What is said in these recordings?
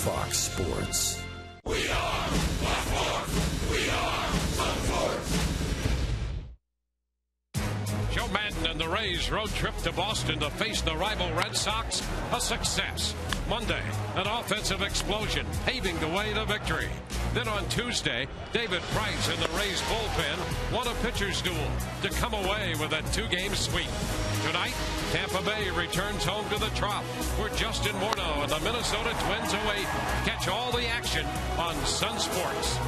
Fox Sports. We are Workhorse. We are Workhorse. Joe Madden and the Rays road trip to Boston to face the rival Red Sox, a success. Monday, an offensive explosion, paving the way to victory. Then on Tuesday, David Price and the Rays bullpen won a pitcher's duel to come away with a 2-game sweep. Tonight, Tampa Bay returns home to the Trop, where Justin Morneau and the Minnesota Twins await. Catch all the action on Sun Sports.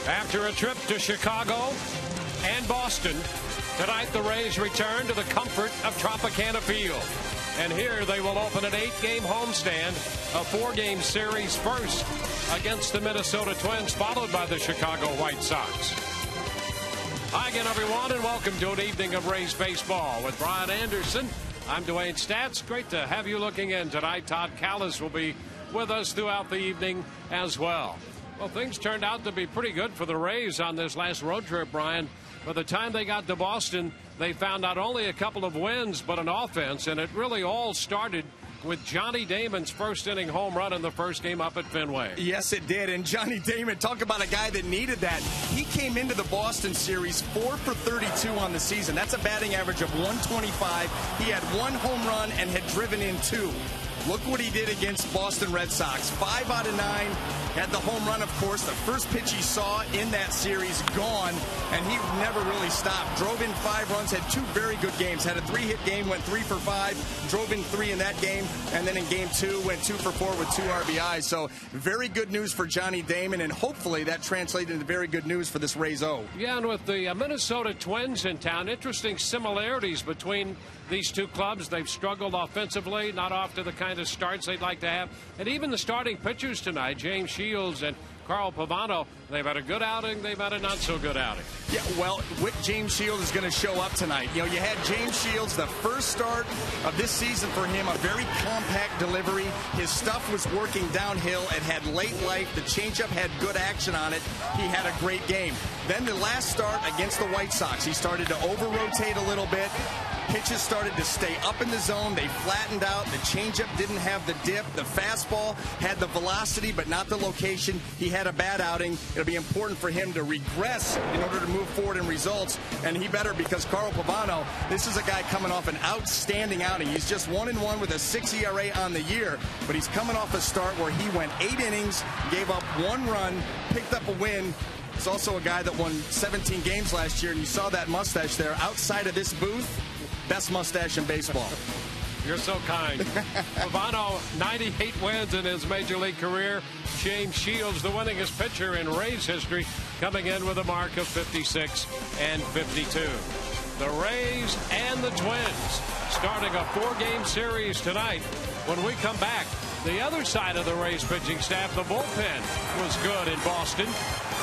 After a trip to Chicago and Boston, tonight the Rays return to the comfort of Tropicana Field. And here they will open an 8-game homestand, a 4-game series first against the Minnesota Twins, followed by the Chicago White Sox. Hi again, everyone, and welcome to an evening of Rays baseball with Brian Anderson. I'm Dwayne Stats. Great to have you looking in tonight. Todd Callis will be with us throughout the evening as well. Well, things turned out to be pretty good for the Rays on this last road trip, Brian. By the time they got to Boston, they found not only a couple of wins, but an offense, and it really all started with Johnny Damon's first inning home run in the first game up at Fenway. Yes, it did. And Johnny Damon, talk about a guy that needed that. He came into the Boston series 4 for 32 on the season. That's a batting average of 125. He had 1 home run and had driven in 2. Look what he did against Boston Red Sox. 5 out of 9. Had the home run, of course. The first pitch he saw in that series gone, and he never really stopped. Drove in 5 runs, had 2 very good games. Had a 3-hit game, went 3 for 5. Drove in 3 in that game, and then in game 2 went 2 for 4 with 2 RBIs. So very good news for Johnny Damon, and hopefully that translated into very good news for this Rays O. Yeah, and with the Minnesota Twins in town, interesting similarities between these two clubs. They've struggled offensively, not off to the kind of starts they'd like to have. And even the starting pitchers tonight, James Shields and Carl Pavano, they've had a good outing, they've had a not so good outing. Yeah, well, James Shields is going to show up tonight. You know, you had James Shields, the first start of this season for him, a very compact delivery. His stuff was working downhill. It had late life. The changeup had good action on it. He had a great game. Then the last start against the White Sox, he started to over-rotate a little bit. Pitches started to stay up in the zone. They flattened out. The changeup didn't have the dip. The fastball had the velocity, but not the location. He had a bad outing. It'll be important for him to regress in order to move forward in results, and he better, because Carl Pavano, this is a guy coming off an outstanding outing. He's just 1-1 with a 6 ERA on the year, but he's coming off a start where he went 8 innings, gave up 1 run, picked up a win. He's also a guy that won 17 games last year, and you saw that mustache there. Outside of this booth, best mustache in baseball. You're so kind. Pavano, 98 wins in his major league career. James Shields, the winningest pitcher in Rays history, coming in with a mark of 56 and 52. The Rays and the Twins starting a 4-game series tonight. When we come back, the other side of the Rays pitching staff, the bullpen, was good in Boston.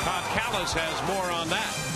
Todd Callis has more on that.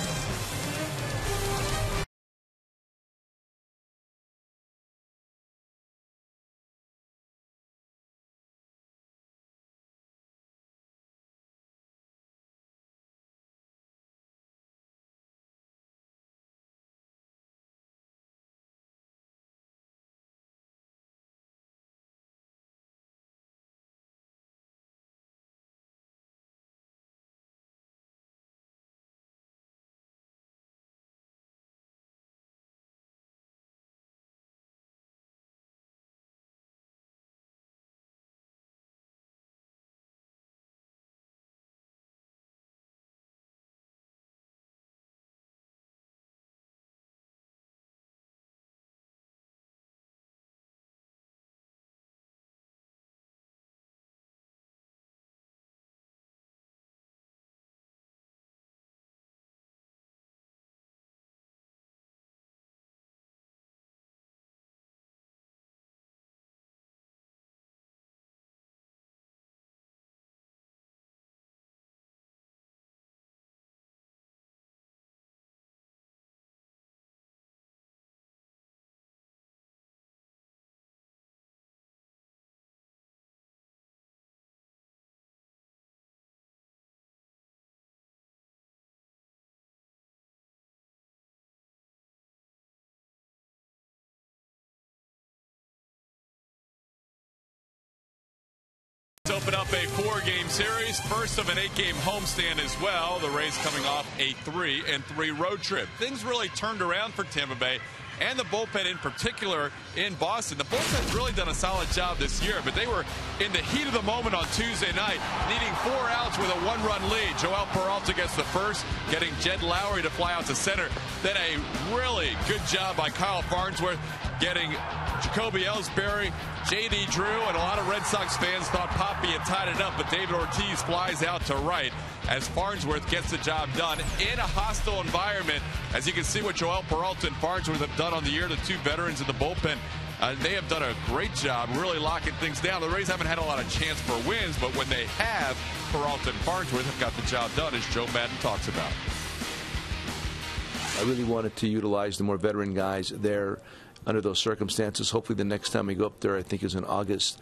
Open up a 4-game series, first of an 8-game homestand as well. The Rays coming off a 3-3 road trip. Things really turned around for Tampa Bay and the bullpen in particular in Boston. The bullpen's really done a solid job this year, but they were in the heat of the moment on Tuesday night, needing 4 outs with a 1-run lead. Joel Peralta gets the first, getting Jed Lowry to fly out to center. Then a really good job by Kyle Farnsworth, getting Jacoby Ellsbury, J.D. Drew, and a lot of Red Sox fans thought Poppy had tied it up, but David Ortiz flies out to right as Farnsworth gets the job done in a hostile environment. As you can see what Joel Peralta and Farnsworth have done on the year, the 2 veterans in the bullpen. They have done a great job really locking things down. The Rays haven't had a lot of chance for wins, but when they have, Peralta and Farnsworth have got the job done, as Joe Madden talks about. I really wanted to utilize the more veteran guys there under those circumstances. Hopefully the next time we go up there, I think is in August,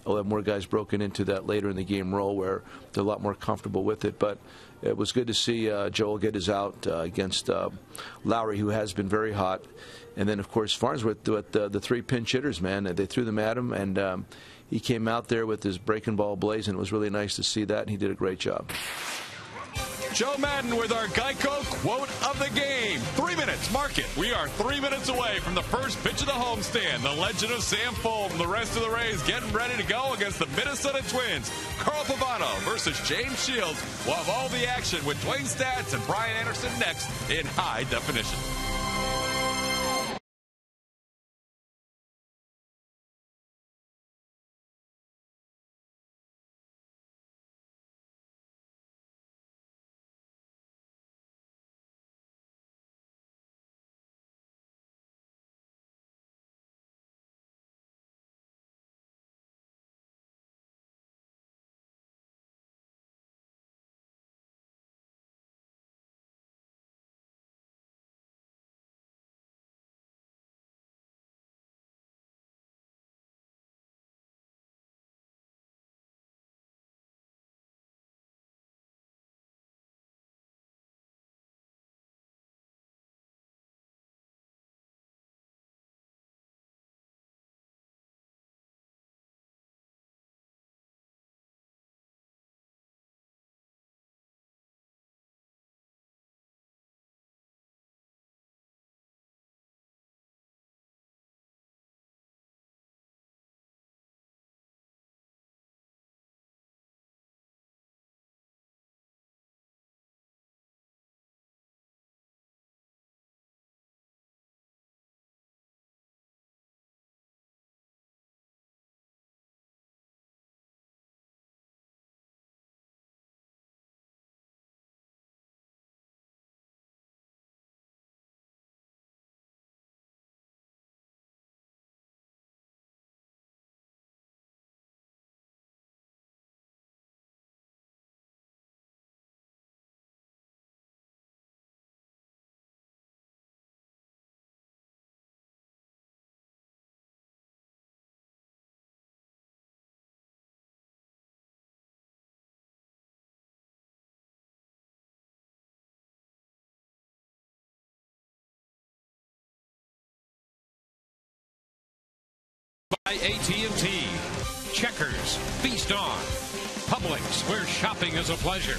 I'll have more guys broken into that later in the game role where they're a lot more comfortable with it. But it was good to see Joel get his out against Lowry, who has been very hot. And then, of course, Farnsworth with the 3 pinch hitters, man. They threw them at him, and he came out there with his breaking ball blazing. It was really nice to see that, and he did a great job. Joe Madden with our Geico quote of the game. 3 minutes, mark it. We are 3 minutes away from the first pitch of the homestand. The legend of Sam Fulton, the rest of the Rays getting ready to go against the Minnesota Twins. Carl Pavano versus James Shields. We'll have all the action with Dwayne Stats and Brian Anderson next in high definition. By AT&T. Checkers. Feast on. Publix, where shopping is a pleasure.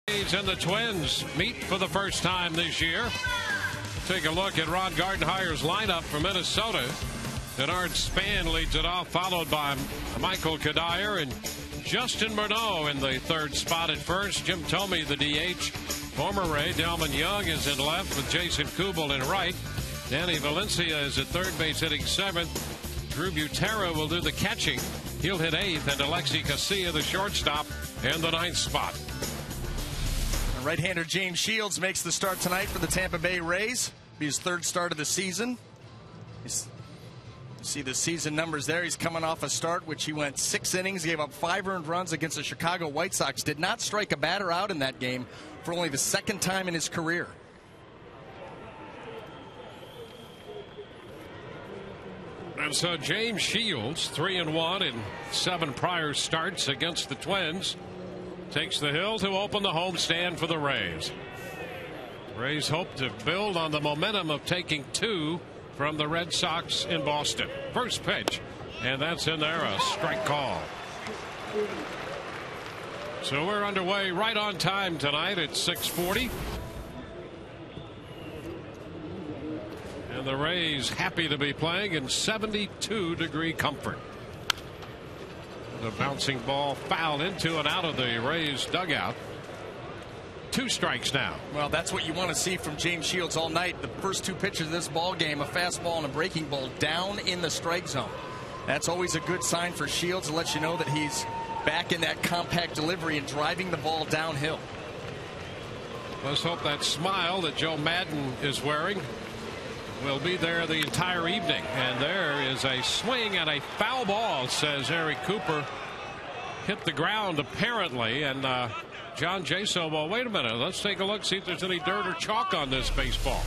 And the Twins meet for the first time this year. Take a look at Ron Gardenhire's lineup for Minnesota. Denard Span leads it off, followed by Michael Kadire and Justin Murneau in the 3rd spot at first. Jim Thome, the DH. Former Ray Delman Young is in left with Jason Kubel in right. Danny Valencia is at 3rd base hitting 7th. Drew Butera will do the catching. He'll hit 8th, and Alexi Casilla, the shortstop, in the 9th spot. Right-hander James Shields makes the start tonight for the Tampa Bay Rays. Be his 3rd start of the season. You see the season numbers there. He's coming off a start which he went 6 innings, gave up 5 earned runs against the Chicago White Sox. Did not strike a batter out in that game for only the 2nd time in his career. And so James Shields, 3-1 in 7 prior starts against the Twins, takes the hill to open the homestand for the Rays. Rays hope to build on the momentum of taking 2 from the Red Sox in Boston. First pitch, and that's in there, a strike call. So we're underway right on time tonight at 6:40. And the Rays happy to be playing in 72-degree comfort. The bouncing ball fouled into and out of the Rays dugout. 2 strikes now. Well, that's what you want to see from James Shields all night. The first 2 pitches of this ball game, a fastball and a breaking ball down in the strike zone. That's always a good sign for Shields. It lets you know that he's back in that compact delivery and driving the ball downhill. Let's hope that smile that Joe Madden is wearing will be there the entire evening. And there is a swing and a foul ball, says Eric Cooper. Hit the ground apparently, and John Jaso, well, wait a minute, let's take a look, see if there's any dirt or chalk on this baseball.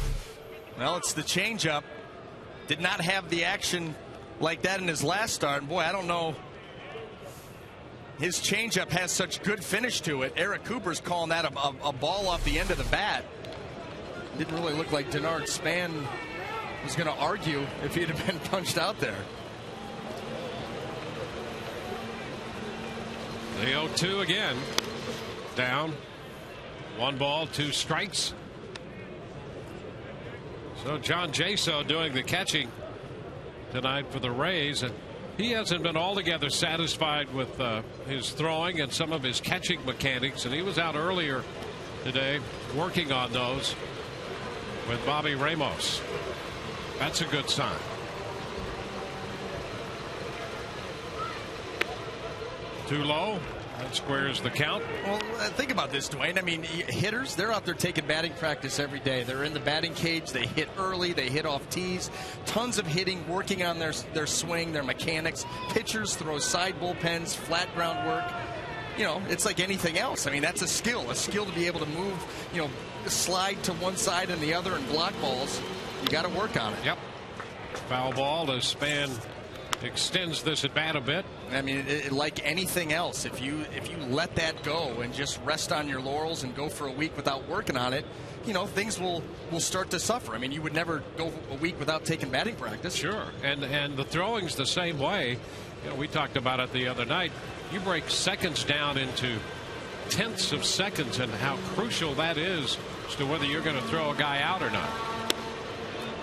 Well, it's the changeup. Did not have the action like that in his last start. Boy, I don't know. His changeup has such good finish to it. Eric Cooper's calling that a ball off the end of the bat. Didn't really look like Denard Span was going to argue if he'd have been punched out there. The 0-2 again. Down. 1 ball, 2 strikes. So John Jaso doing the catching tonight for the Rays. And he hasn't been altogether satisfied with his throwing and some of his catching mechanics. And he was out earlier today working on those with Bobby Ramos. That's a good sign. Too low. That squares the count. Well, think about this, Dwayne. I mean, hitters, they're out there taking batting practice every day. They're in the batting cage. They hit early. They hit off tees. Tons of hitting, working on their swing, their mechanics. Pitchers throw side bullpens, flat ground work. You know, it's like anything else. I mean, that's a skill to be able to move, you know, slide to one side and the other and block balls. You got to work on it. Yep. Foul ball as Span extends this at bat a bit. I mean, like anything else, if you let that go and just rest on your laurels and go for a week without working on it, you know, things will start to suffer. I mean, you would never go a week without taking batting practice. Sure, and the throwing's the same way. You know, we talked about it the other night. You break seconds down into tenths of seconds, and how crucial that is as to whether you're going to throw a guy out or not.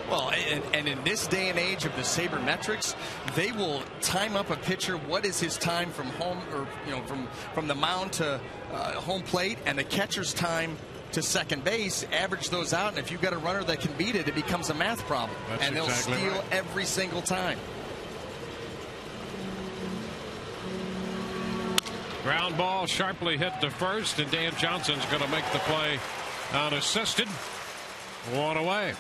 Well, and in this day and age of the sabermetrics, they will time up a pitcher. What is his time from home, or you know, from the mound to home plate, and the catcher's time to second base? Average those out, and if you've got a runner that can beat it, it becomes a math problem. That's and they'll exactly steal right. every single time. Ground ball sharply hit to first, and Dan Johnson's going to make the play unassisted. 1 away.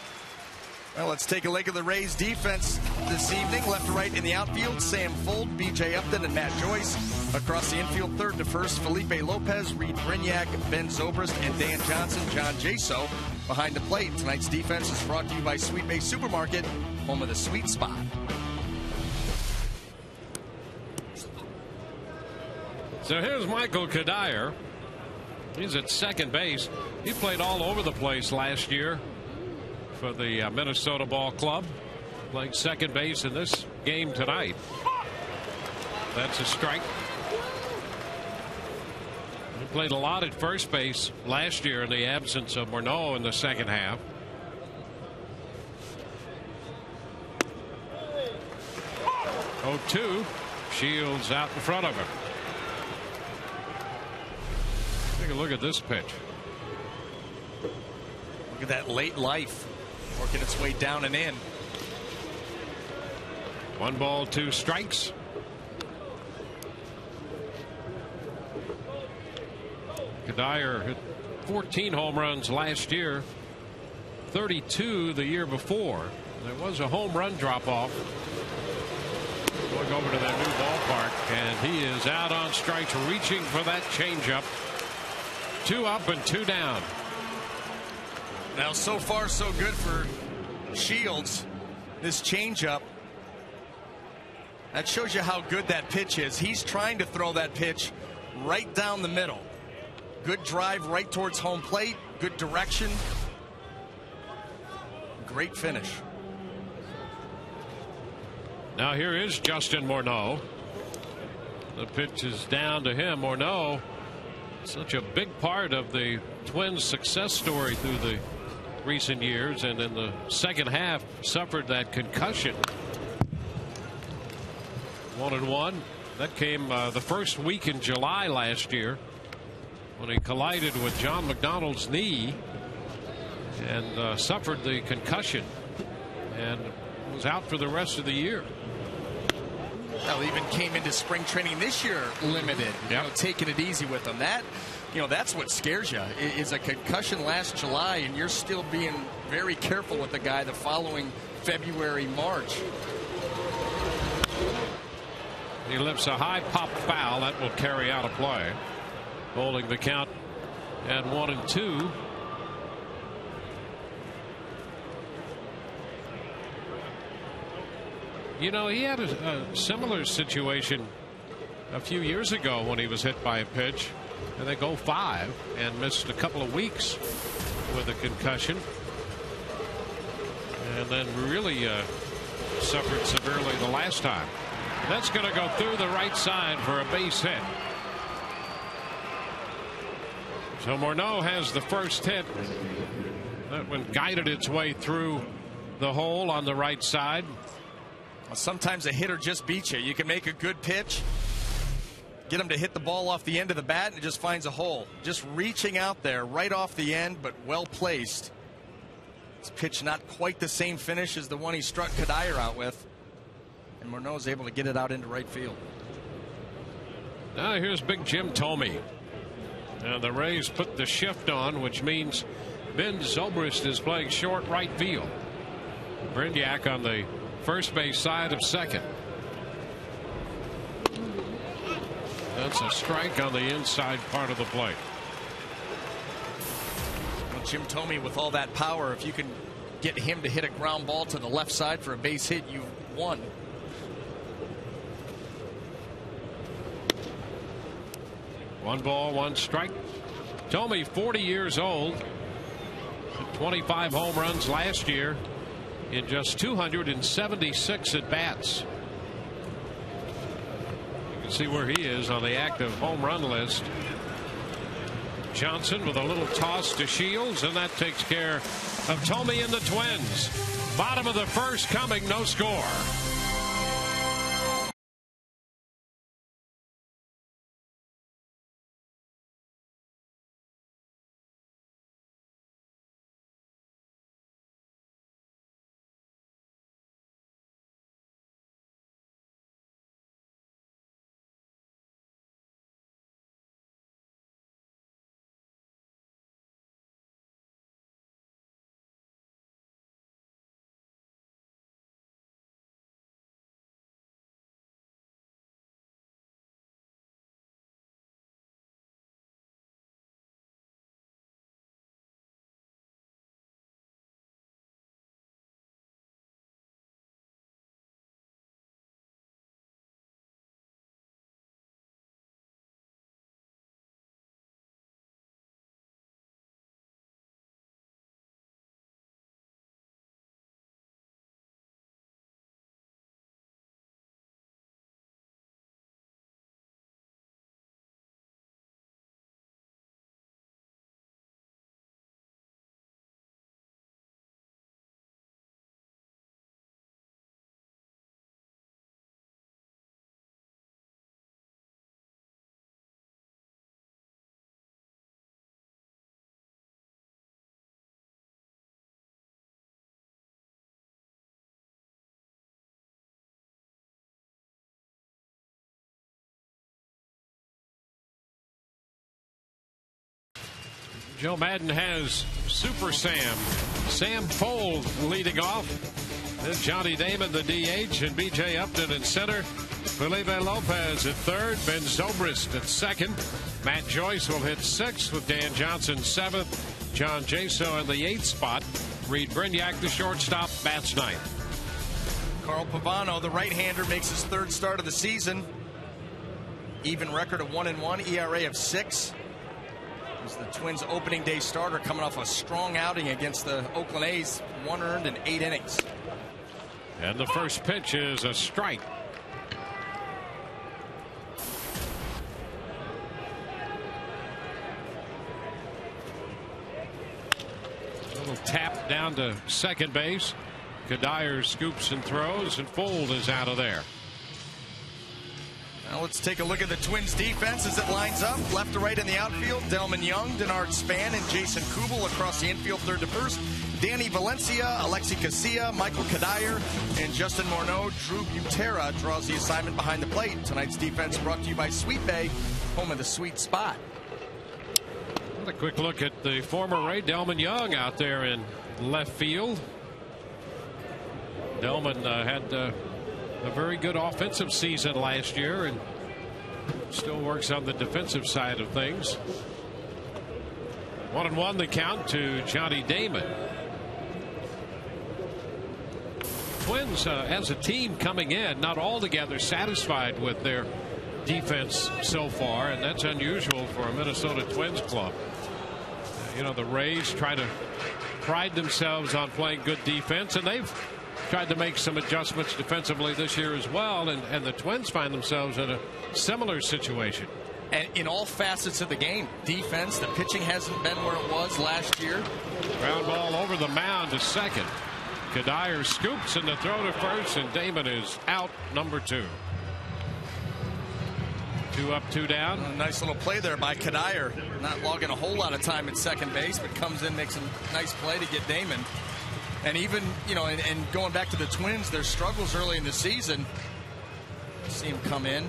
Well, let's take a look at the Rays defense this evening. Left to right in the outfield, Sam Fold, B.J. Upton, and Matt Joyce. Across the infield, third to first, Felipe Lopez, Reed Brignac, Ben Zobrist, and Dan Johnson, John Jaso behind the plate. Tonight's defense is brought to you by Sweet Bay Supermarket, home of the sweet spot. So here's Michael Kadire. He's at second base. He played all over the place last year for the Minnesota Ball Club. Playing second base in this game tonight. That's a strike. He played a lot at first base last year in the absence of Morneau in the second half. Oh, 2. Shields out in front of him. Take a look at this pitch. Look at that late life working its way down and in. 1 ball, 2 strikes. Kadire hit 14 home runs last year, 32 the year before. There was a home run drop off. Going over to their new ballpark, and he is out on strikes, reaching for that changeup. 2 up and 2 down. Now, so far, so good for Shields. This changeup, that shows you how good that pitch is. He's trying to throw that pitch right down the middle. Good drive right towards home plate. Good direction. great finish. Now here is Justin Morneau. The pitch is down to him. Morneau, such a big part of the Twins' success story through the recent years, and in the second half suffered that concussion. 1-1. That came the first week in July last year when he collided with John McDonald's knee and suffered the concussion and was out for the rest of the year. Well, even came into spring training this year limited, taking it easy with him. That's what scares you, is a concussion last July, and you're still being very careful with the guy the following February, March. He lifts a high pop foul that will carry out a play, holding the count at 1-2. You know, he had a similar situation a few years ago when he was hit by a pitch, and they go 5 and missed a couple of weeks with a concussion, and then really suffered severely the last time. That's going to go through the right side for a base hit. So Morneau has the first hit. That one guided its way through the hole on the right side. Well, sometimes a hitter just beats you. You can make a good pitch, get him to hit the ball off the end of the bat, and it just finds a hole. Just reaching out there right off the end, but well placed. This pitch not quite the same finish as the one he struck Kadire out with. And Morneau is able to get it out into right field. Now here's Big Jim Thome. And the Rays put the shift on, which means Ben Zobrist is playing short right field. Brinyak on the first base side of second. That's a strike on the inside part of the plate. Well, Jim Thome, with all that power, if you can get him to hit a ground ball to the left side for a base hit, you've won. One ball, one strike. Thome, 40 years old, 25 home runs last year in just 276 at bats. You can see where he is on the active home run list. Johnson with a little toss to Shields, and that takes care of Thome and the Twins. Bottom of the first coming, no score. Joe Madden has Super Sam. Sam Fold leading off. Then Johnny Damon, the DH, and B.J. Upton in center. Felipe Lopez at third. Ben Zobrist at second. Matt Joyce will hit sixth with Dan Johnson seventh. John Jaso in the eighth spot. Reed Brinyak, the shortstop, bats ninth. Carl Pavano, the right-hander, makes his third start of the season. Even record of 1-1, ERA of 6. It was the Twins' opening day starter coming off a strong outing against the Oakland A's. 1 earned in 8 innings. And the first pitch is a strike. Little tap down to second base. Kadire scoops and throws, and Fold is out of there. Now let's take a look at the Twins defense as it lines up. Left to right in the outfield, Damon Young, Denard Span, and Jason Kubel across the infield, third to first. Danny Valencia, Alexi Casilla, Michael Kadire, and Justin Morneau. Drew Butera draws the assignment behind the plate. Tonight's defense brought to you by Sweet Bay, home of the sweet spot. A quick look at the former Ray, Delman Young, out there in left field. Delman had a very good offensive season last year and still works on the defensive side of things. 1-1 the count to Johnny Damon. Twins as a team coming in not altogether satisfied with their defense so far, and that's unusual for a Minnesota Twins club. You know, the Rays try to pride themselves on playing good defense, and they've tried to make some adjustments defensively this year as well, and the Twins find themselves in a similar situation. And in all facets of the game, defense, the pitching hasn't been where it was last year. Ground ball over the mound to second. Kadire scoops in the throw to first, and Damon is out, number 2. 2 up, 2 down. A nice little play there by Kadire. Not logging a whole lot of time at second base, but comes in, makes a nice play to get Damon. And even, you know, and going back to the Twins, their struggles early in the season, see him come in.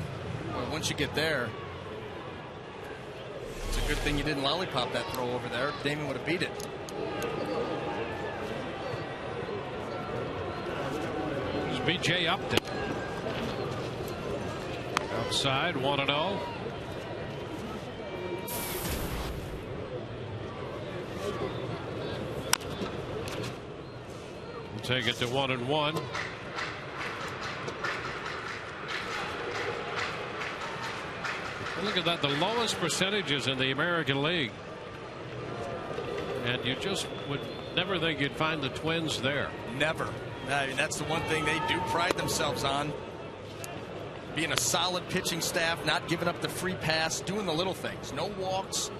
But once you get there, it's a good thing you didn't lollipop that throw over there. Damon would have beat it. It's B.J. Upton. Outside, 1-0. We'll take it to 1-1. Look at that, the lowest percentages in the American League. And you just would never think you'd find the Twins there. Never. I mean, that's the one thing they do pride themselves on. Being a solid pitching staff, not giving up the free pass, doing the little things. No walks,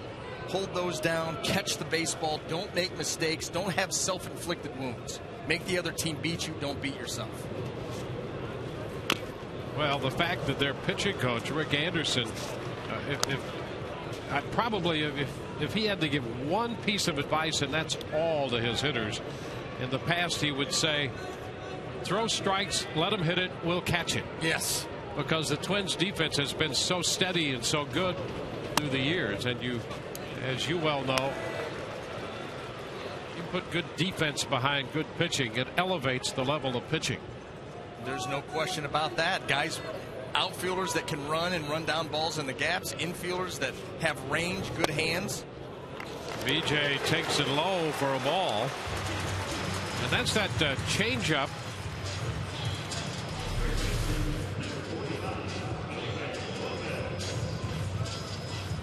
hold those down, catch the baseball, don't make mistakes, don't have self-inflicted wounds. Make the other team beat you, don't beat yourself. Well, the fact that their pitching coach, Rick Anderson, if he had to give one piece of advice, and that's all to his hitters, in the past he would say, throw strikes, let them hit it, we'll catch it. Yes. Because the Twins defense has been so steady and so good through the years, and you, as you well know, you put good defense behind good pitching, it elevates the level of pitching. There's no question about that. Guys, outfielders that can run and run down balls in the gaps, infielders that have range, good hands. BJ takes it low for a ball, and that's that changeup.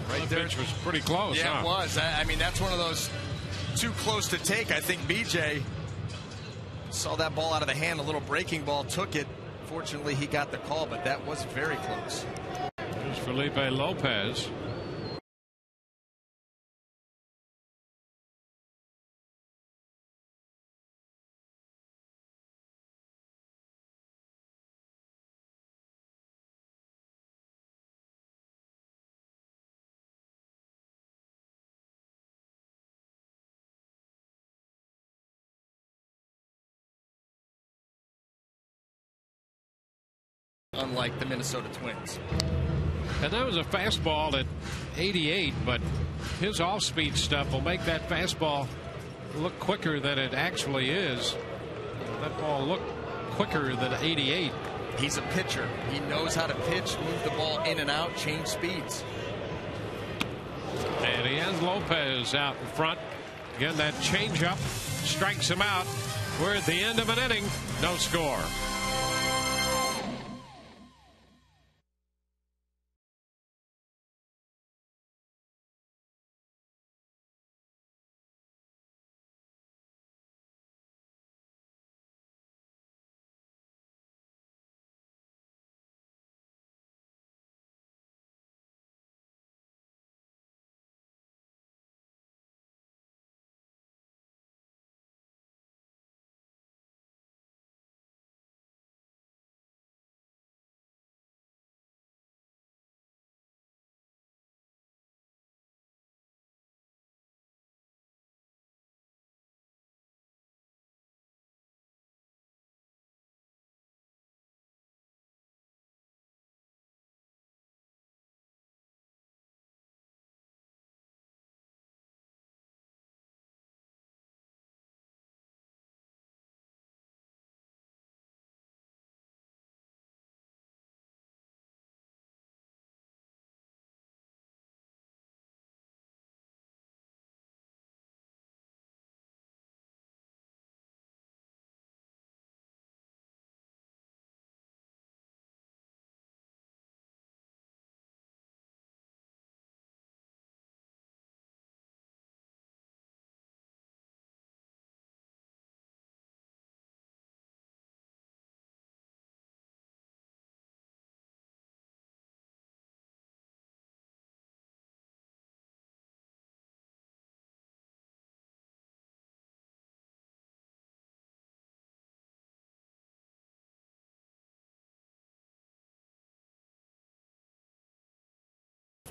Right there, pitch was pretty close. Yeah, huh? It was. I mean, that's one of those too close to take. I think BJ saw that ball out of the hand, a little breaking ball, took it. Fortunately, he got the call, but that was very close. There's Felipe Lopez. Unlike the Minnesota Twins. And that was a fastball at 88, but his off-speed stuff will make that fastball look quicker than it actually is. That ball looked quicker than 88. He's a pitcher. He knows how to pitch, move the ball in and out, change speeds. And he has Lopez out in front. Again, that changeup strikes him out. We're at the end of an inning. No score.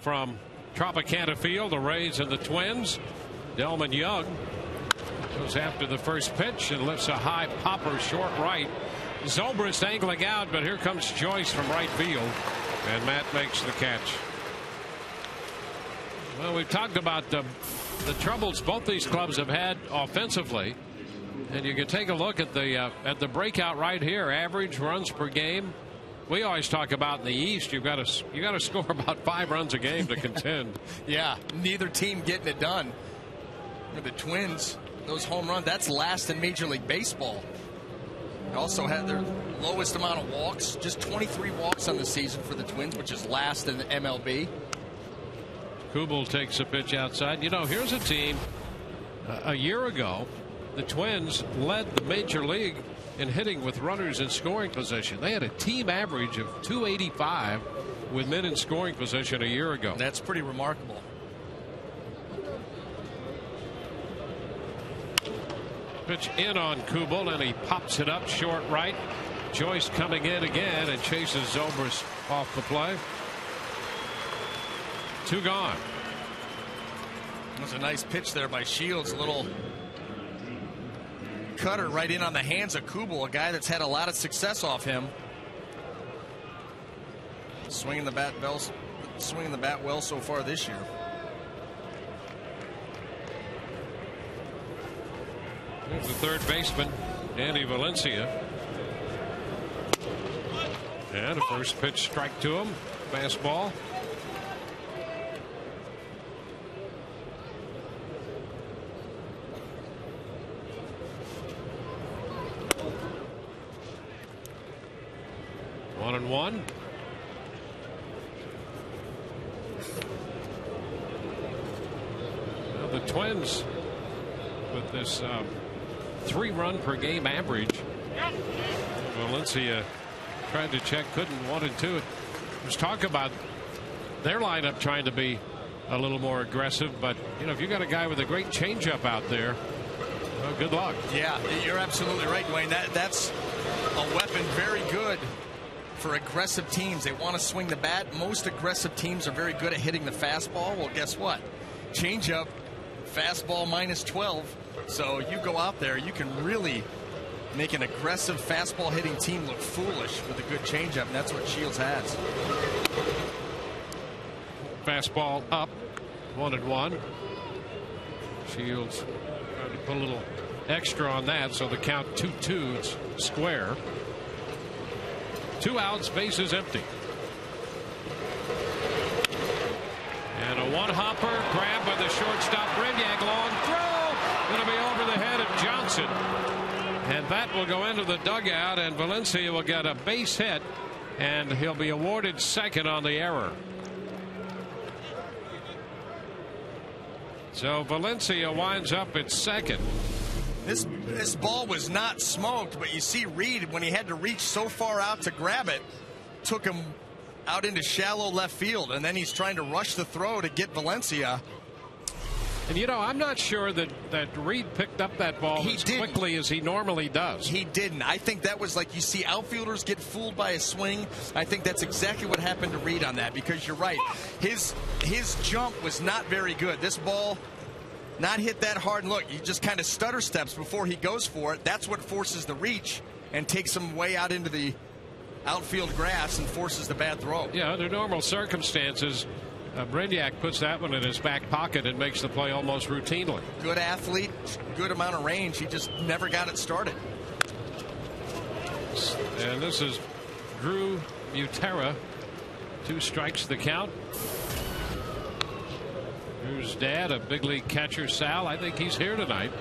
from Tropicana Field, the Rays and the Twins. Delman Young goes after the first pitch and lifts a high popper short right. Zobrist angling out, but here comes Joyce from right field, and Matt makes the catch. Well, we've talked about the troubles both these clubs have had offensively, and you can take a look at the breakout right here. Average runs per game. We always talk about in the East, you got to score about 5 runs a game to contend. Yeah, neither team getting it done. The Twins, those home runs, that's last in Major League Baseball. They also had their lowest amount of walks, just 23 walks on the season for the Twins, which is last in the MLB. Kubel takes a pitch outside. You know, here's a team a year ago, the Twins led the Major League in hitting with runners in scoring position. They had a team average of 285 with men in scoring position a year ago. That's pretty remarkable. Pitch in on Kubel, and he pops it up short right. Joyce coming in again and chases Zobrist off the play. 2 gone. That was a nice pitch there by Shields. A little cutter right in on the hands of Kubel, a guy that's had a lot of success off him. Swinging the bat well so far this year. Here's the third baseman, Danny Valencia. And a first pitch strike to him. Fastball. One and one. Well, the Twins with this 3-run per game average. Valencia tried to check, couldn't, wanted to. There's talk about their lineup trying to be a little more aggressive, but you know, if you got a guy with a great changeup out there, well, good luck. Yeah, you're absolutely right, Dwayne. That's a weapon very good for aggressive teams. They want to swing the bat. Most aggressive teams are very good at hitting the fastball. Well, guess what? Changeup, fastball minus 12. So you go out there, you can really make an aggressive fastball hitting team look foolish with a good changeup, and that's what Shields has. Fastball up, 1-1. Shields trying to put a little extra on that, so the count 2-2. It's square. 2 outs, bases empty. And a one-hopper grab by the shortstop. Brignac, long throw. Going to be over the head of Johnson. And that will go into the dugout, and Valencia will get a base hit, and he'll be awarded second on the error. So Valencia winds up at second. This ball was not smoked, but you see Reed, when he had to reach so far out to grab it, took him out into shallow left field, and then he's trying to rush the throw to get Valencia. And you know, I'm not sure that Reed picked up that ball as quickly as he normally does. He didn't. I think that was like, you see outfielders get fooled by a swing. I think that's exactly what happened to Reed on that, because you're right. His jump was not very good. This ball not hit that hard. And look, he just kind of stutter steps before he goes for it. That's what forces the reach and takes him way out into the outfield grass and forces the bad throw. Yeah, under normal circumstances, Brignac puts that one in his back pocket and makes the play almost routinely. Good athlete, good amount of range. He just never got it started. And this is Drew Butera. 2 strikes the count. Drew's dad, a big league catcher, Sal. I think he's here tonight.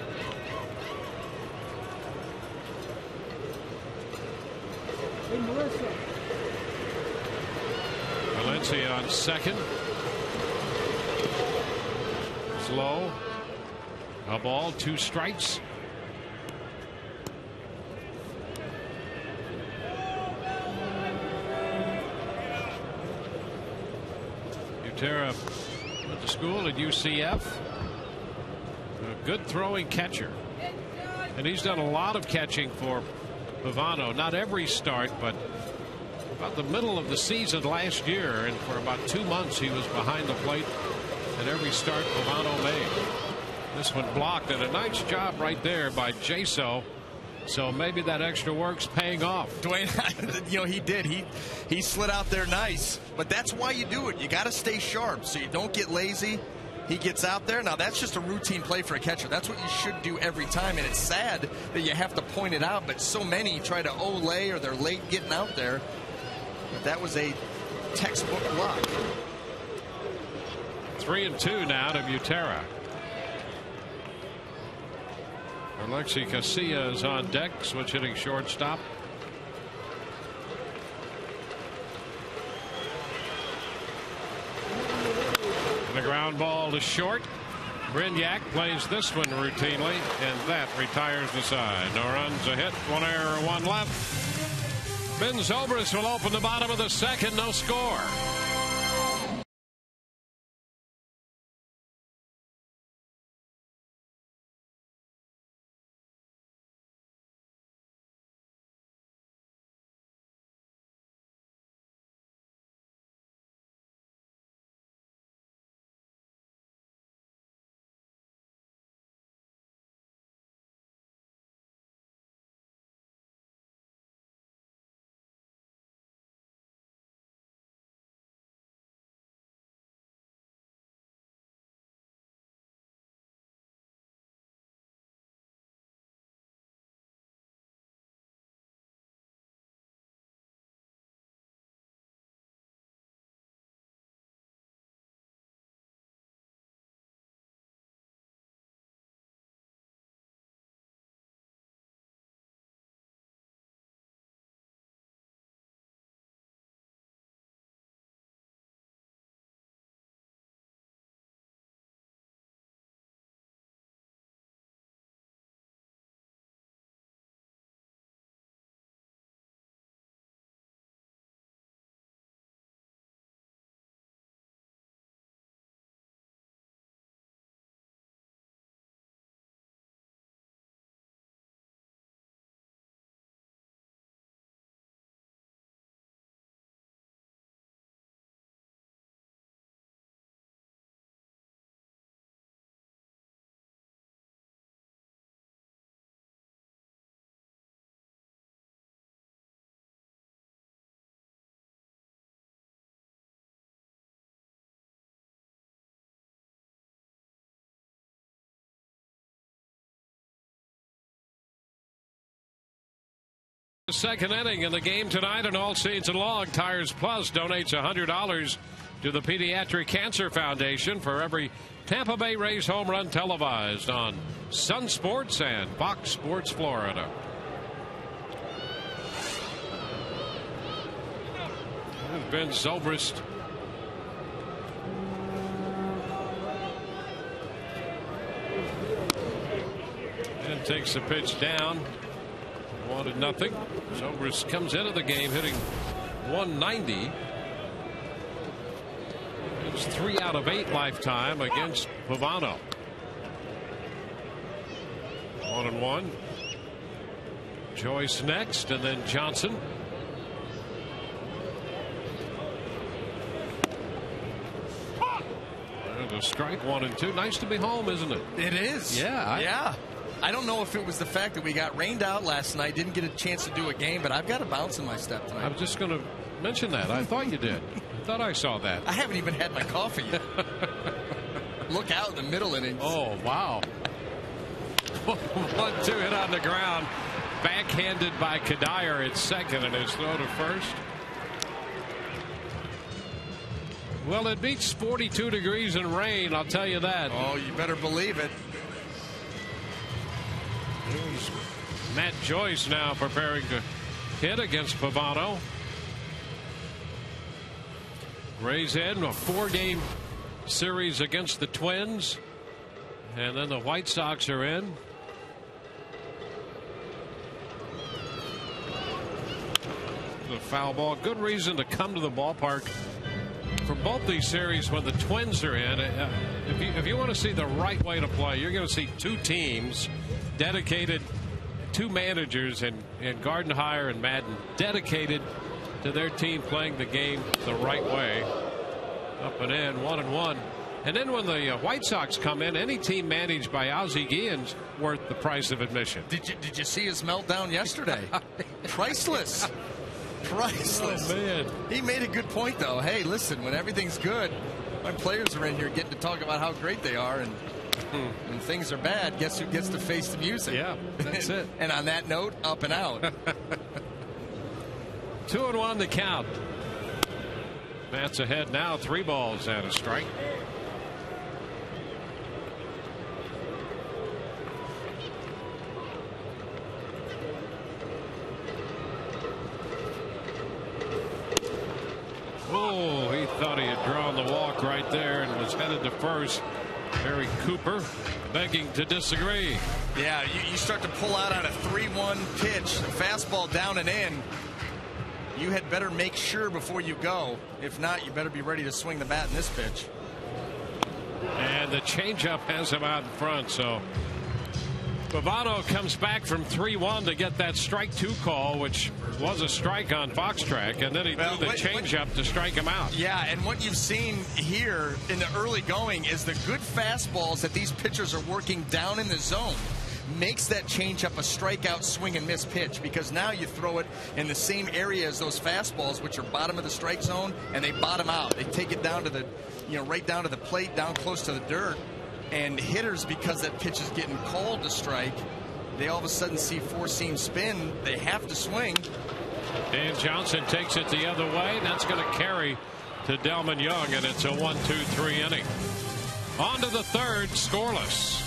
Valencia on second. Slow. A ball, 2 strikes. Butera went to school at UCF. A good throwing catcher. And he's done a lot of catching for Pavano. Not every start, but about the middle of the season last year, and for about 2 months he was behind the plate at every start Pavano made. This one blocked, and a nice job right there by Jaso. So maybe that extra work's paying off. Dwayne, he did. He slid out there nice. But that's why you do it. You got to stay sharp so you don't get lazy. He gets out there. Now, that's just a routine play for a catcher. That's what you should do every time. And it's sad that you have to point it out. But so many try to olay or they're late getting out there. But that was a textbook block. 3-2 now to Butera. Alexi Casilla is on deck, switch hitting shortstop. And the ground ball to short. Brignac plays this one routinely, and that retires the side. No runs, a hit, 1 error, 1 left. Ben Zobrist will open the bottom of the second, no score. Second inning in the game tonight, and all season long, Tires Plus donates $100 to the Pediatric Cancer Foundation for every Tampa Bay Rays home run televised on Sun Sports and Fox Sports Florida. Ben Zobrist. And takes the pitch down. 1-0. Zobrist comes into the game hitting 190. It's 3 out of 8 lifetime against Pavano. 1-1. Joyce next, and then Johnson. And a strike, 1-2. Nice to be home, isn't it? It is. Yeah. I don't know if it was the fact that we got rained out last night, didn't get a chance to do a game, but I've got a bounce in my step tonight. I was just going to mention that. I thought you did. I thought I saw that. I haven't even had my coffee yet. Look out in the middle innings. Oh, wow. 1-2 hit on the ground. Backhanded by Kadire at second, and his throw to first. Well, it beats 42 degrees and rain, I'll tell you that. Oh, you better believe it. Here's Matt Joyce now preparing to hit against Pavano. Rays in a 4-game series against the Twins, and then the White Sox are in. The foul ball. Good reason to come to the ballpark for both these series when the Twins are in. If you want to see the right way to play, you're going to see 2 teams dedicated, 2 managers in Gardenhire and Madden dedicated to their team playing the game the right way. Up and in, 1-1. And then when the White Sox come in, any team managed by Ozzie Guillen's worth the price of admission. Did you see his meltdown yesterday? Priceless. Priceless. Oh, man. He made a good point, though. Hey, listen, when everything's good, my players are in here getting to talk about how great they are, and when things are bad, guess who gets to face the music? Yeah, that's it. And on that note, up and out. 2-1 the count. Matt's ahead now, 3 balls and a strike. Oh, he thought he had drawn the walk right there and was headed to first. Barry Cooper begging to disagree. Yeah, you start to pull out on a 3-1 pitch, a fastball down and in. You had better make sure before you go. If not, you better be ready to swing the bat in this pitch. And the changeup has him out in front, so Bavano comes back from 3-1 to get that strike 2 call, which was a strike on Fox Track, and then he threw the changeup to strike him out. Yeah, and what you've seen here in the early going is the good fastballs that these pitchers are working down in the zone makes that changeup a strikeout swing and miss pitch, because now you throw it in the same area as those fastballs, which are bottom of the strike zone, and they bottom out. They take it down to the, right down to the plate, down close to the dirt. And hitters, because that pitch is getting called to strike, they all of a sudden see 4-seam spin. They have to swing. Dan Johnson takes it the other way, and that's going to carry to Delman Young, and it's a 1-2-3 inning. On to the third, scoreless.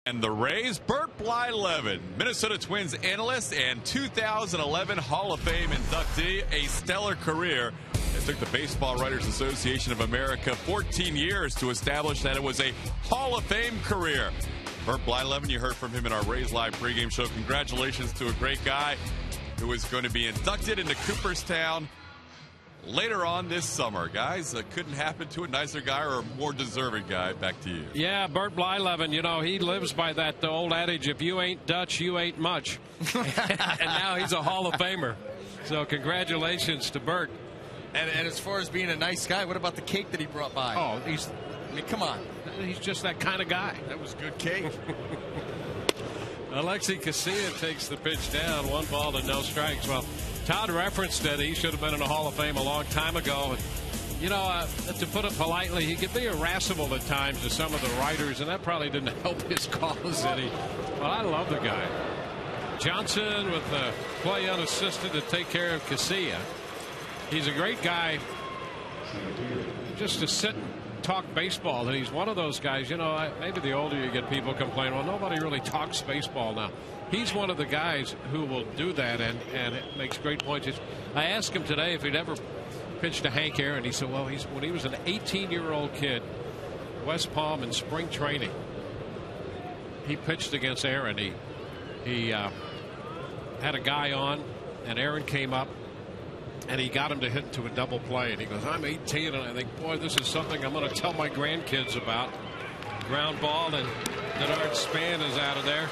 And the Rays, Bert Blyleven, Minnesota Twins analyst and 2011 Hall of Fame inductee, a stellar career. It took the Baseball Writers Association of America 14 years to establish that it was a Hall of Fame career. Bert Blyleven, you heard from him in our Rays Live pregame show. Congratulations to a great guy who is going to be inducted into Cooperstown later on this summer. Guys, couldn't happen to a nicer guy or a more deserving guy. Back to you. Yeah, Bert Blyleven, he lives by that old adage, if you ain't Dutch, you ain't much. And now he's a Hall of Famer. So congratulations to Bert. And as far as being a nice guy, what about the cake that he brought by? Oh, come on. He's just that kind of guy. That was good cake. Alexi Casilla takes the pitch down, 1 ball to no strikes. Well, Todd referenced that he should have been in the Hall of Fame a long time ago. To put it politely, he could be irascible at times to some of the writers, and that probably didn't help his cause any. Well, I love the guy. Johnson with the play unassisted to take care of Casilla. He's a great guy just to sit and talk baseball, and he's one of those guys, maybe the older you get, people complain, well, nobody really talks baseball now. He's one of the guys who will do that, and it makes great points. I asked him today if he'd ever pitched to Hank Aaron. He said, well, when he was an 18-year-old kid, West Palm in spring training, he pitched against Aaron. He had a guy on, and Aaron came up, and he got him to hit into a double play. And he goes, I'm 18, and I think, boy, this is something I'm going to tell my grandkids about. Ground ball, and Denard's span is out of there.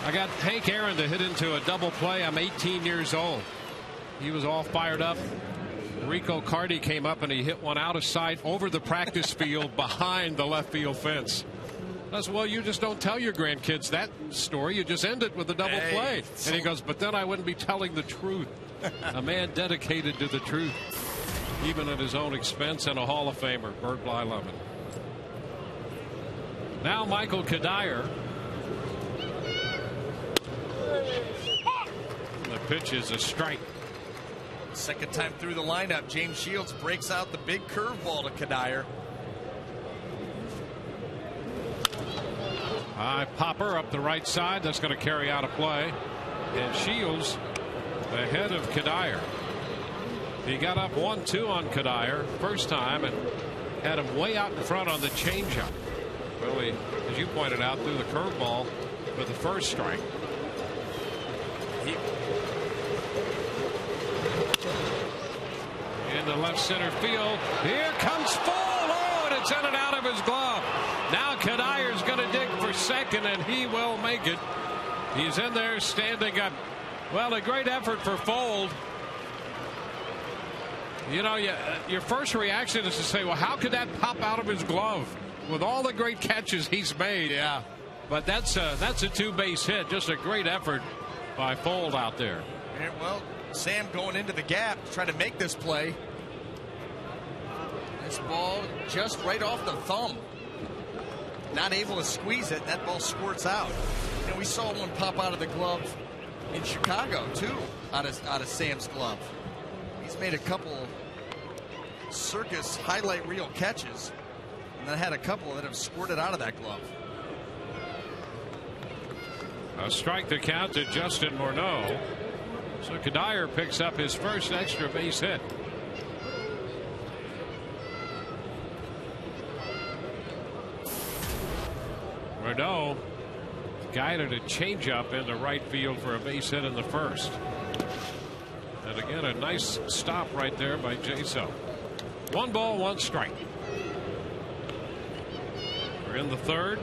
I got Hank Aaron to hit into a double play. I'm 18 years old. He was all fired up. Rico Cardi came up and he hit one out of sight over the practice field behind the left field fence. That's, well, you just don't tell your grandkids that story. You just end it with a double play. And he goes, but then I wouldn't be telling the truth. A man dedicated to the truth, even at his own expense, and a Hall of Famer, Bert Blyleven. Now Michael Kadire. The pitch is a strike. Second time through the lineup, James Shields breaks out the big curveball to Kadire. High popper up the right side. That's going to carry out a play. And Shields ahead of Kadire. He got up 1-2 on Kadire first time and had him way out in front on the changeup. Well, he, as you pointed out, threw the curveball for the first strike. Into left center field. Here comes Full. Oh, and it's in and out of his glove. Now Kadire's going to dig for second, and he will make it. He's in there standing up. Well, a great effort for Fold. You know, your first reaction is to say, well, how could that pop out of his glove with all the great catches he's made? Yeah. But that's a two-base hit. Just a great effort by Fold out there. And, well, Sam going into the gap to try to make this play. This ball just right off the thumb. Not able to squeeze it. That ball squirts out. You know, we saw one pop out of the glove in Chicago, too, out of Sam's glove. He's made a couple circus highlight reel catches, and then had a couple that have squirted out of that glove. A strike to count to Justin Morneau. So Kadire picks up his first extra base hit. Morneau guided a changeup into right field for a base hit in the first. And again, a nice stop right there by Jaso. 1 ball, 1 strike. We're in the third.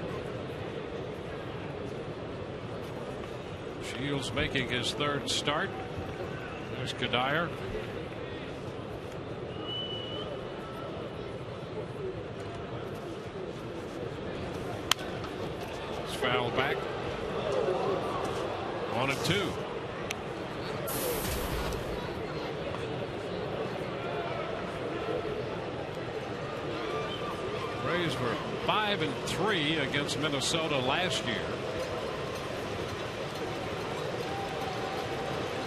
Shields making his third start. There's Kadire. It's fouled back. 1-2. Rays were 5-3 against Minnesota last year.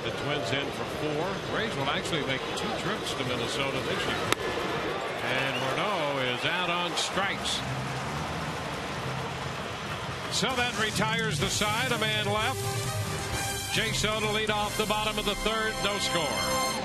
The Twins in for 4. Rays will actually make 2 trips to Minnesota this year. And Morneau is out on strikes. So that retires the side. A man left. Jaso to lead off the bottom of the third. No score.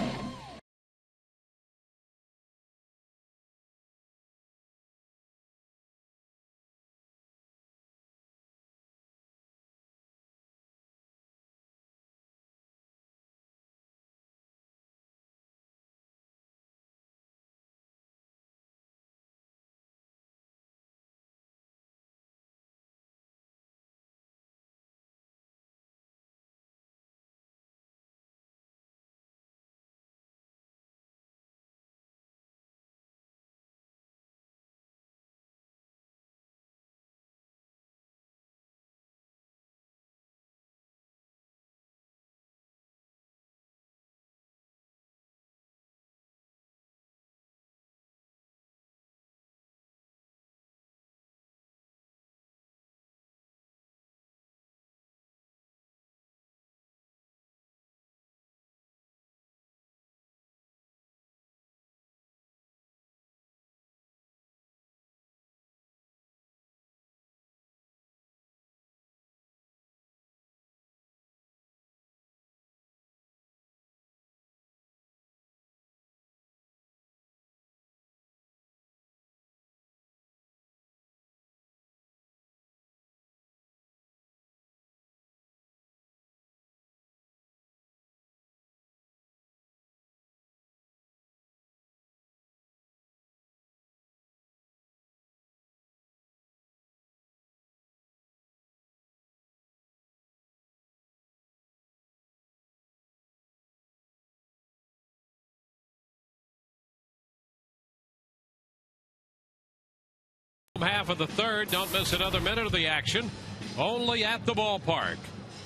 Half of the third. Don't miss another minute of the action. Only at the ballpark.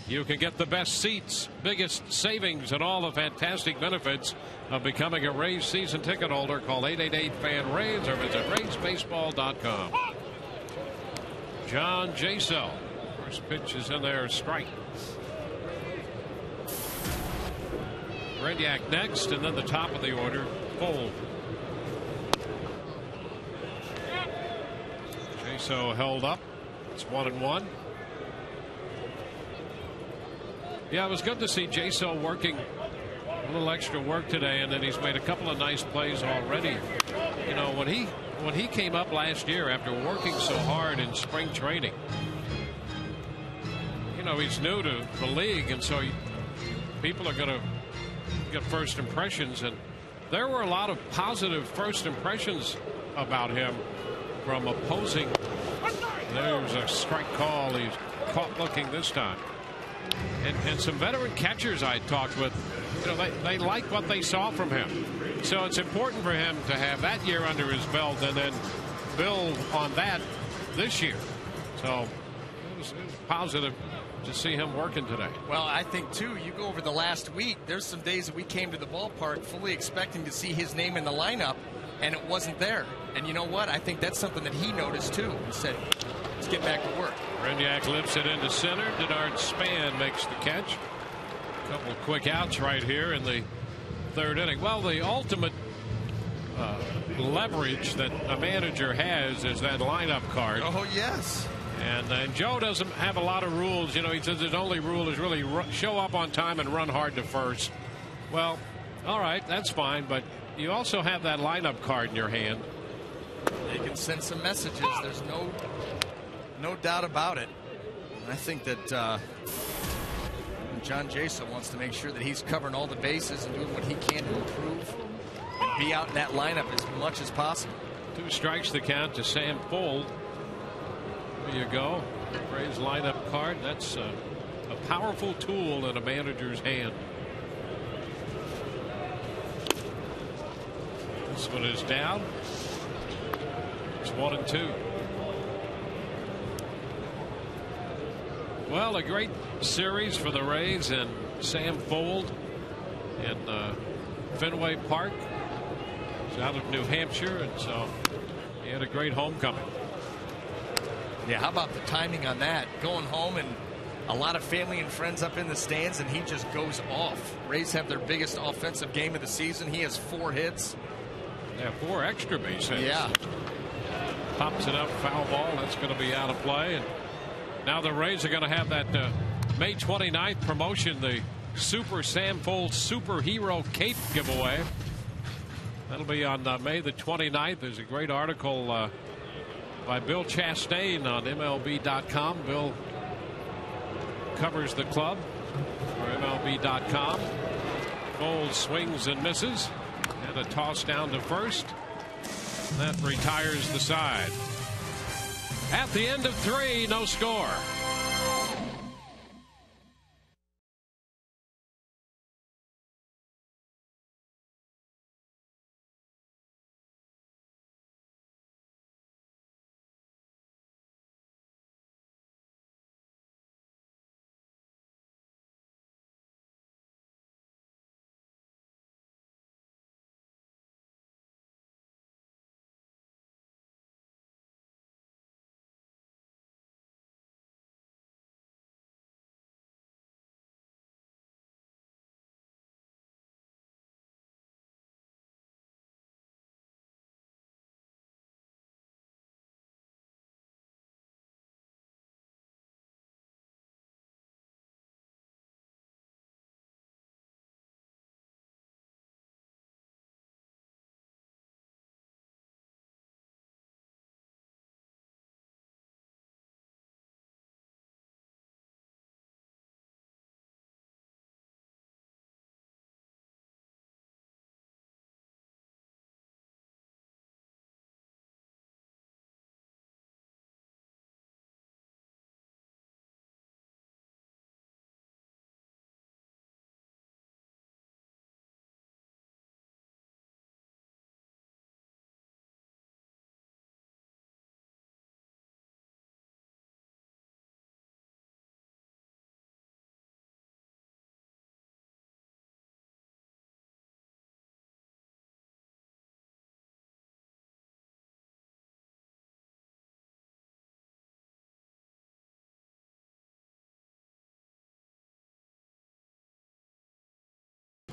You can get the best seats, biggest savings, and all the fantastic benefits of becoming a Rays season ticket holder. Call 888-FAN-RAYS or visit RaysBaseball.com. John Jaso. First pitch is in there, strike. Renyak next, and then the top of the order, Fold. Jaso held up. It's 1-1. Yeah, it was good to see Jaso working a little extra work today, and then he's made a couple of nice plays already. You know, when he came up last year after working so hard in spring training, you know, he's new to the league, and so people are going to get first impressions, and there were a lot of positive first impressions about him from opposing. There's a strike call. He's caught looking this time. And some veteran catchers I talked with, you know, they like what they saw from him. So it's important for him to have that year under his belt and then build on that this year. So it was positive to see him working today. Well, I think, too, you go over the last week, there's some days that we came to the ballpark fully expecting to see his name in the lineup, and it wasn't there. And you know what? I think that's something that he noticed, too. He said, let's get back to work. Renyak lifts it into center. Denard Span makes the catch. A couple of quick outs right here in the third inning. Well, the ultimate leverage that a manager has is that lineup card. Oh, yes. And Joe doesn't have a lot of rules. You know, he says his only rule is really show up on time and run hard to first. Well, all right, that's fine, but you also have that lineup card in your hand. You can send some messages. There's no doubt about it. I think that John Jaso wants to make sure that he's covering all the bases and doing what he can to improve and be out in that lineup as much as possible. 2 strikes the count to Sam Fold. There you go. Rays lineup card. That's a powerful tool in a manager's hand. This one is down. It's 1-2. Well, a great series for the Rays and Sam Fold in Fenway Park. He's out of New Hampshire, and so he had a great homecoming. Yeah, how about the timing on that? Going home and a lot of family and friends up in the stands, and he just goes off. Rays have their biggest offensive game of the season. He has 4 hits. Yeah, 4 extra base hits. Yeah. Pops it up, foul ball. That's going to be out of play. And now the Rays are going to have that May 29th promotion, the Super Sam Fold Superhero Cape giveaway. That'll be on May the 29th. There's a great article by Bill Chastain on MLB.com. Bill covers the club for MLB.com. Fold swings and misses, and a toss down to first. That retires the side. At the end of 3, no score.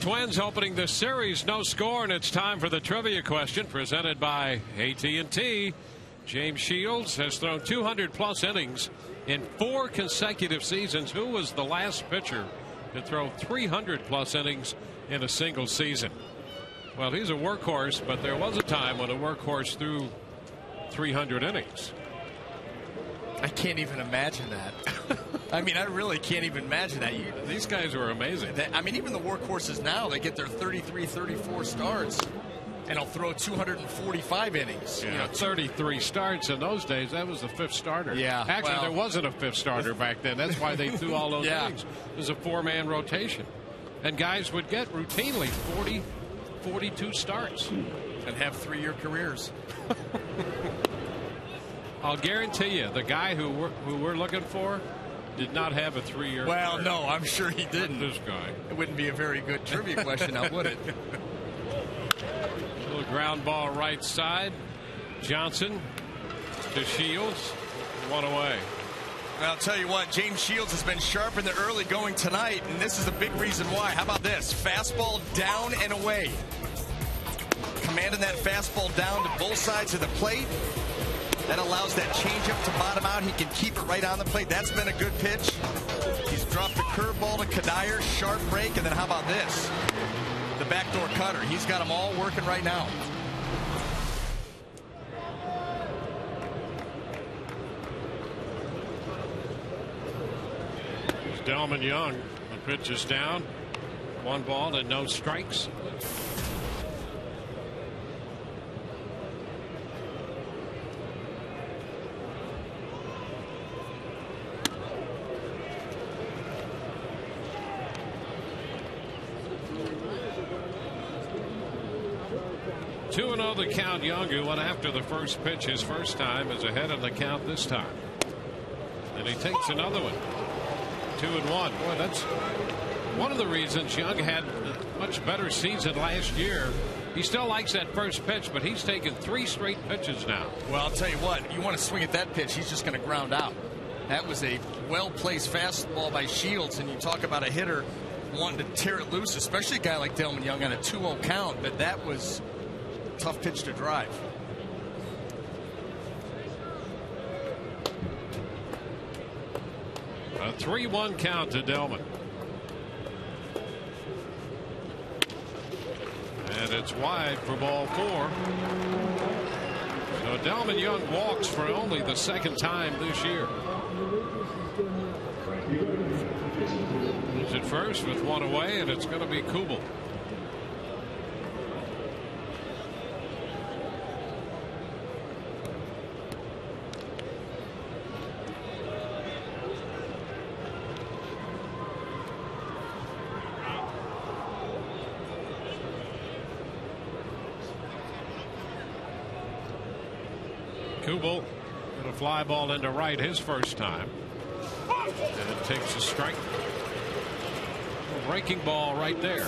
Twins opening the series, no score, and it's time for the trivia question presented by AT&T. James Shields has thrown 200+ innings in 4 consecutive seasons. Who was the last pitcher to throw 300+ innings in a single season? Well, he's a workhorse, but there was a time when a workhorse threw 300 innings. I can't even imagine that. I mean, I really can't even imagine that. These guys were amazing. I mean, even the workhorses now, they get their 33, 34 starts, and they'll throw 245 innings. Yeah, 33 starts in those days. That was the 5th starter. Yeah. Actually, there wasn't a 5th starter back then. That's why they threw all those innings. It was a 4-man rotation. And guys would get routinely 40, 42 starts. And have 3-year careers. I'll guarantee you, the guy who we're looking for did not have a 3-year career. Well, no, I'm sure he didn't. This guy. It wouldn't be a very good trivia question, now would it? Little ground ball right side. Johnson to Shields. 1 away. Well, I'll tell you what, James Shields has been sharp in the early going tonight, and this is a big reason why. How about this? Fastball down and away. Commanding that fastball down to both sides of the plate. That allows that changeup to bottom out. He can keep it right on the plate. That's been a good pitch. He's dropped the curveball to Kadire, sharp break, and then how about this? The backdoor cutter. He's got them all working right now. It's Damon Young. The pitch is down. 1 ball and no strikes. The count. Young, who went after the first pitch his first time, is ahead in the count this time. And he takes another one. 2-1. Boy, that's one of the reasons Young had a much better season last year. He still likes that first pitch, but he's taken 3 straight pitches now. Well, I'll tell you what, you want to swing at that pitch, he's just going to ground out. That was a well-placed fastball by Shields, and you talk about a hitter wanting to tear it loose, especially a guy like Damon Young on a 2-0 count, but that was tough pitch to drive. A 3-1 count to Damon. And it's wide for ball 4. So Damon Young walks for only the 2nd time this year. He's at first with 1 away, and it's going to be Kubel. Kubel got a fly ball into right his first time. And it takes a strike. A breaking ball right there.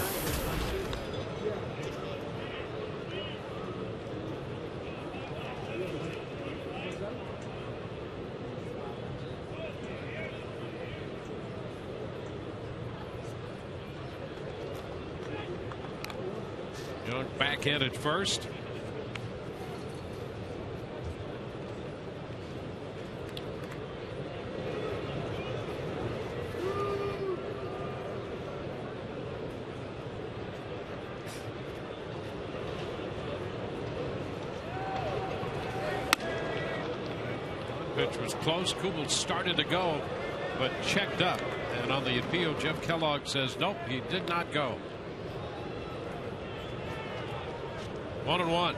Young backhand at first. Pitch was close. Kubel started to go, but checked up. And on the appeal, Jeff Kellogg says, nope, he did not go. 1-1.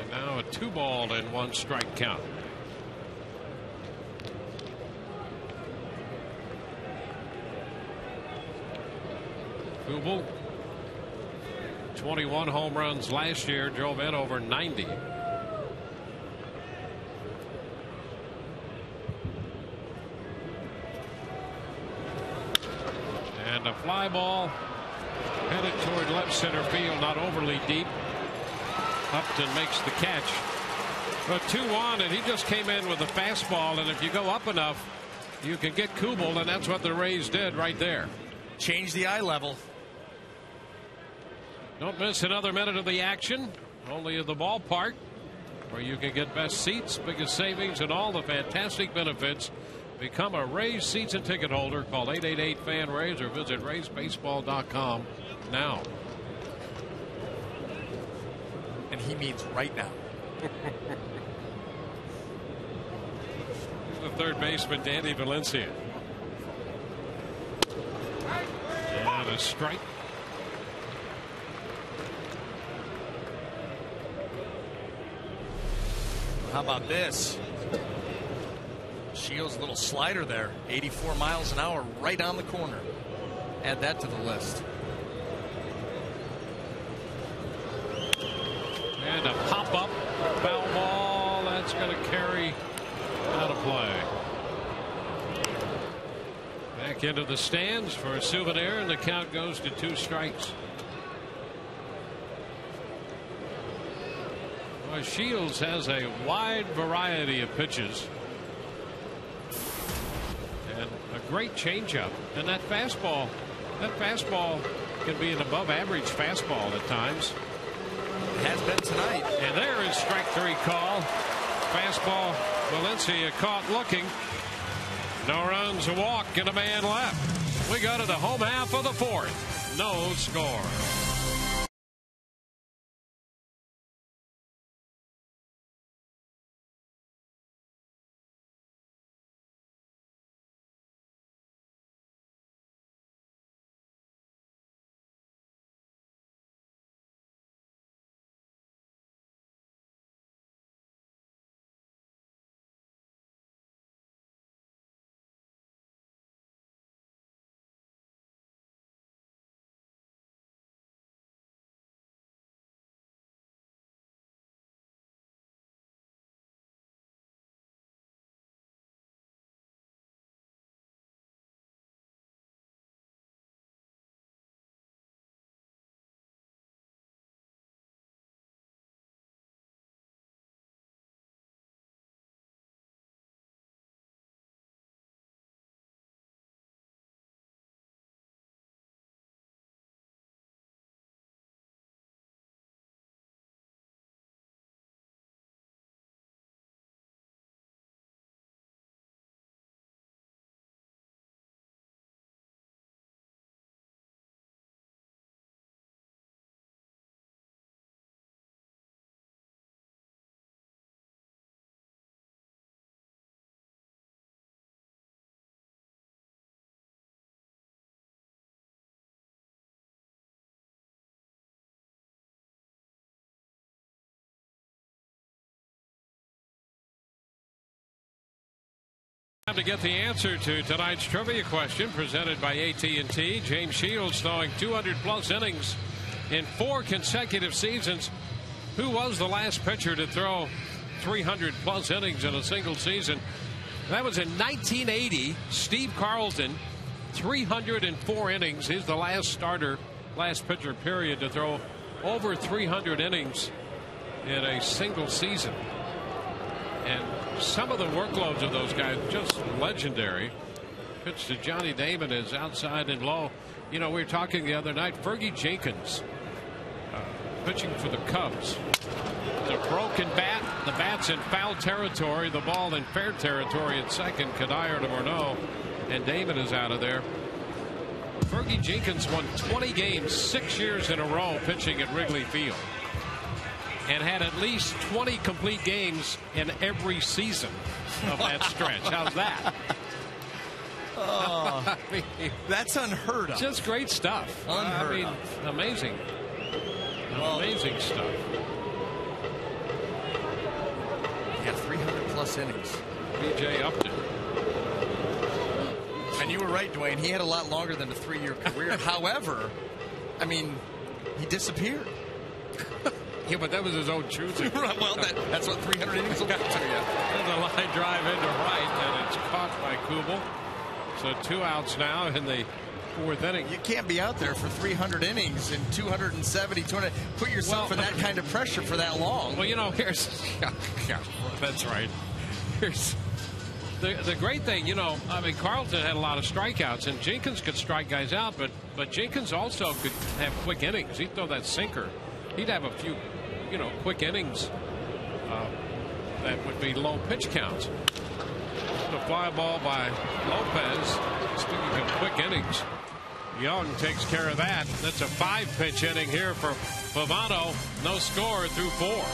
And now a 2-ball and 1 strike count. Kubel, 21 home runs last year, drove in over 90. And a fly ball headed toward left center field, not overly deep. Upton makes the catch. But 2-1, and he just came in with a fastball, and if you go up enough, you can get Kubel, and that's what the Rays did right there. Change the eye level. Don't miss another minute of the action. Only at the ballpark, where you can get best seats, biggest savings, and all the fantastic benefits. Become a Rays season ticket holder. Call 888-FAN-RAYS or visit RaysBaseball.com now. And he means right now. The third baseman, Danny Valencia. And a strike. How about this? Shields' little slider there. 84 miles an hour right on the corner. Add that to the list. And a pop-up foul ball. That's going to carry out of play. Back into the stands for a souvenir, and the count goes to 2 strikes. Well, Shields has a wide variety of pitches. And a great changeup. And that fastball can be an above-average fastball at times. Has been tonight. And there is strike 3 call. Fastball, Valencia caught looking. No runs, a walk, and a man left. We go to the home half of the 4th. No score. Time to get the answer to tonight's trivia question presented by AT&T. James Shields throwing 200-plus innings in 4 consecutive seasons. Who was the last pitcher to throw 300-plus innings in a single season? That was in 1980. Steve Carlton, 304 innings. He's the last pitcher, period, to throw over 300 innings in a single season. And some of the workloads of those guys just legendary. Pitch to Johnny Damon is outside and low. You know, we were talking the other night. Fergie Jenkins pitching for the Cubs. It's a broken bat. The bat's in foul territory. The ball in fair territory at second. Kadire to Morneau, and Damon is out of there. Fergie Jenkins won 20 games 6 years in a row pitching at Wrigley Field, and had at least 20 complete games in every season of that stretch. How's that? Oh, I mean, that's unheard of. Just great stuff. Unheard of. Amazing. Amazing stuff. Yeah, 300-plus innings. B.J. Upton. And you were right, Dwayne. He had a lot longer than a 3-year career. However, I mean, he disappeared. Yeah, but that was his own choosing. Well, that's what 300 innings will get to you. There's a line drive into right, and it's caught by Kubel. So 2 outs now in the fourth inning. You can't be out there for 300 innings and 270, 200. Put yourself in that kind of pressure for that long. Well, you know, here's that's right. Here's the great thing, you know. I mean, Carlton had a lot of strikeouts, and Jenkins could strike guys out, but Jenkins also could have quick innings. He'd throw that sinker. He'd have a few, you know, quick innings that would be low pitch counts. The fly ball by Lopez. Speaking of quick innings, Young takes care of that. That's a 5-pitch inning here for Pavano. No score through 4.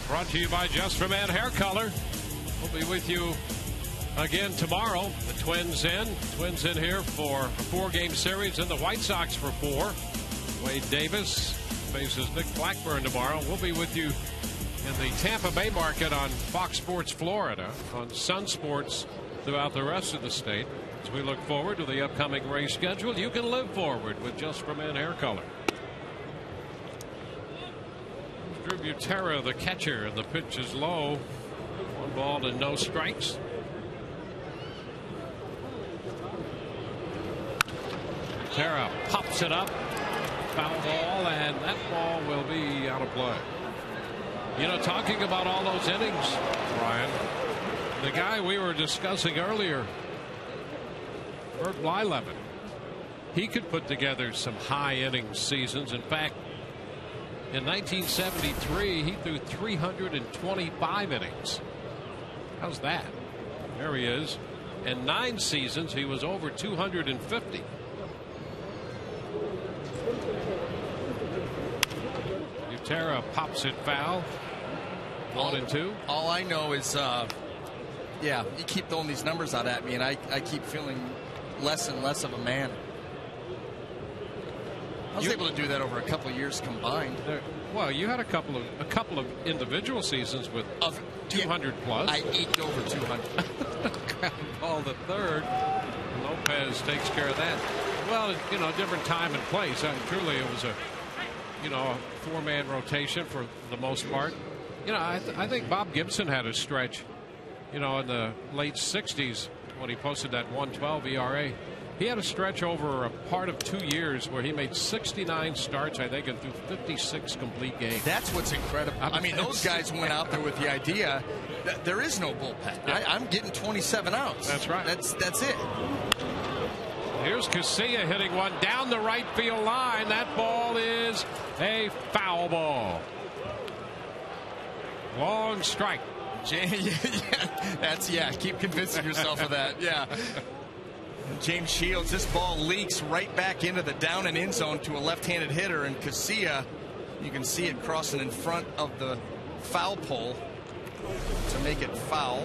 Brought to you by Just for Men Hair Color. We'll be with you again tomorrow. The Twins in here for a 4-game series, and the White Sox for 4. Wade Davis faces Nick Blackburn tomorrow. We'll be with you in the Tampa Bay market on Fox Sports Florida, on Sun Sports throughout the rest of the state. As we look forward to the upcoming race schedule, you can live forward with Just for Men Hair Color. Drew Butera, the catcher, and the pitch is low. 1 ball and no strikes. Butera pops it up. Foul ball, and that ball will be out of play. You know, talking about all those innings, Brian, the guy we were discussing earlier, Bert Blyleven, he could put together some high innings seasons. In fact, in 1973, he threw 325 innings. How's that? There he is. In 9 seasons, he was over 250. Butera pops it foul. 1-2. All I know is, yeah, you keep throwing these numbers out at me, and I keep feeling less and less of a man. I was able to do that over a couple of years combined. Well, you had a couple of individual seasons with 200 plus. I eked over 200. Ground ball the third. Lopez takes care of that. Well, you know, different time and place. Truly, it was a 4-man rotation for the most part. You know, I think Bob Gibson had a stretch, you know, in the late 60s when he posted that 1.12 ERA. He had a stretch over a part of 2 years where he made 69 starts, I think, and threw 56 complete games. That's what's incredible. I mean, those guys went out there with the idea that there is no bullpen. Yeah. I'm getting 27 outs. That's right. That's it. Here's Casilla hitting one down the right field line. That ball is a foul ball. Long strike. Keep convincing yourself of that. Yeah. James Shields, this ball leaks right back into the down and in zone to a left-handed hitter, and Casilla, you can see it crossing in front of the foul pole to make it foul.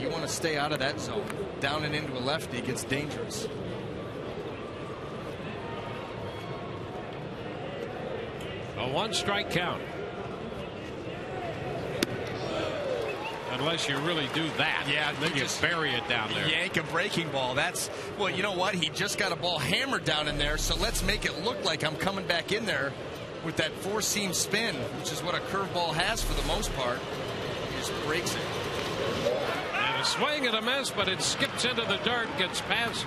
You want to stay out of that zone. Down and into a lefty gets dangerous. A 1-strike count. Unless you really do that. Yeah, then you just bury it down there. Yank a breaking ball. That's, well, you know what? He just got a ball hammered down in there, so let's make it look like I'm coming back in there with that 4-seam spin, which is what a curveball has for the most part. He just breaks it. And a swing and a miss, but it skips into the dirt, gets past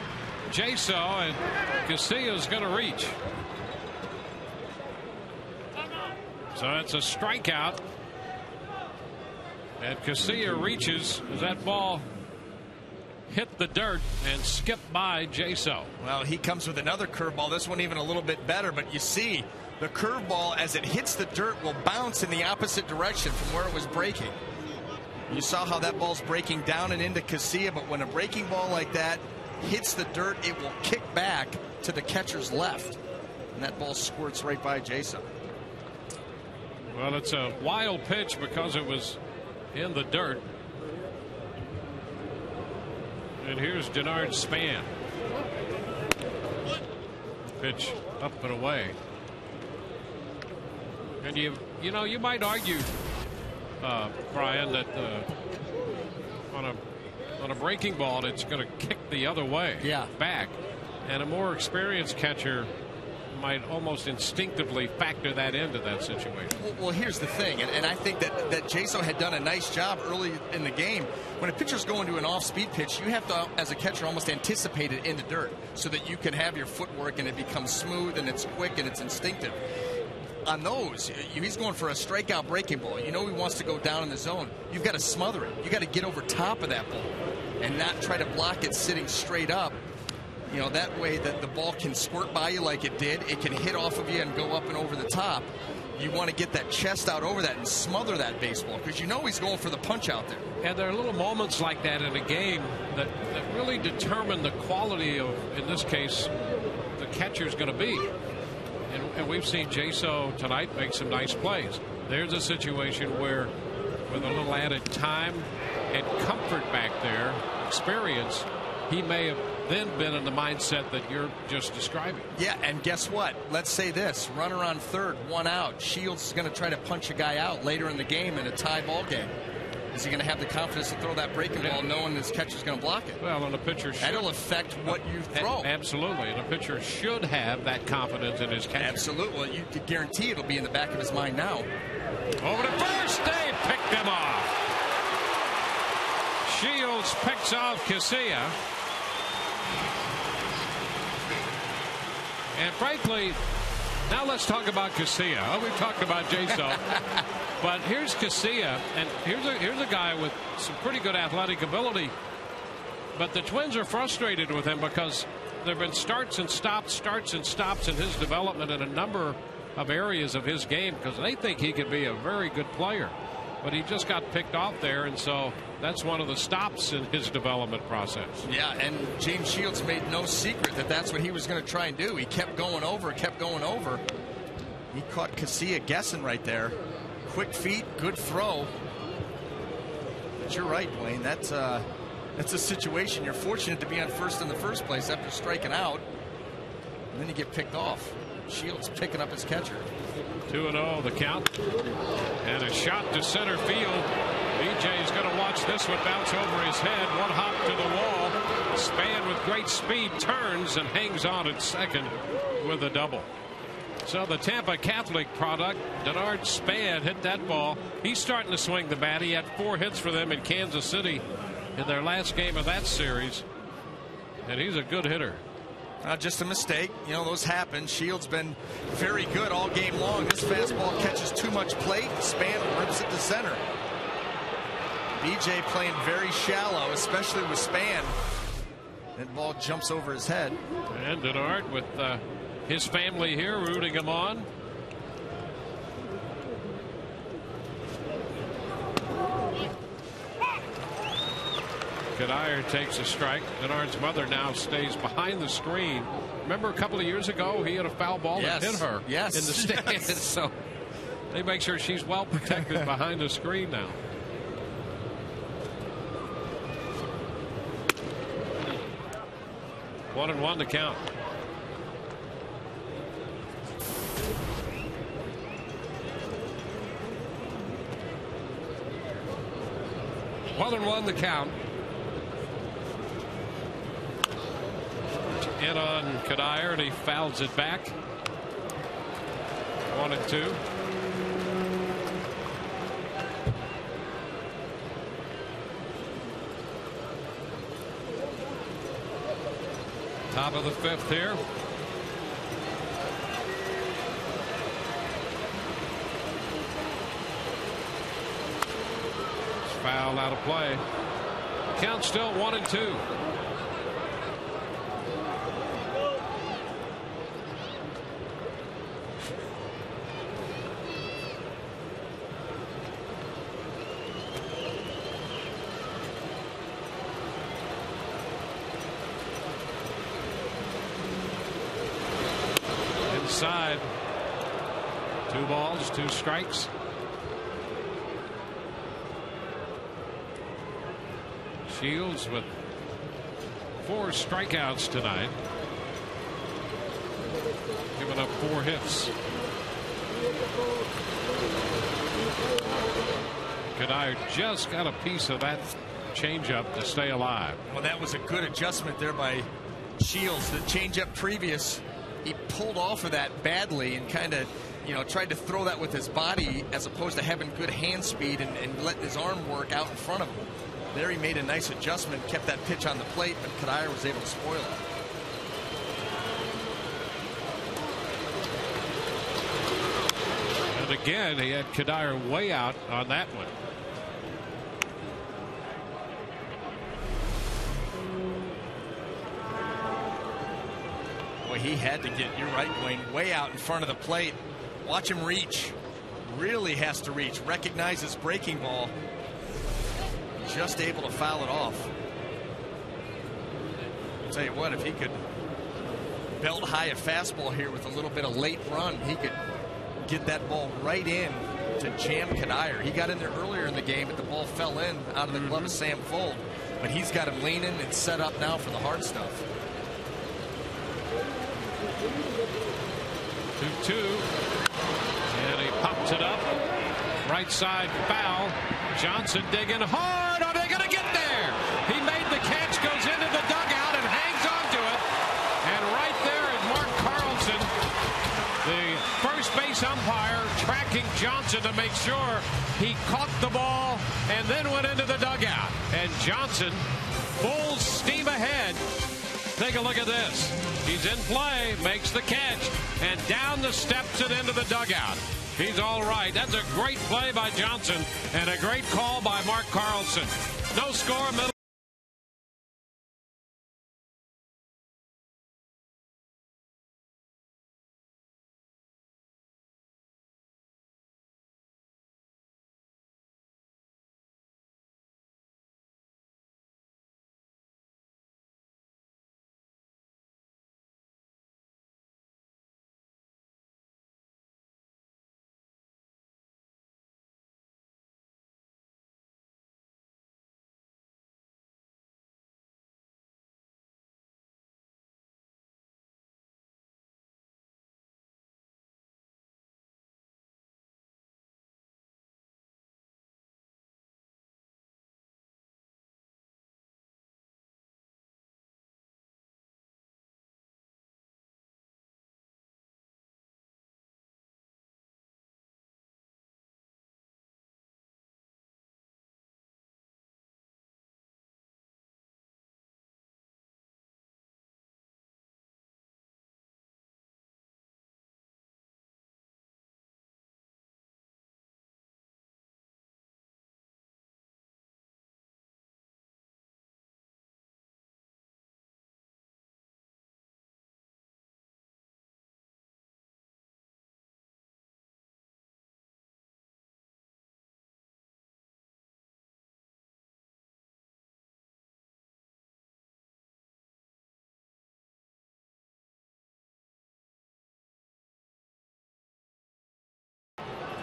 Jaso, and Casillas going to reach. So it's a strikeout. And Casilla reaches as that ball hit the dirt and skipped by Jaso. Well, he comes with another curveball. This one even a little bit better, but you see the curveball as it hits the dirt will bounce in the opposite direction from where it was breaking. You saw how that ball's breaking down and into Casilla, but when a breaking ball like that hits the dirt, it will kick back to the catcher's left. And that ball squirts right by Jaso. Well, it's a wild pitch because it was in the dirt. And here's Denard Span. Pitch up and away. And you know, you might argue, Brian, that on a breaking ball, it's going to kick the other way, back, and a more experienced catcher might almost instinctively factor that into that situation. Well, here's the thing, and I think that Jaso had done a nice job early in the game. When a pitcher's going to an off-speed pitch, you have to, as a catcher, almost anticipate it in the dirt so that you can have your footwork and it becomes smooth and it's quick and it's instinctive. On those, he's going for a strikeout breaking ball. You know he wants to go down in the zone. You've got to smother it. You got to get over top of that ball and not try to block it sitting straight up. You know, that way that the ball can squirt by you like it did. It can hit off of you and go up and over the top. You want to get that chest out over that and smother that baseball because you know he's going for the punch out there. And there are little moments like that in a game that really determine the quality of, in this case, the catcher's going to be. And we've seen Jaso tonight make some nice plays. There's a situation where, with a little added time and comfort back there, experience, he may have then been in the mindset that you're just describing. Yeah, and guess what? Let's say this. Runner on third, 1 out. Shields is going to try to punch a guy out later in the game in a tie ball game. Is he going to have the confidence to throw that breaking ball knowing his catcher's going to block it? Well, and the pitcher should. That'll affect what you throw. Absolutely. And the pitcher should have that confidence in his catcher. Absolutely. Well, you can guarantee it'll be in the back of his mind now. Over to first. They picked him off. Shields picks off Casilla. And frankly, now let's talk about Casilla. Oh, we've talked about Jaso. But here's Casilla, and here's a guy with some pretty good athletic ability. But the Twins are frustrated with him because there have been starts and stops in his development in a number of areas of his game because they think he could be a very good player. But he just got picked off there, and so that's one of the stops in his development process. Yeah, and James Shields made no secret that that's what he was going to try and do. He kept going over. He caught Casilla guessing right there. Quick feet, good throw. But you're right, Dwayne. That's a situation. You're fortunate to be on first in the first place after striking out, and then you get picked off. Shields picking up his catcher. 2-0 the count, and a shot to center field. BJ's going to watch this one bounce over his head. One hop to the wall. Span with great speed turns and hangs on at second with a double. So the Tampa Catholic product, Denard Span, hit that ball. He's starting to swing the bat. He had 4 hits for them in Kansas City in their last game of that series, and he's a good hitter. Just a mistake. You know, those happen. Shields been very good all game long. This fastball catches too much plate. Span rips it to center. BJ playing very shallow, especially with Span. That ball jumps over his head. And Denard with his family here rooting him on. Kadire takes a strike. Denard's mother now stays behind the screen. Remember a couple of years ago he had a foul ball that hit her in the stands. So they make sure she's well protected behind the screen now. 1-1 to count. One and one the count. In on Kadire, and he fouls it back. 1-2. Top of the fifth here. Foul out of play. Count still 1-2. Inside. 2 balls, 2 strikes. Shields with 4 strikeouts tonight. Giving up 4 hits. Kadire just got a piece of that changeup to stay alive. Well, that was a good adjustment there by Shields. The changeup previous, he pulled off of that badly and kind of, tried to throw that with his body as opposed to having good hand speed and letting his arm work out in front of him. There he made a nice adjustment, kept that pitch on the plate, but Kadire was able to spoil it. And again, he had Kadire way out on that one. Boy, he had to get, you're right, Dwayne, way out in front of the plate. Watch him reach. Really has to reach. Recognize his breaking ball. Just able to foul it off. I'll tell you what, if he could belt high a fastball here with a little bit of late run, he could get that ball right in to jam Kadire. He got in there earlier in the game, but the ball fell in out of the glove of Sam Fold. But he's got him leaning and set up now for the hard stuff. 2-2. And he pops it up. Right side foul. Johnson digging hard. Are they going to get there? He made the catch, goes into the dugout and hangs on to it. And right there is Mark Carlson, the first base umpire, tracking Johnson to make sure he caught the ball and then went into the dugout. And Johnson, full steam ahead. Take a look at this. He's in play, makes the catch, and down the steps and into the dugout. He's all right. That's a great play by Johnson and a great call by Mark Carlson. No score, middle.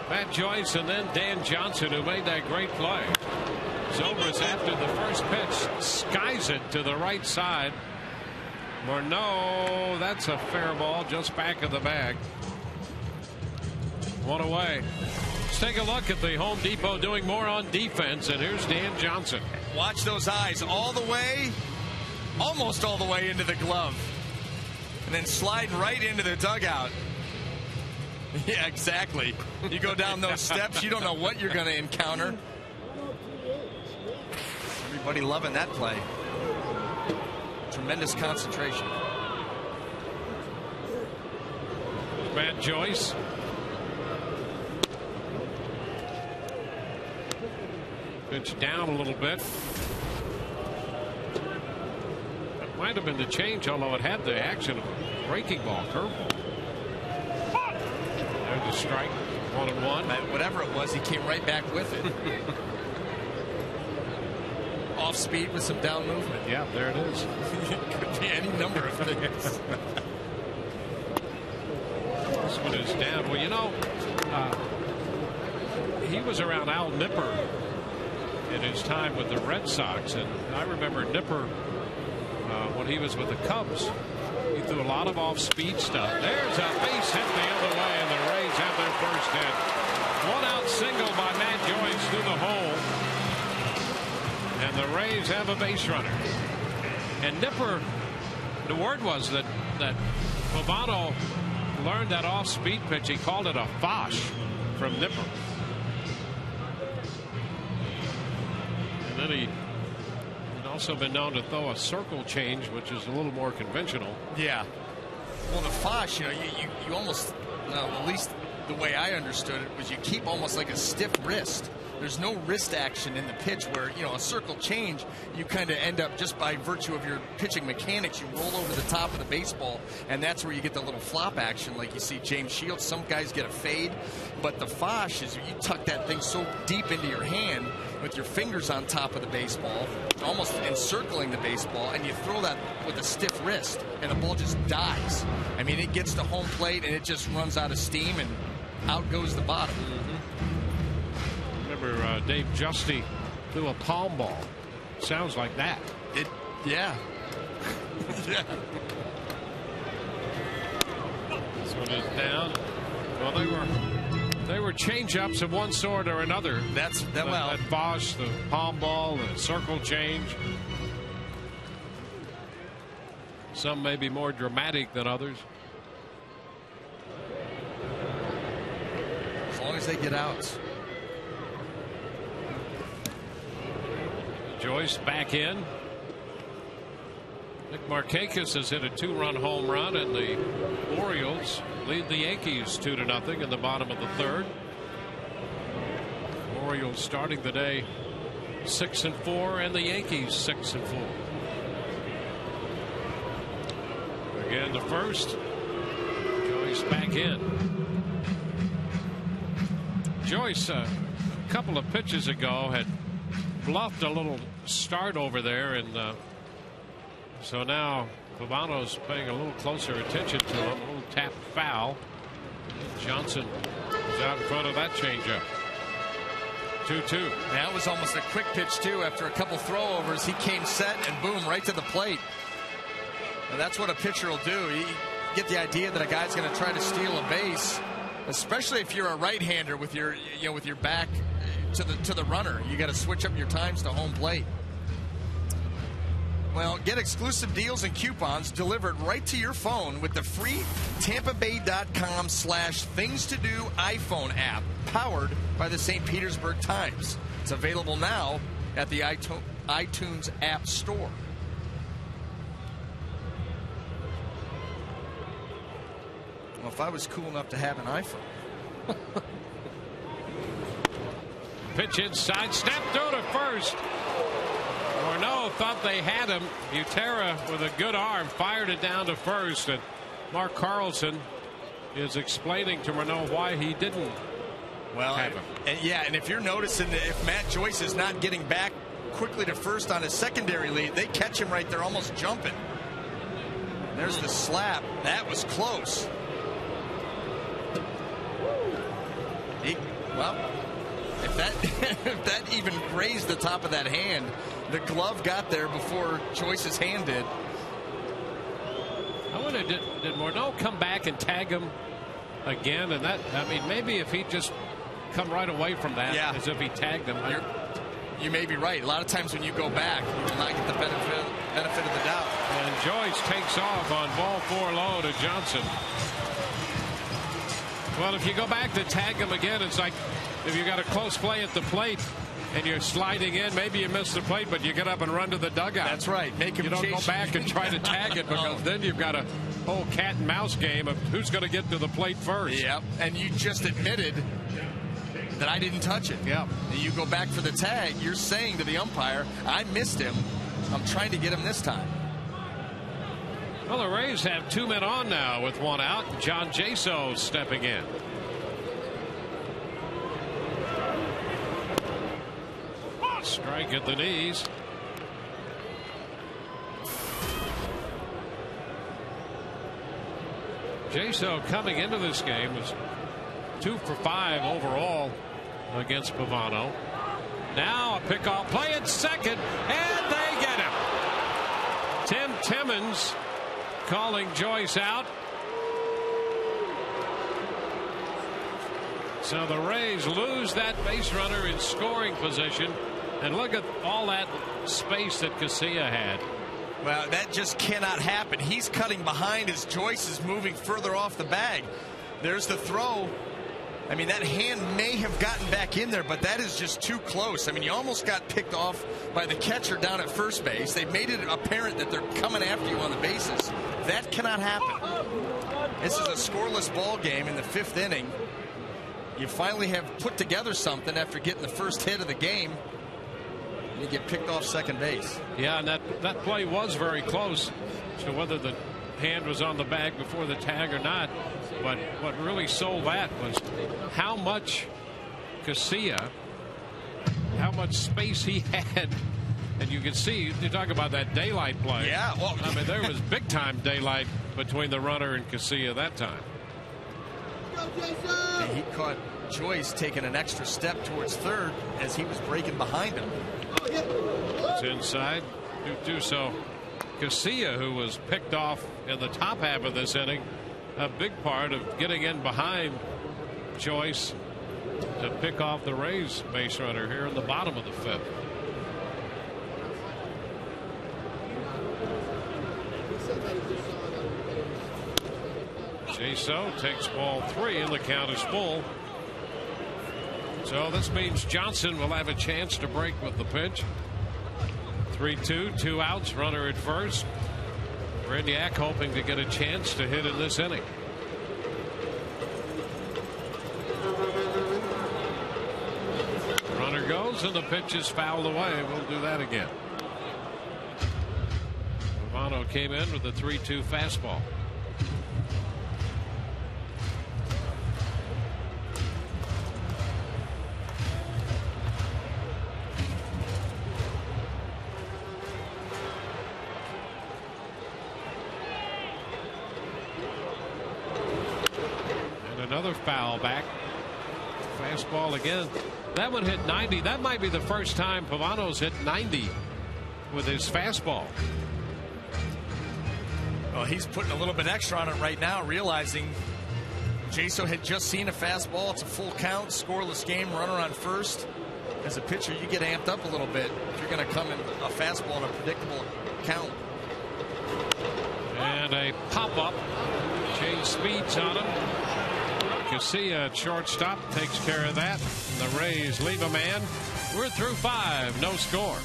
Matt Joyce and then Dan Johnson, who made that great play. Zobrist, after the first pitch, skies it to the right side. Morneau, that's a fair ball just back of the bag. One away. Let's take a look at the Home Depot doing more on defense, and here's Dan Johnson. Watch those eyes all the way, almost all the way into the glove, and then sliding right into the dugout. Yeah, exactly. You go down those steps, you don't know what you're going to encounter. Everybody loving that play. Tremendous concentration. Matt Joyce. Pitch down a little bit. It might have been the change, although it had the action of a breaking ball, curveball. There's a strike, 1-1. Whatever it was, he came right back with it. Off speed with some down movement. Yeah, there it is. It could be any number of things. This one is down. Well, you know, he was around Al Nipper in his time with the Red Sox, and I remember Nipper when he was with the Cubs. He threw a lot of off-speed stuff. There's a base hit the other way, and the Rays have their first hit. One out single by Matt Joyce through the hole, and the Rays have a base runner. And Nipper, the word was that Pavano learned that off-speed pitch. He called it a fosh from Nipper. And then he'd also been known to throw a circle change, which is a little more conventional. Yeah. Well, the fosh, you know, you almost, at least the way I understood it, was you keep almost like a stiff wrist. There's no wrist action in the pitch where, you know, a circle change, you kind of end up just by virtue of your pitching mechanics, you roll over the top of the baseball, and that's where you get the little flop action like you see James Shields. Some guys get a fade, but the fosh is you tuck that thing so deep into your hand with your fingers on top of the baseball, almost encircling the baseball, and you throw that with a stiff wrist, and the ball just dies. I mean, it gets to home plate, and it just runs out of steam, and out goes the bottom. Remember Dave Justy threw a palm ball. Sounds like that. Yeah. Yeah. This one is down. Well, they were change-ups of one sort or another. That fosh, the palm ball, the circle change. Some may be more dramatic than others. As long as they get outs. Joyce back in. Nick Markakis has hit a 2-run home run, and the Orioles lead the Yankees 2-0 in the bottom of the third. Orioles starting the day 6-4, and the Yankees 6-4. Again, the first. Joyce back in. Joyce, a couple of pitches ago, had bluffed a little start over there, and so now Pavano's paying a little closer attention to him. A little tap foul. Johnson is out in front of that changeup. 2-2. That was almost a quick pitch too. After a couple throwovers, he came set and boom, right to the plate. And that's what a pitcher will do. You get the idea that a guy's going to try to steal a base, especially if you're a right-hander with your back to the runner. You got to switch up your times to home plate. Well, get exclusive deals and coupons delivered right to your phone with the free TampaBay.com/things-to-do iPhone app powered by the St. Petersburg Times. It's available now at the iTunes App Store. Well, if I was cool enough to have an iPhone. Pitch inside, step through to first. Morneau thought they had him. Butera with a good arm fired it down to first, and Mark Carlson is explaining to Morneau why he didn't have him. And if you're noticing that if Matt Joyce is not getting back quickly to first on his secondary lead, they catch him right there almost jumping. There's the slap. That was close. If that even grazed the top of that hand, the glove got there before Joyce's hand did. would have did more. Don't come back and tag him again. And that, I mean, maybe if he just come right away from that, as if he tagged him. You may be right. A lot of times when you go back, you will not get the benefit of the doubt. And Joyce takes off on ball 4 low to Johnson. Well, if you go back to tag him again, it's like if you got a close play at the plate and you're sliding in, maybe you miss the plate, but you get up and run to the dugout. That's right. Make him you don't go back and try to tag it, because then you've got a whole cat and mouse game of who's going to get to the plate first. Yep. And you just admitted that I didn't touch it. Yeah. You go back for the tag, you're saying to the umpire, I missed him. I'm trying to get him this time. Well, the Rays have 2 men on now with 1 out. John Jaso stepping in. Strike at the knees. Jaso coming into this game was 2 for 5 overall against Pavano. Now a pickoff play at second, and they get him. Tim Timmons calling Joyce out. So the Rays lose that base runner in scoring position. And look at all that space that Casilla had. Well, that just cannot happen. He's cutting behind as Joyce is moving further off the bag. There's the throw. I mean, that hand may have gotten back in there, but that is just too close. I mean, you almost got picked off by the catcher down at first base. They've made it apparent that they're coming after you on the bases. That cannot happen. This is a scoreless ball game in the 5th inning. You finally have put together something after getting the first hit of the game. You get picked off second base. Yeah, and that play was very close to whether the hand was on the bag before the tag or not. But what really sold that was how much Casilla, how much space he had. And you can see, you talk about that daylight play. Yeah, well, I mean, there was big time daylight between the runner and Casilla that time. And he caught Joyce taking an extra step towards third as he was breaking behind him. It's inside. 2-2. So Casilla, who was picked off in the top half of this inning, a big part of getting in behind Joyce to pick off the Rays base runner here in the bottom of the 5th. Jaso takes ball 3 and the count is full. So this means Johnson will have a chance to break with the pitch. 3-2, 2 outs, runner at first. Brignac hoping to get a chance to hit in this inning. Runner goes and the pitch is fouled away. We'll do that again. Pavano came in with a 3-2 fastball. Another foul back. Fastball again. That one hit 90. That might be the first time Pavano's hit 90 with his fastball. Well, he's putting a little bit extra on it right now, realizing Jaso had just seen a fastball. It's a full count, scoreless game, runner on first. As a pitcher, you get amped up a little bit if you're going to come in a fastball in a predictable count. And a pop-up. Change speeds on him. Casilla at shortstop takes care of that. The Rays leave a man. We're through 5. No score.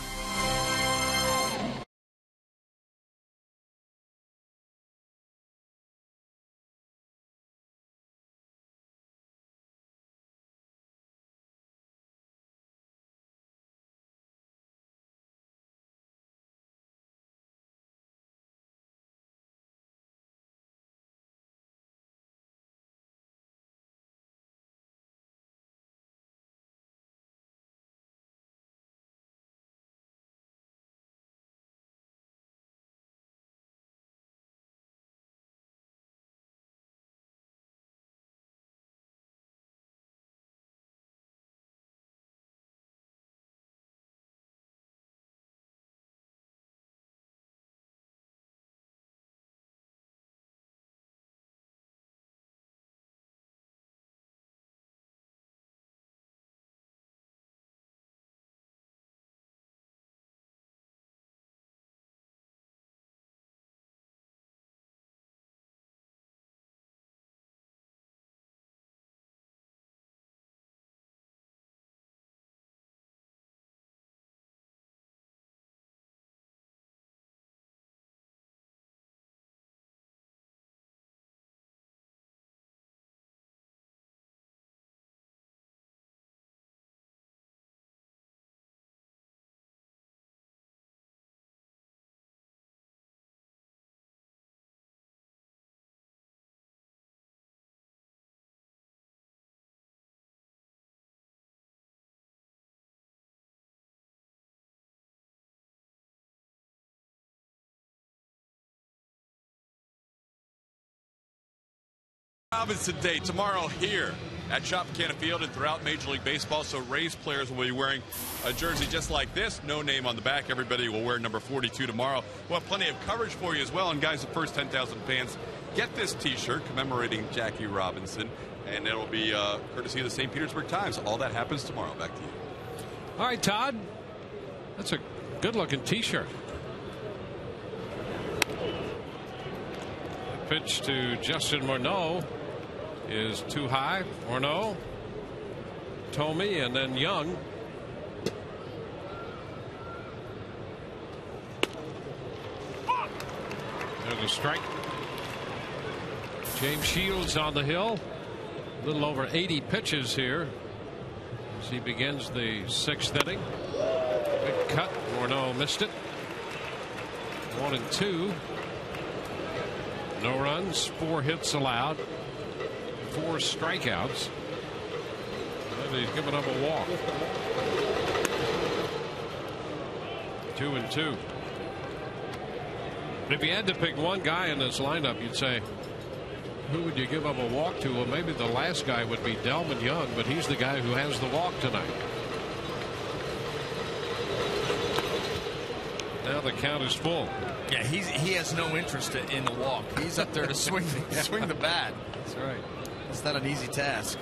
Robinson Day tomorrow here at Tropicana Field and throughout Major League Baseball. So Rays players will be wearing a jersey just like this, no name on the back. Everybody will wear number 42 tomorrow. We'll have plenty of coverage for you as well. And guys, the first 10,000 fans get this t-shirt commemorating Jackie Robinson, and it'll be courtesy of the St. Petersburg Times. All that happens tomorrow. Back to you. All right, Todd, that's a good looking t-shirt. Pitch to Justin Morneau is too high. Morneau, Tomey, and then Young. There's a strike. James Shields on the hill. A little over 80 pitches here as he begins the 6th inning. Big cut. Morneau missed it. 1-2. No runs, 4 hits allowed, 4 strikeouts, and he's given up a walk. 2-2. But if you had to pick one guy in this lineup, you'd say, who would you give up a walk to? Well, maybe the last guy would be Damon Young, but he's the guy who has the walk tonight. Now the count is full. Yeah, he has no interest in the walk. He's up there to swing the bat. That's right. It's not an easy task.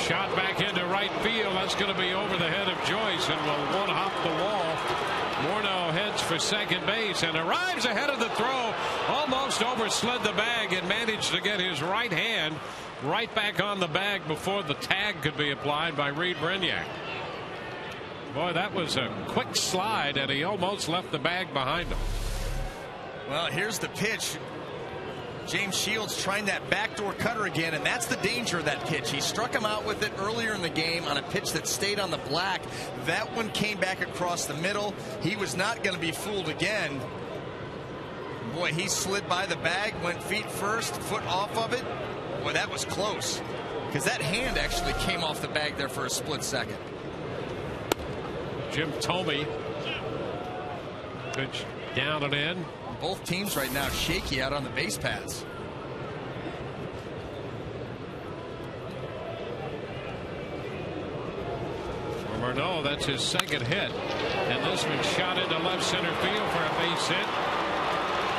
Shot back into right field. That's going to be over the head of Joyce and will one-hop the wall. Morneau heads for second base and arrives ahead of the throw. Almost overslid the bag and managed to get his right hand right back on the bag before the tag could be applied by Reed Brignac. Boy, that was a quick slide, and he almost left the bag behind him. Well, here's the pitch. James Shields trying that backdoor cutter again, and that's the danger of that pitch. He struck him out with it earlier in the game on a pitch that stayed on the black. That one came back across the middle. He was not going to be fooled again. Boy, he slid by the bag, went feet first, foot off of it. Boy, that was close, because that hand actually came off the bag there for a split second. Jim Tomey. Pitch down and in. Both teams right now shaky out on the base paths. For Morneau, that's his second hit. And this one shot into left center field for a base hit.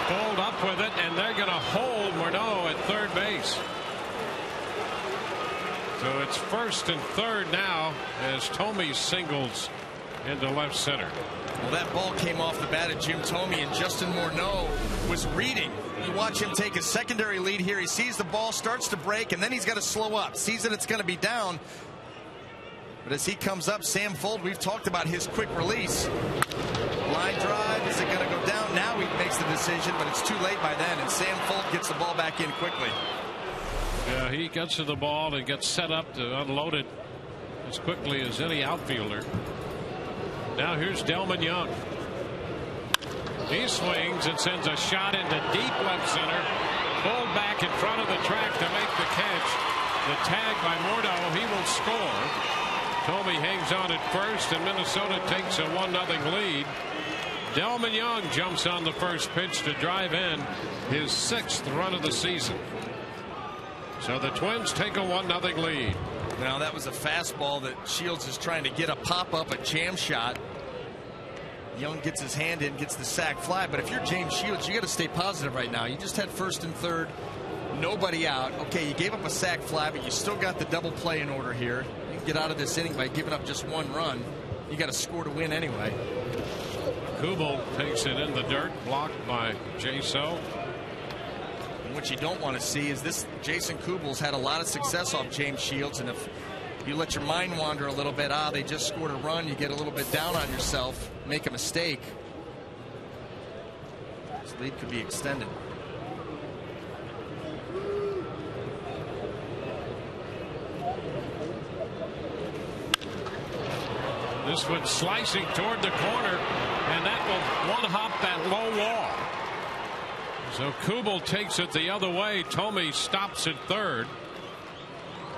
Pulled up with it, and they're going to hold Morneau at third base. So it's first and third now as Tomey singles into left center. Well, that ball came off the bat of Jim Tomey, and Justin Morneau was reading. You watch him take a secondary lead here. He sees the ball, starts to break, and then he's got to slow up. Sees that it's going to be down. But as he comes up, Sam Fuld, we've talked about his quick release. Line drive, is it going to go down? Now he makes the decision, but it's too late by then, and Sam Fuld gets the ball back in quickly. Yeah, he gets to the ball and gets set up to unload it as quickly as any outfielder. Now here's Damon Young. He swings and sends a shot into deep left center. Pulled back in front of the track to make the catch. The tag by Morneau. He will score. Tomey hangs on at first, and Minnesota takes a 1-0 lead. Damon Young jumps on the first pitch to drive in his 6th run of the season. So the Twins take a 1-0 lead. Now that was a fastball that Shields is trying to get a pop-up, a jam shot. Young gets his hand in, gets the sac fly. But if you're James Shields, you got to stay positive right now. You just had first and third, nobody out. Okay, you gave up a sac fly, but you still got the double play in order here. You can get out of this inning by giving up just 1 run. You got to score to win anyway. Kubel takes it in the dirt, blocked by J-So. And what you don't want to see is this. Jason Kubel's had a lot of success off James Shields, and if you let your mind wander a little bit, they just scored a run, you get a little bit down on yourself, make a mistake, this lead could be extended. This one slicing toward the corner, and that will one-hop that low wall. So Kubel takes it the other way. Tomey stops at third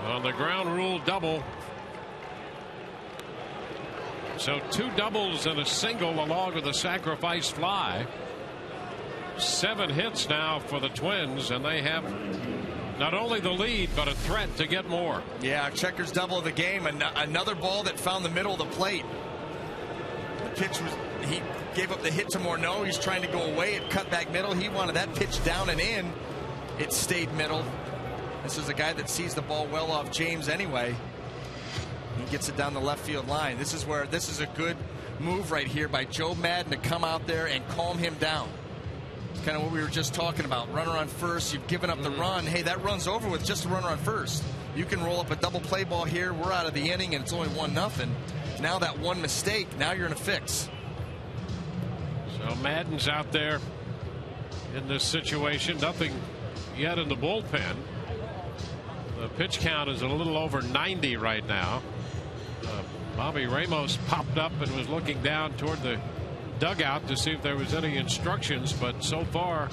on the ground rule double. So 2 doubles and a single along with a sacrifice fly. 7 hits now for the Twins, and they have not only the lead but a threat to get more. Yeah, Checkers double of the game, and another ball that found the middle of the plate. The pitch was, he gave up the hit to Morneau. He's trying to go away at cutback middle. He wanted that pitch down and in. It stayed middle. This is a guy that sees the ball well off James anyway. He gets it down the left field line. This is a good move right here by Joe Maddon to come out there and calm him down. It's kind of what we were just talking about. Runner on first. You've given up the run. Hey, that run's over with just a runner on first. You can roll up a double play ball here. We're out of the inning and it's only 1-0. Now that one mistake, now you're in a fix. So Madden's out there in this situation. Nothing yet in the bullpen. The pitch count is a little over 90 right now. Bobby Ramos popped up and was looking down toward the dugout to see if there was any instructions, but so far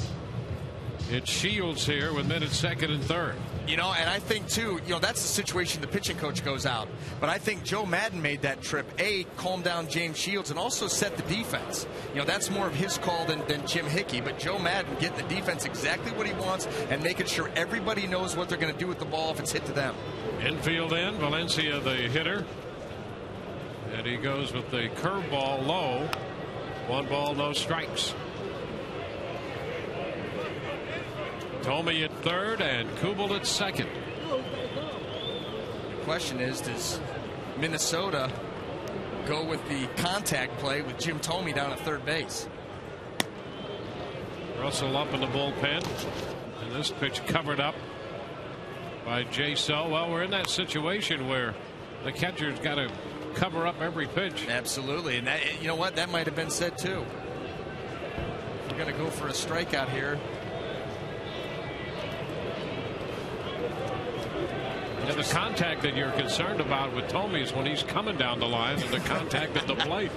it's Shields here with men at second and third. You know, and I think too, you know, that's the situation the pitching coach goes out. But I think Joe Maddon made that trip, calm down James Shields and also set the defense. You know, that's more of his call than Jim Hickey. But Joe Maddon getting the defense exactly what he wants and making sure everybody knows what they're going to do with the ball if it's hit to them. Infield in, Valencia the hitter. And he goes with the curveball low. 1 ball, no strikes. Tomey at third and Kubel at second. The question is, does Minnesota go with the contact play with Jim Tomey down at third base? Russell up in the bullpen, and this pitch covered up by Jay So. Well, we're in that situation where the catcher's got to cover up every pitch. Absolutely, and that, you know what, that might have been said too. We're going to go for a strikeout here. And the contact that you're concerned about with Tomey is when he's coming down the line and the contact at the plate.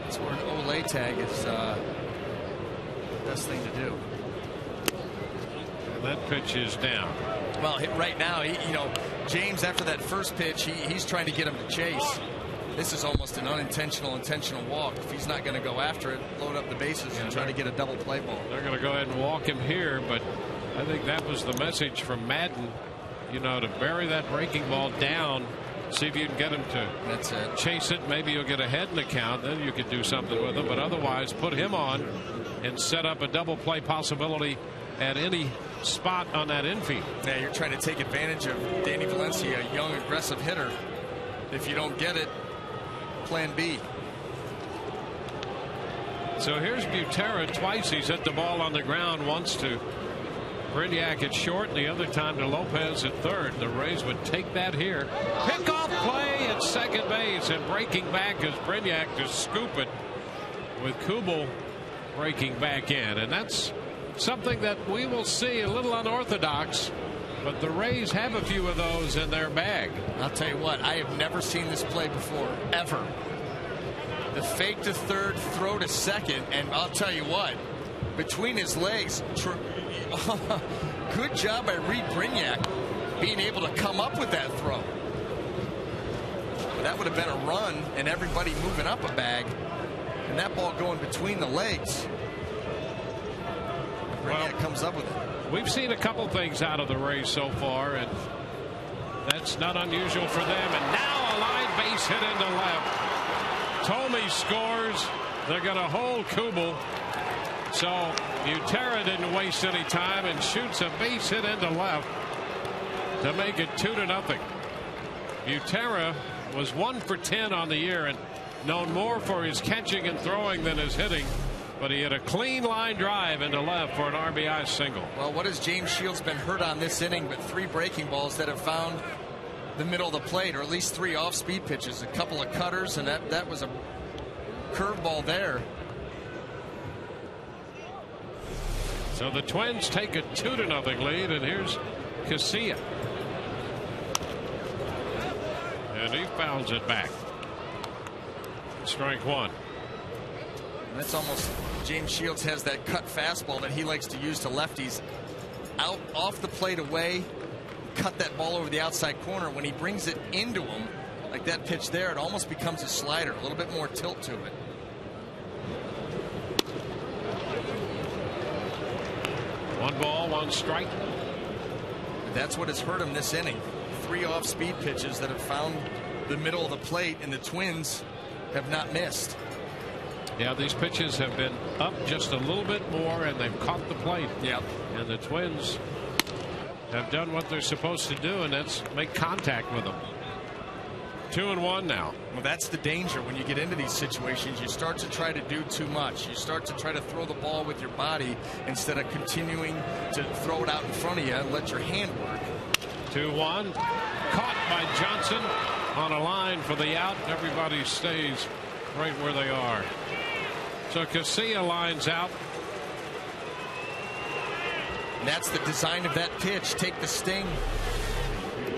That's where an Olay tag is the best thing to do. And that pitch is down. Well, right now, you know, James, after that first pitch, he's trying to get him to chase. This is almost an intentional walk. If he's not going to go after it, load up the bases and try to get a double play ball. They're going to go ahead and walk him here, but I think that was the message from Maddon, you know, to bury that breaking ball down, see if you can get him to chase it. Maybe you'll get ahead in the count, then you could do something with him, but otherwise put him on and set up a double play possibility at any spot on that infield. Yeah, you're trying to take advantage of Danny Valencia, a young, aggressive hitter. If you don't get it, plan B. So here's Butera twice. He's hit the ball on the ground, once to Brignac at short, and the other time to Lopez at third. The Rays would take that here. Pick-off play at second base, and breaking back is Brignac to scoop it with Kubel breaking back in. And that's something that we will see a little unorthodox, but the Rays have a few of those in their bag. I'll tell you what, I have never seen this play before, ever. The fake to third, throw to second, and I'll tell you what, between his legs, good job by Reed Brignac being able to come up with that throw. That would have been a run and everybody moving up a bag, and that ball going between the legs. Brignac comes up with it. We've seen a couple things out of the Rays so far, and that's not unusual for them. And now a line base hit into left. Tomey scores. They're going to hold Kubel. So Butera didn't waste any time and shoots a base hit into left to make it 2-0. Butera was 1 for 10 on the year and known more for his catching and throwing than his hitting. But he had a clean line drive into left for an RBI single. Well, what has James Shields been hurt on this inning but 3 breaking balls that have found the middle of the plate, or at least 3 off-speed pitches, a couple of cutters, and that was a curveball there. So the Twins take a 2-0 lead, and here's Casilla. And he fouls it back. Strike 1. That's almost, James Shields has that cut fastball that he likes to use to lefties. Out off the plate away, cut that ball over the outside corner. When he brings it into him, Like that pitch there, it almost becomes a slider, a little bit more tilt to it. One ball, one strike. That's what has hurt him this inning. 3 off-speed pitches that have found the middle of the plate, and the Twins have not missed. Yeah, these pitches have been up just a little bit more, and they've caught the plate. Yep. And the Twins have done what they're supposed to do, and that's make contact with them. 2-1 now. Well, that's the danger when you get into these situations. You start to try to do too much. You start to try to throw the ball with your body instead of continuing to throw it out in front of you and let your hand work. 2-1. Caught by Johnson on a line for the out. Everybody stays right where they are. So Casilla lines out. And that's the design of that pitch. Take the sting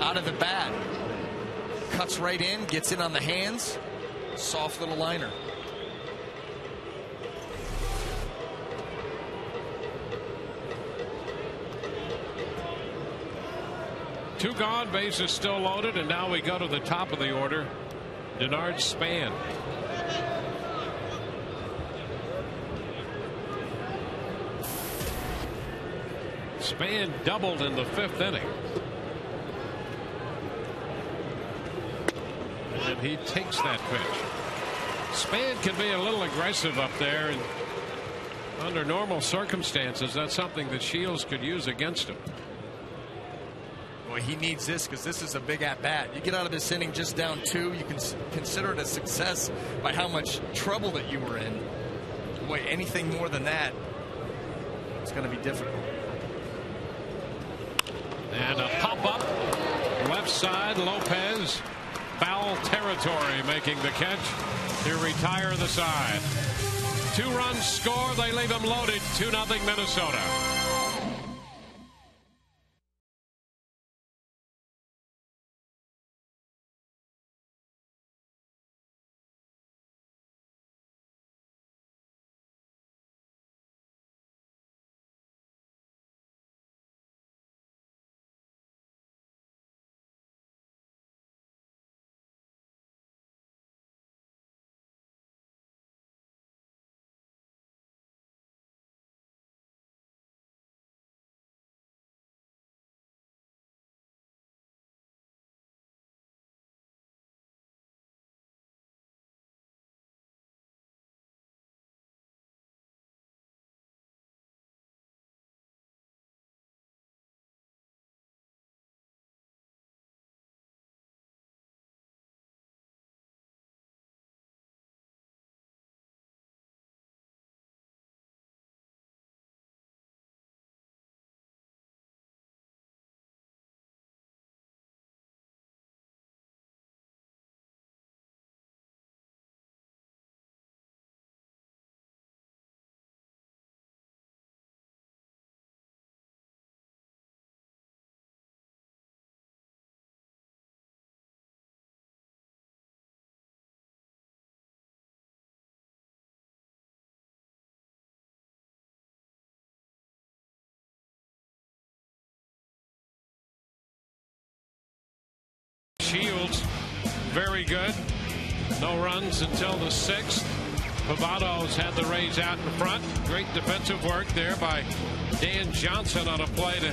out of the bat. Cuts right in, gets in on the hands. Soft little liner. Two gone, bases still loaded, and now we go to the top of the order. Denard Span. Span doubled in the 5th inning. And he takes that pitch. Span can be a little aggressive up there, and under normal circumstances, that's something that Shields could use against him. Boy, he needs this because this is a big at-bat. You get out of this inning just down 2, you can consider it a success by how much trouble that you were in. Boy, anything more than that, it's going to be difficult. And a pop-up, left side, Lopez. Foul territory, making the catch to retire the side. 2 runs score. They leave him loaded. 2-0 Minnesota. Shields, very good. No runs until the 6th. Pavado's had the Rays out in front. Great defensive work there by Dan Johnson on a play to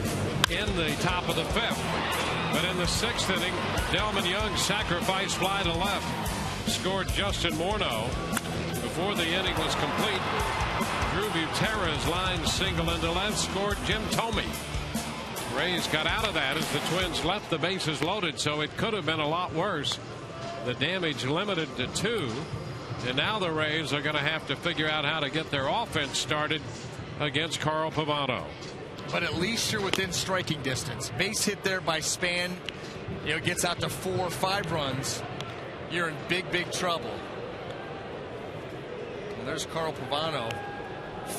end the top of the 5th. But in the 6th inning, Delman Young's sacrifice fly to left scored Justin Morneau. Before the inning was complete, Drew Butera's line single into left scored Jim Thome. Rays got out of that as the Twins left the bases loaded, so it could have been a lot worse. The damage limited to 2, and now the Rays are going to have to figure out how to get their offense started against Carl Pavano. But at least you're within striking distance. Base hit there by Span, gets out to 4 or 5 runs. You're in big trouble. And there's Carl Pavano.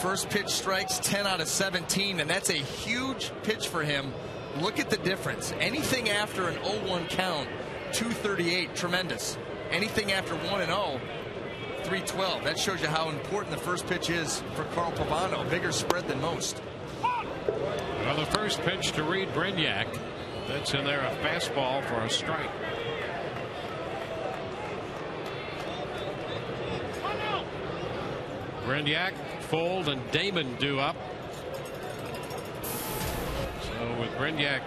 First pitch strikes 10 out of 17, and that's a huge pitch for him. Look at the difference. Anything after an 0-1 count, 238, tremendous. Anything after 1-0, 312. That shows you how important the first pitch is for Carl Pavano. Bigger spread than most. Well, the first pitch to Reed Brignac. That's in there, a fastball for a strike. Brignac, Fold, and Damon due up. So with Brignac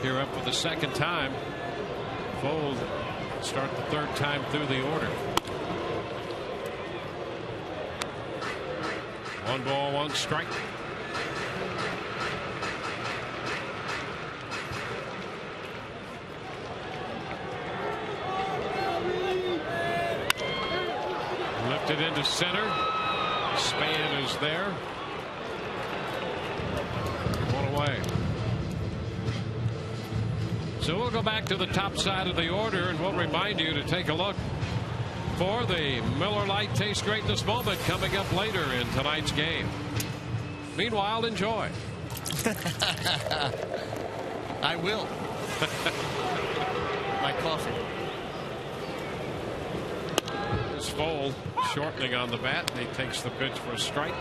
here up for the second time, Fold start the third time through the order. 1 ball, 1 strike. Lifted into center. Span is there. 1 away. So we'll go back to the top side of the order, and we'll remind you to take a look for the Miller Lite Taste Greatness moment coming up later in tonight's game. Meanwhile, enjoy. I will. My coffee. This Fold shortening on the bat, and he takes the pitch for a strike.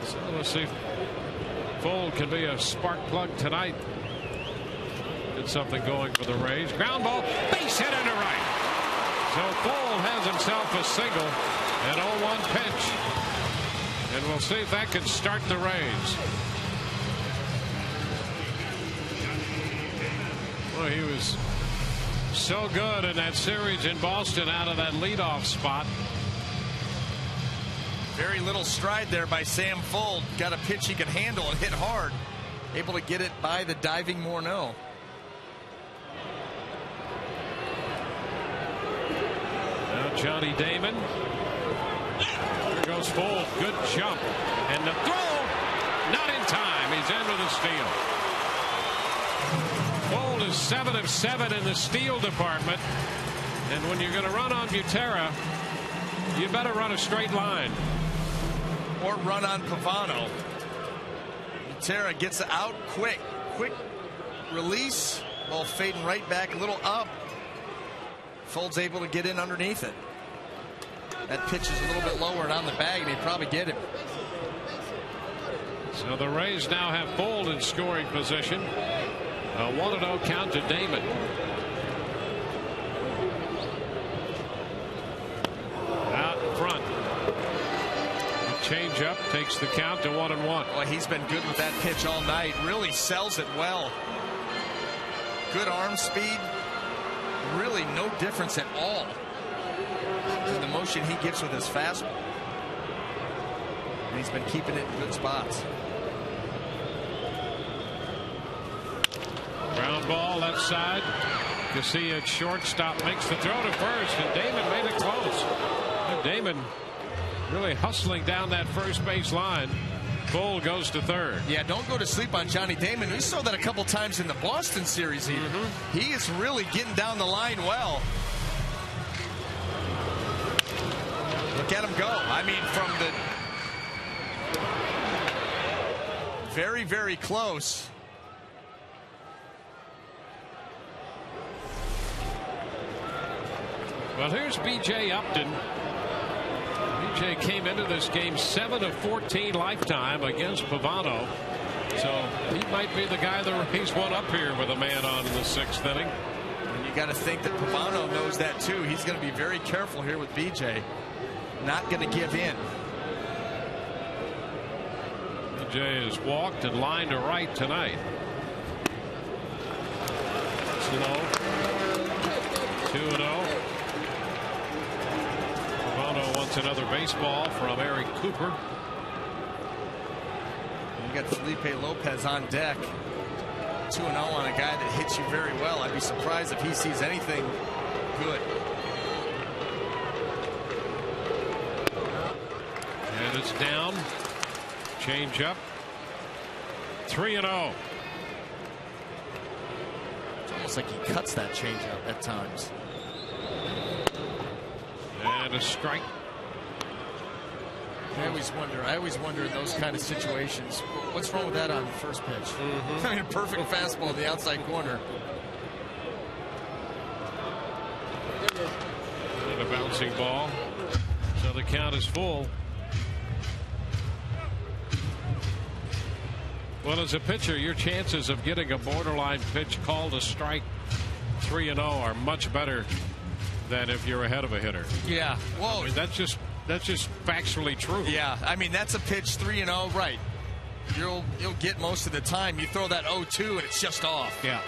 So let's see if Fold can be a spark plug tonight. Get something going for the Rays. Ground ball, base hit into right. So Fold has himself a single, an 0-1 pitch, and we'll see if that can start the Rays. Well, he was so good in that series in Boston out of that leadoff spot. Very little stride there by Sam Fold. Got a pitch he could handle and hit hard. Able to get it by the diving Morneau. Now Johnny Damon. Here goes Fold. Good jump. And the throw. Not in time. He's in with a steal. Fold is 7 of 7 in the steal department. And when you're going to run on Butera, you better run a straight line. Or run on Pavano. Butera gets out quick. Quick release. Ball fading right back, a little up. Fold's able to get in underneath it. That pitch is a little bit lower and on the bag, and he'd probably get him. So the Rays now have Fold in scoring position. A 1-0 count to Damon. Out in front. Change up takes the count to 1-1. Well, he's been good with that pitch all night. Really sells it well. Good arm speed. Really no difference at all in the motion he gives with his fastball. And he's been keeping it in good spots. Ground ball left side. Casilla at shortstop makes the throw to first, and Damon made it close. And Damon really hustling down that first base line. Fold goes to third. Yeah, don't go to sleep on Johnny Damon. We saw that a couple times in the Boston series even. He is really getting down the line well. Look at him go. I mean, from the very, very close. Well, here's B.J. Upton. B.J. came into this game 7 of 14 lifetime against Pavano. So he might be the guy the Rays won up here with a man on in the 6th inning. And you got to think that Pavano knows that too. He's going to be very careful here with B.J. Not going to give in. B.J. has walked and lined to right tonight. Slow. 2-0. Wants another baseball from Eric Cooper. You got Felipe Lopez on deck. 2-0 on a guy that hits you very well. I'd be surprised if he sees anything good. And it's down. Change up. 3-0. It's almost like he cuts that changeup at times. And a strike. I always wonder in those kind of situations, what's wrong with that on the first pitch? I mean, a perfect fastball in the outside corner. And a bouncing ball. So the count is full. Well, as a pitcher, your chances of getting a borderline pitch called a strike 3-0 are much better than if you're ahead of a hitter. Yeah. Whoa. I mean, that's just factually true. Yeah. I mean, that's a pitch 3-0, right? You'll get most of the time. You throw that 0-2 and it's just off. Yeah.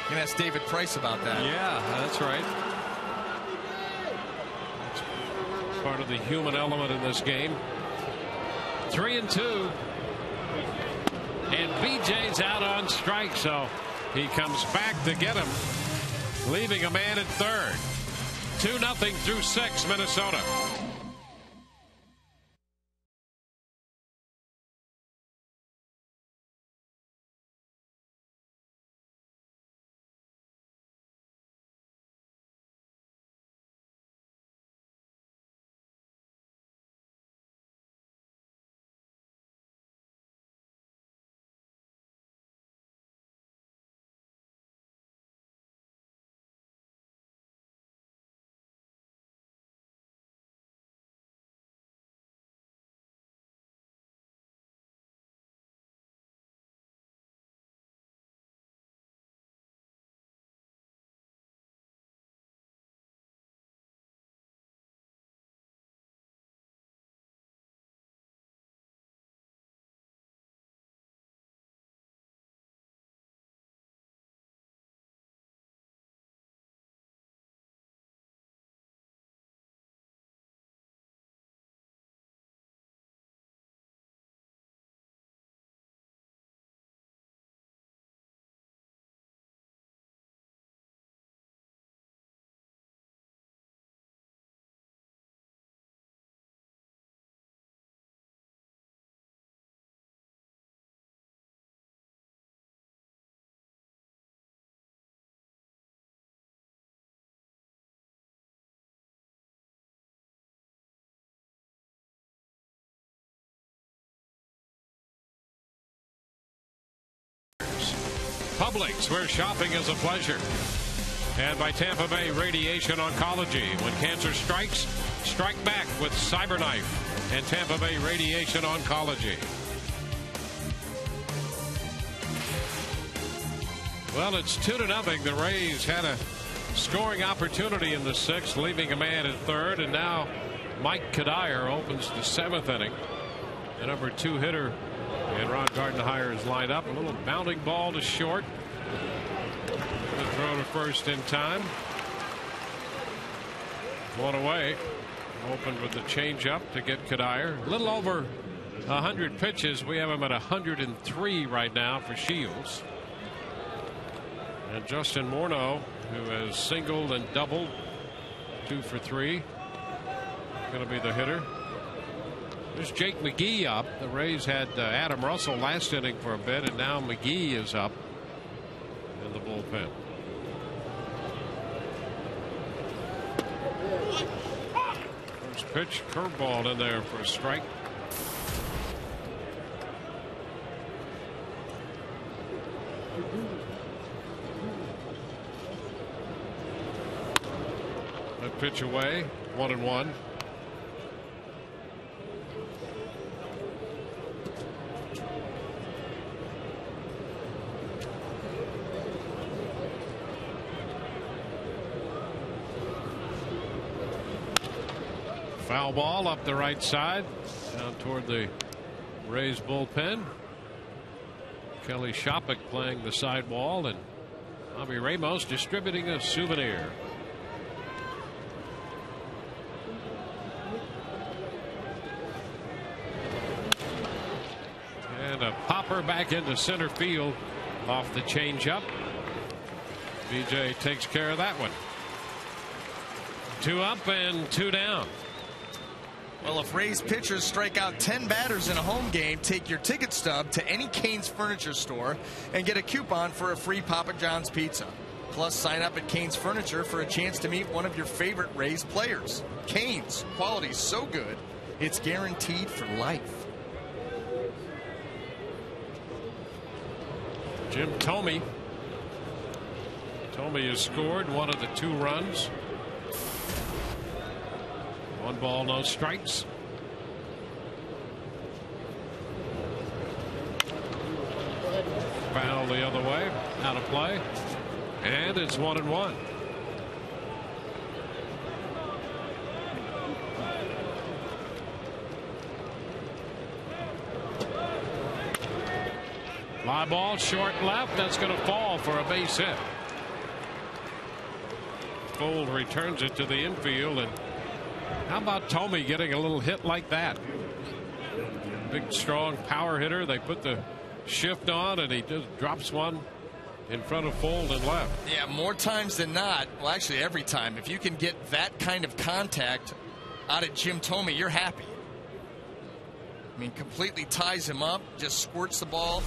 And ask David Price about that. Yeah, that's right. It's part of the human element in this game. 3-2. And BJ's out on strike, so he comes back to get him, leaving a man at third. 2-0 through 6, Minnesota. Publix, where shopping is a pleasure. And by Tampa Bay Radiation Oncology. When cancer strikes, strike back with CyberKnife and Tampa Bay Radiation Oncology. Well, it's 2-0. The Rays had a scoring opportunity in the 6th, leaving a man at third, and now Mike Kadire opens the 7th inning. The number 2 hitter and Ron Gardenhire is lined up. A little bounding ball to short. The throw to first in time. One away. Opened with the changeup to get Kadire. A little over 100 pitches. We have him at 103 right now for Shields. And Justin Morneau, who has singled and doubled, 2 for 3, going to be the hitter. There's Jake McGee up. The Rays had Adam Russell last inning for a bit, and now McGee is up in the bullpen. First pitch, curveball in there for a strike. That pitch away, 1-1. Foul ball up the right side, down toward the Rays bullpen. Kelly Shopik playing the sidewall, and Bobby Ramos distributing a souvenir. And a popper back into center field off the changeup. BJ takes care of that one. 2 up and 2 down. Well, if Rays pitchers strike out 10 batters in a home game, take your ticket stub to any Cane's Furniture store and get a coupon for a free Papa John's pizza. Plus, sign up at Cane's Furniture for a chance to meet one of your favorite Rays players. Cane's, quality's so good, it's guaranteed for life. Jim Thome. Thome has scored one of the 2 runs. 1 ball, no strikes. Foul the other way, out of play, and it's 1-1. Fly ball short left. That's going to fall for a base hit. Fold returns it to the infield. And how about Thome getting a little hit like that? Big strong power hitter. They put the shift on and he just drops one in front of Fold and left. Yeah, more times than not. Well, actually every time. If you can get that kind of contact out of Jim Thome, you're happy. I mean, completely ties him up, just squirts the ball.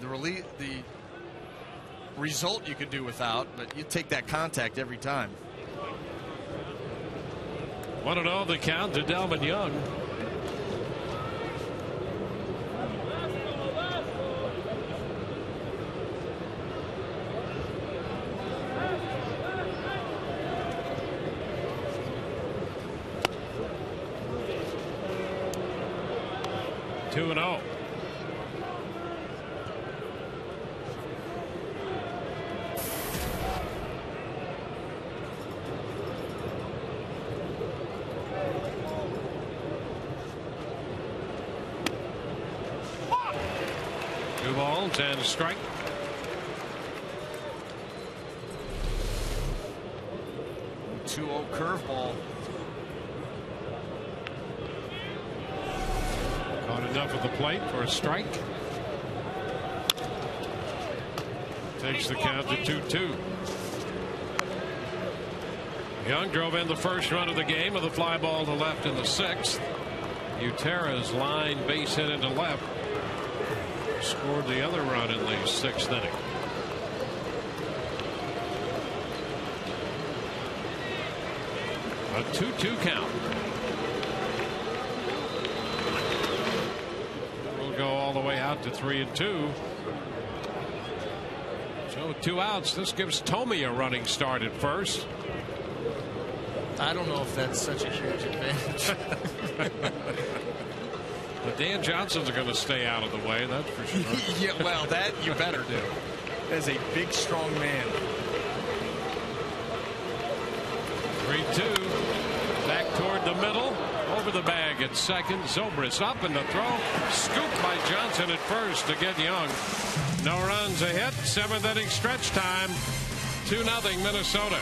The result you could do without, but you take that contact every time. 1-0 the count to Damon Young. Two and 0. Two balls and a strike. Two-0 curveball. Caught enough of the plate for a strike. Takes the count to 2-2. Young drove in the first run of the game with a fly ball to left in the 6th. Utera's line base hit into left. Scored the other run in the 6th inning. A 2-2 count. We'll go all the way out to 3-2. So 2 outs. This gives Thome a running start at first. I don't know if that's such a huge advantage. But Dan Johnson's going to stay out of the way, that's for sure. Yeah, well, that you better do. As a big, strong man. 3-2. Back toward the middle. Over the bag at second. Zobrist up in the throw. Scooped by Johnson at first to get Young. No runs, a hit. 7th inning stretch time. 2-0 Minnesota.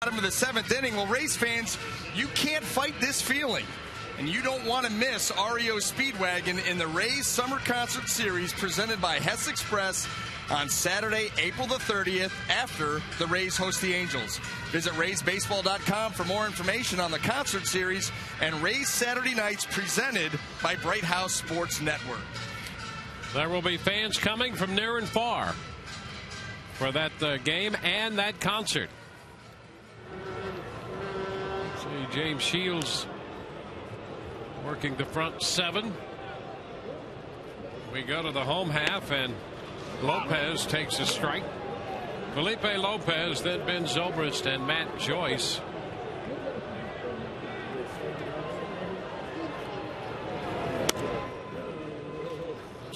Bottom of the 7th inning. Well, Rays fans, you can't fight this feeling. And you don't want to miss REO Speedwagon in the Rays Summer Concert Series presented by Hess Express on Saturday, April the 30th, after the Rays host the Angels. Visit RaysBaseball.com for more information on the concert series and Rays Saturday nights presented by Bright House Sports Network. There will be fans coming from near and far for that game and that concert. See James Shields working the front 7. We go to the home half, and Lopez takes a strike. Felipe Lopez, then Ben Zobrist and Matt Joyce.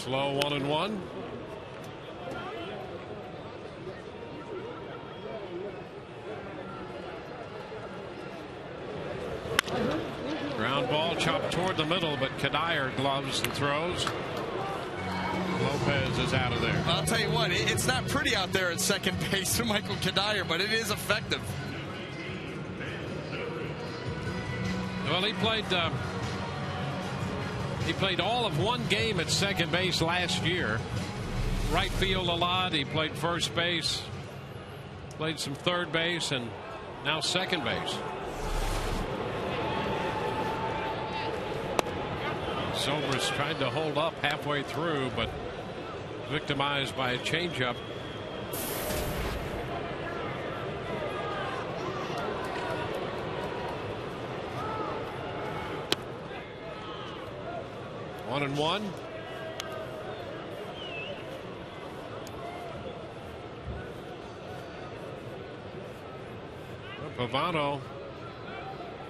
Slow 1-1. Ground ball chopped toward the middle, but Kadire gloves and throws. Lopez is out of there. I'll tell you what, it's not pretty out there at second base for Michael Kadire, but it is effective. Well, he played all of one game at second base last year. Right field a lot. He played first base, played some third base, and now second base. Zobrist tried to hold up halfway through, but victimized by a changeup. One and one. Pavano,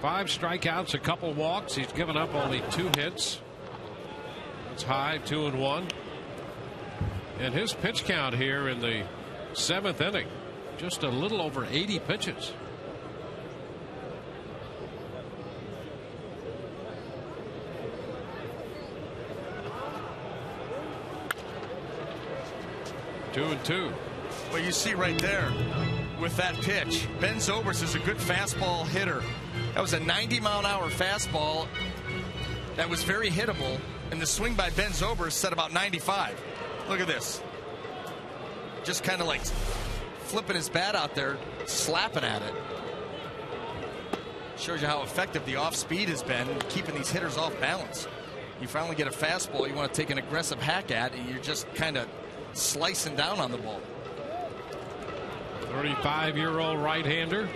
5 strikeouts, a couple walks. He's given up only 2 hits. That's high, 2-1. And his pitch count here in the 7th inning, just a little over 80 pitches. Two and two. Well, you see right there with that pitch, Ben Zobrist is a good fastball hitter. That was a 90-mile-an-hour fastball that was very hittable, and the swing by Ben Zobrist set about 95. Look at this. Just kind of like flipping his bat out there, slapping at it. Shows you how effective the off speed has been, keeping these hitters off balance. You finally get a fastball you want to take an aggressive hack at, and you're just kind of slicing down on the ball. 35-year-old right-hander.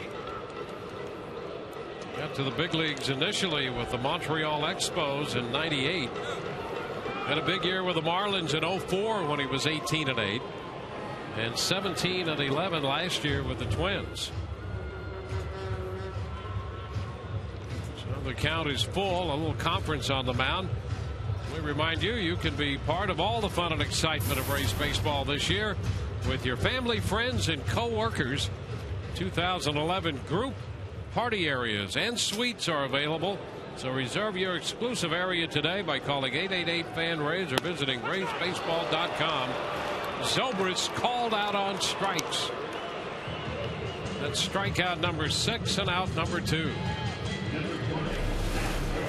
Got to the big leagues initially with the Montreal Expos in '98. Had a big year with the Marlins in '04 when he was 18-8, and 17-11 last year with the Twins. So the count is full. A little conference on the mound. We remind you, you can be part of all the fun and excitement of Rays baseball this year with your family, friends, and co-workers. 2011 group party areas and suites are available. So reserve your exclusive area today by calling 888-FAN-RAYS or visiting RaysBaseball.com. Zobrist called out on strikes. That's strikeout number 6 and out number 2.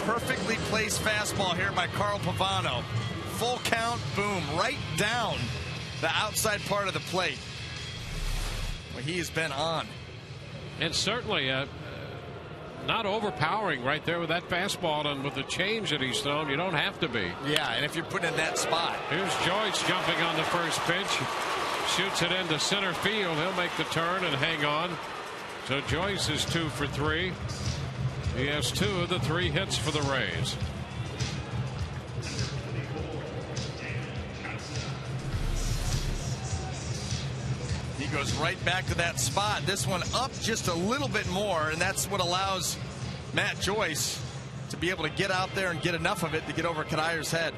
Perfectly placed fastball here by Carl Pavano. Full count, boom, right down the outside part of the plate. Well, he has been on. And certainly not overpowering right there with that fastball, and with the change that he's thrown, you don't have to be. Yeah, and if you're putting in that spot. Here's Joyce jumping on the first pitch. Shoots it into center field. He'll make the turn and hang on. So Joyce is 2 for 3. He has 2 of the 3 hits for the Rays. He goes right back to that spot. This one up just a little bit more, and that's what allows Matt Joyce to be able to get out there and get enough of it to get over Kadire's head.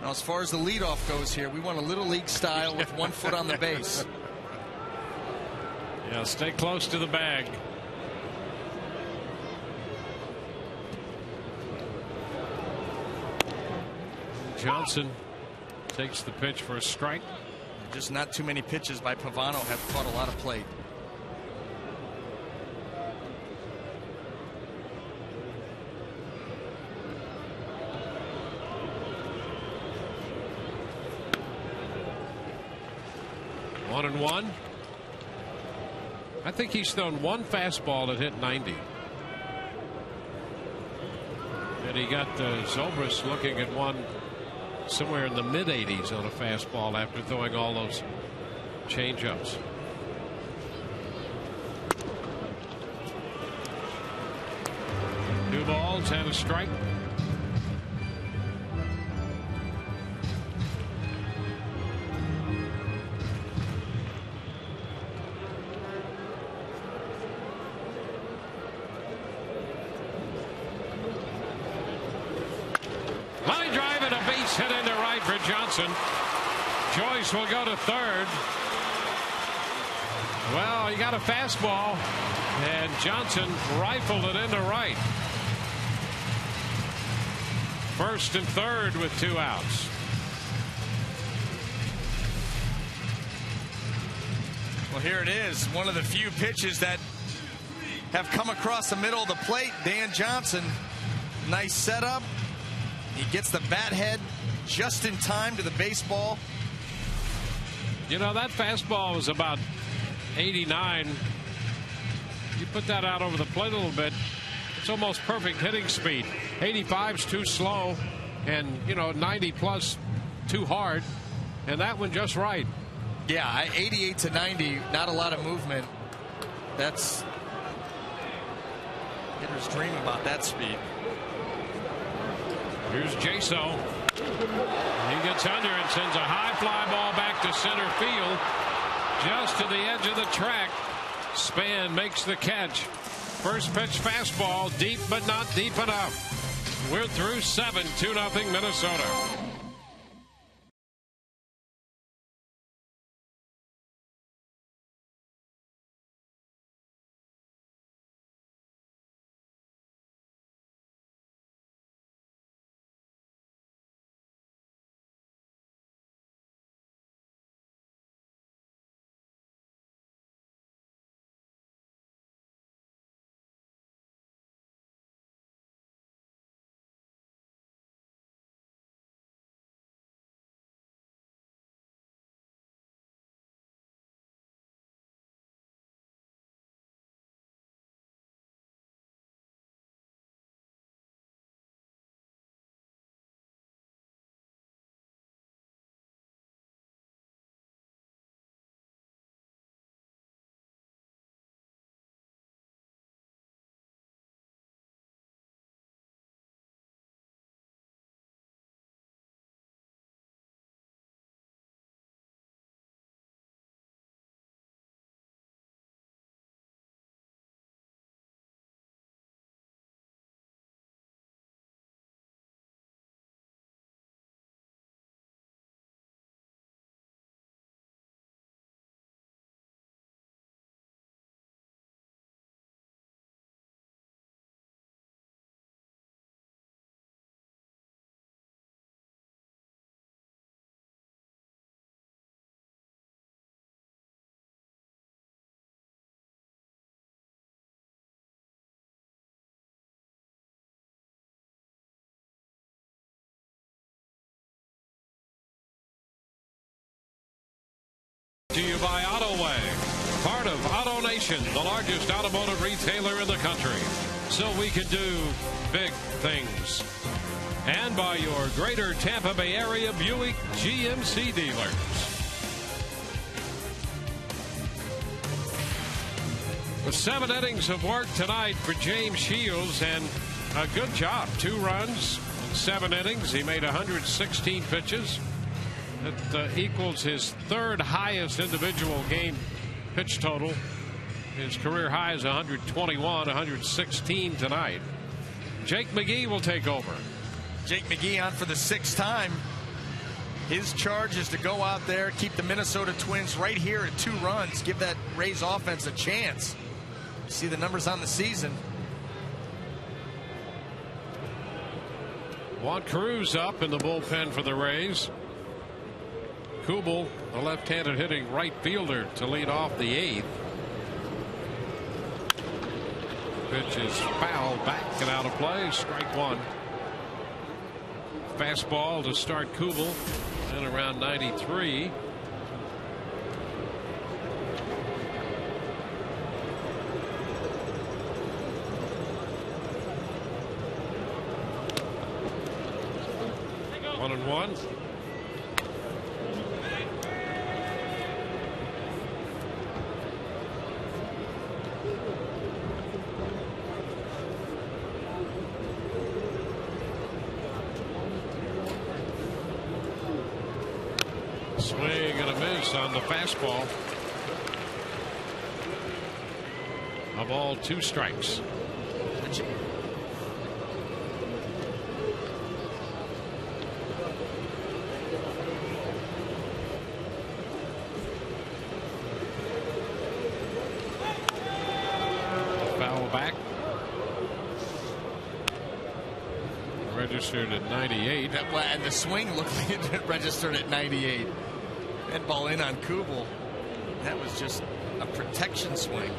Now, as far as the leadoff goes here, we want a little league style with 1 foot on the base. Yeah, stay close to the bag. Johnson takes the pitch for a strike. Just not too many pitches by Pavano have caught a lot of plate. One and one. I think he's thrown 1 fastball that hit 90. And he got Zobrist looking at one somewhere in the mid-80s on a fastball after throwing all those changeups. Two balls and a strike. Line drive and a base hit into Johnson. Joyce will go to third. Well, he got a fastball, and Johnson rifled it into right. First and third with 2 outs. Well, here it is. One of the few pitches that have come across the middle of the plate. Dan Johnson, nice setup. He gets the bat head just in time to the baseball. You know, that fastball was about 89. You put that out over the plate a little bit, it's almost perfect hitting speed. 85's too slow, and, you know, 90 plus too hard, and that one just right. Yeah, 88 to 90, not a lot of movement. That's hitters dream about that speed. Here's Jaso. He gets under and sends a high fly ball back to center field, just to the edge of the track. Span makes the catch. First pitch fastball, deep but not deep enough. We're through 7, 2-0 Minnesota. To you by AutoWay, part of AutoNation, the largest automotive retailer in the country. So we can do big things. And by your greater Tampa Bay area Buick GMC dealers. With 7 innings of work tonight for James Shields, and a good job. 2 runs, 7 innings. He made 116 pitches. That equals his 3rd highest individual game pitch total. His career high is 121, 116 tonight. Jake McGee will take over. Jake McGee on for the 6th time. His charge is to go out there, keep the Minnesota Twins right here at 2 runs, give that Rays offense a chance. You see the numbers on the season. Juan Cruz up in the bullpen for the Rays. Kubel, the left-handed hitting right fielder, to lead off the 8th. Pitch is fouled back and out of play. Strike 1. Fastball to start Kubel, and around 93. One and one. Swing and a miss on the fastball. A ball, 2 strikes. Registered at 98. And the swing looked like it registered at 98. That ball in on Kubel. That was just a protection swing.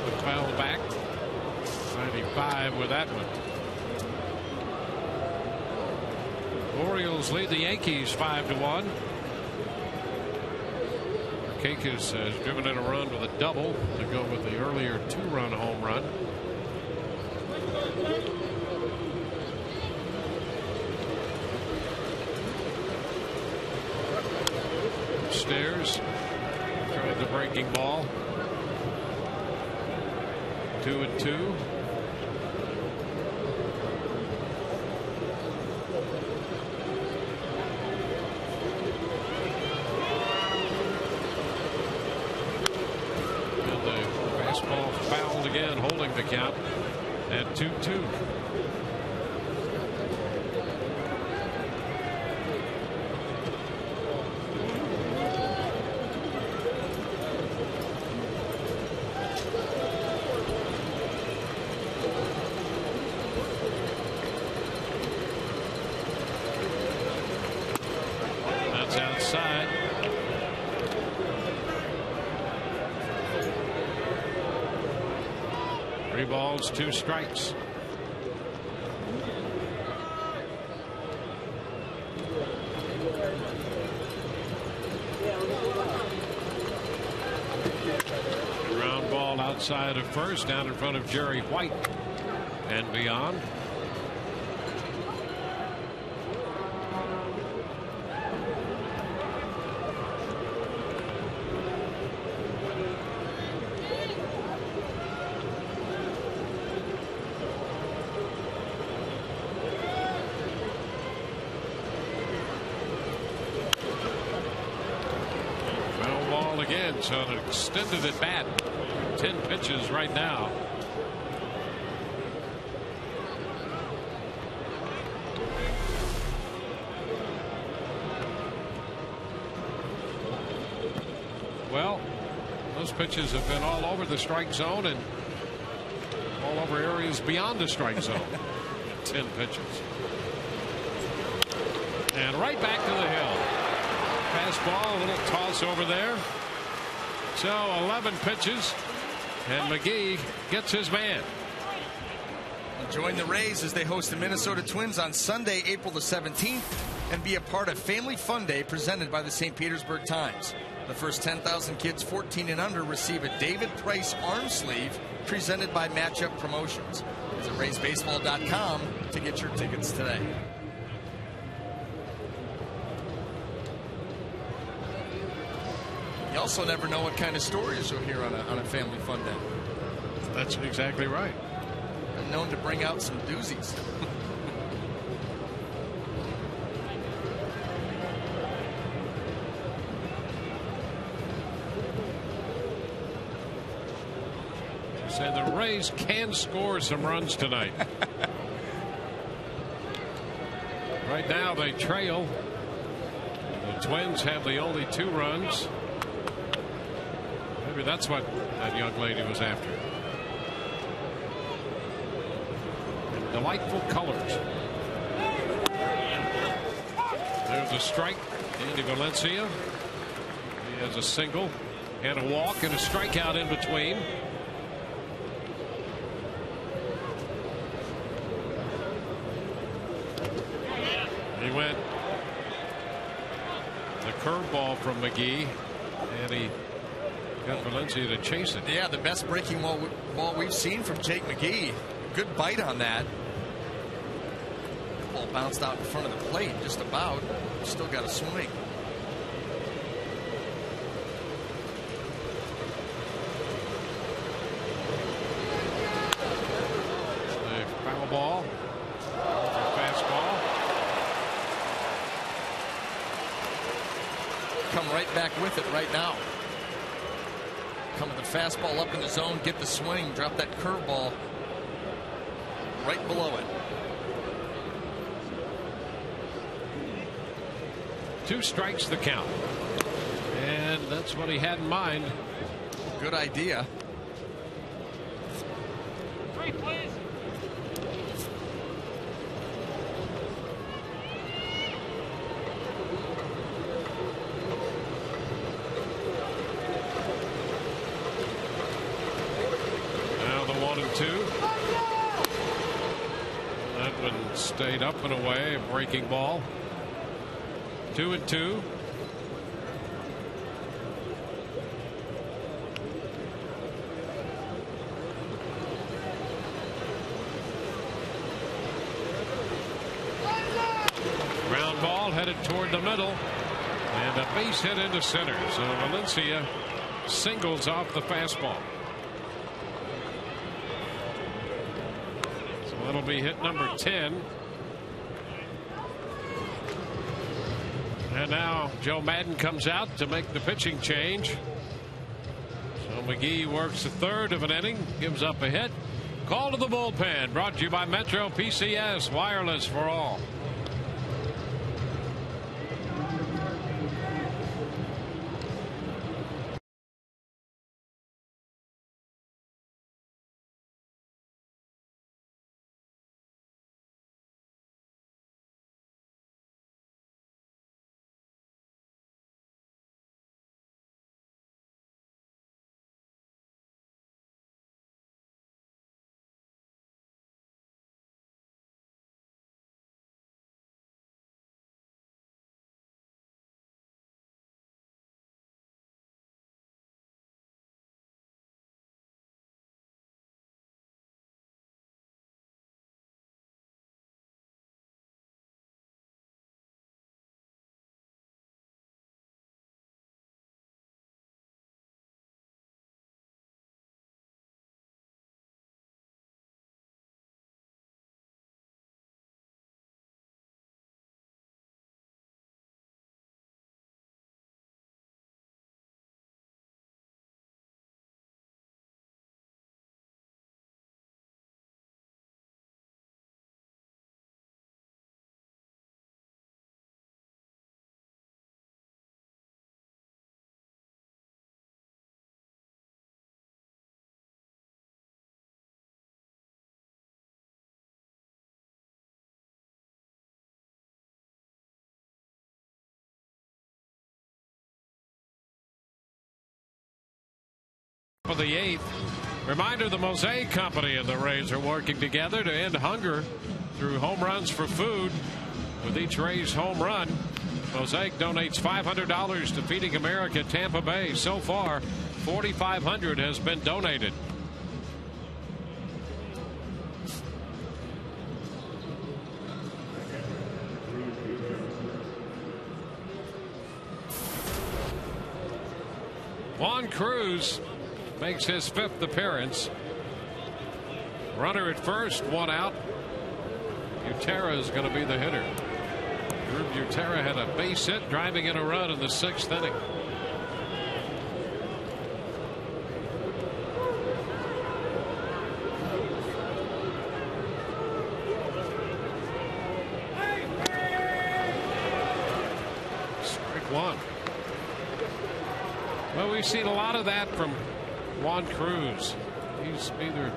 The 12 back. 95 with that one. Orioles lead the Yankees 5-1. Markakis has driven in a run with a double to go with the earlier 2-run home run. Upstairs, tried the breaking ball. 2-2. Again, holding the count at 2-2. That's outside. Three balls, 2 strikes. Ground ball outside of first, down in front of Jerry White and beyond. Again, so an extended at bat. 10 pitches right now. Well, those pitches have been all over the strike zone and all over areas beyond the strike zone. 10 pitches. And right back to the hill. Fastball, a little toss over there. So 11 pitches, and McGee gets his man. Join the Rays as they host the Minnesota Twins on Sunday, April the 17th, and be a part of Family Fun Day presented by the St. Petersburg Times. The first 10,000 kids 14 and under receive a David Price arm sleeve presented by Matchup Promotions. Visit RaysBaseball.com to get your tickets today. You also never know what kind of stories you'll hear on a Family Fun Day. That's exactly right. I'm known to bring out some doozies. Said the Rays can score some runs tonight. Right now they trail. The Twins have the only 2 runs. Maybe that's what that young lady was after. And delightful colors. There's a strike. Andy Valencia. He has a single and a walk and a strikeout in between. He went the curveball from McGee, and he got Valencia to chase it. Yeah, the best breaking ball we've seen from Jake McGee. Good bite on that. The ball bounced out in front of the plate, just about. Still got a swing. The foul ball. Fastball. Come right back with it right now. Come with the fastball up in the zone, get the swing, drop that curveball right below it. 2 strikes the count. And that's what he had in mind. Good idea. Three, please. Now the 1-2. That one stayed up and away, a breaking ball. 2-2. Ground ball headed toward the middle, and a base hit into center. So Valencia singles off the fastball. So that'll be hit number 10. And now Joe Madden comes out to make the pitching change. So McGee works a third of an inning, gives up a hit. Call to the bullpen, brought to you by Metro PCS, wireless for all. For the 8th. Reminder, the Mosaic Company and the Rays are working together to end hunger through home runs for food. With each Rays home run, Mosaic donates $500 to Feeding America Tampa Bay. So far, $4,500 has been donated. Juan Cruz makes his 5th appearance. Runner at first, 1 out. Butera is going to be the hitter. Butera had a base hit, driving in a run in the 6th inning. Strike 1. Well, we've seen a lot of that from Juan Cruz. He's either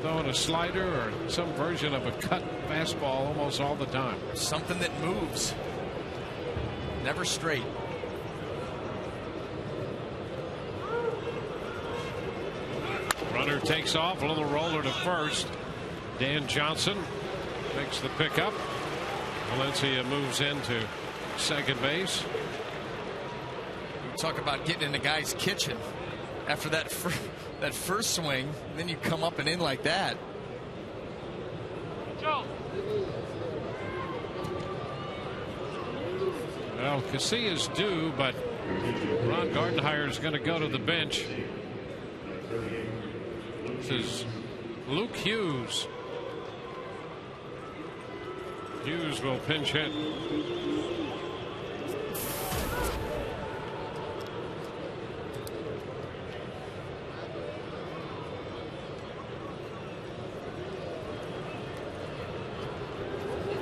throwing a slider or some version of a cut fastball almost all the time. Something that moves. Never straight. Runner takes off, a little roller to first. Dan Johnson makes the pickup. Valencia moves into second base. Talk about getting in the guy's kitchen after that first swing, then you come up and in like that. Joe. Well, Casillas due, but Ron Gardenhire is going to go to the bench. This is Luke Hughes. Hughes will pinch hit.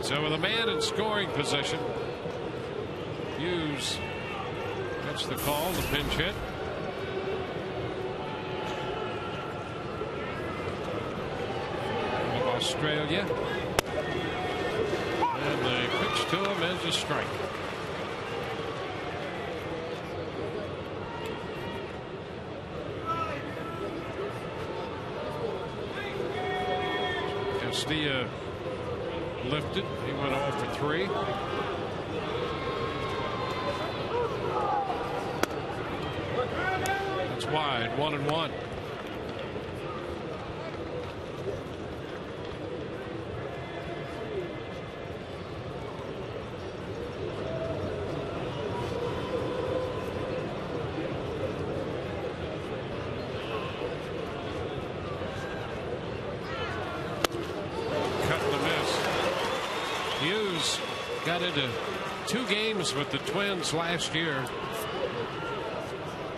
So with a man in scoring position, Hughes That's the call, the pinch hit. Of Australia. And the pitch to him is a strike. Castilla lifted. He went 0 for 3. It's wide, 1-1. Got into 2 games with the Twins last year.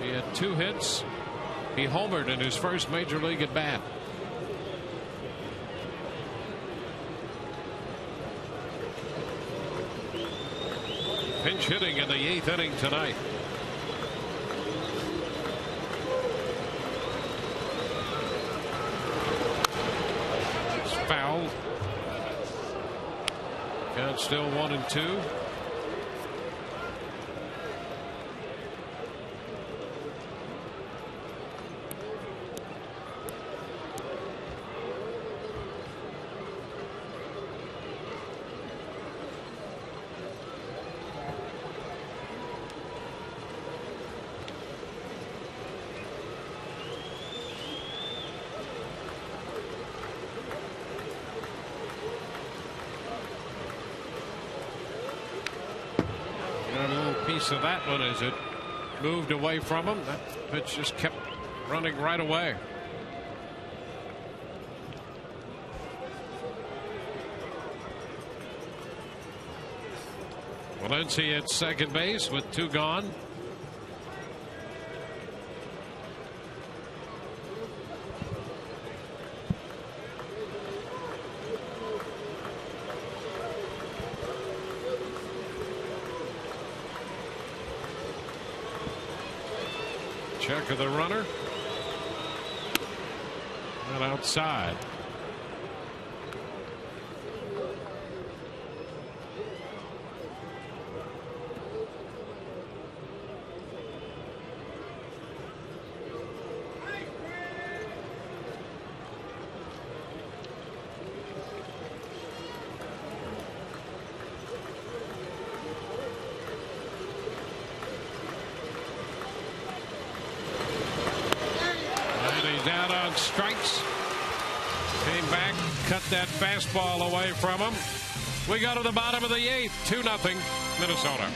He had 2 hits. He homered in his first major league at bat. Pinch hitting in the 8th inning tonight. It's fouled. Count still 1-2. Of that one as it moved away from him. That pitch just kept running right away. Valencia at second base with 2 gone. Check of the runner. And outside. Down on strikes. Came back, cut that fastball away from him. We go to the bottom of the 8th. 2-0 Minnesota.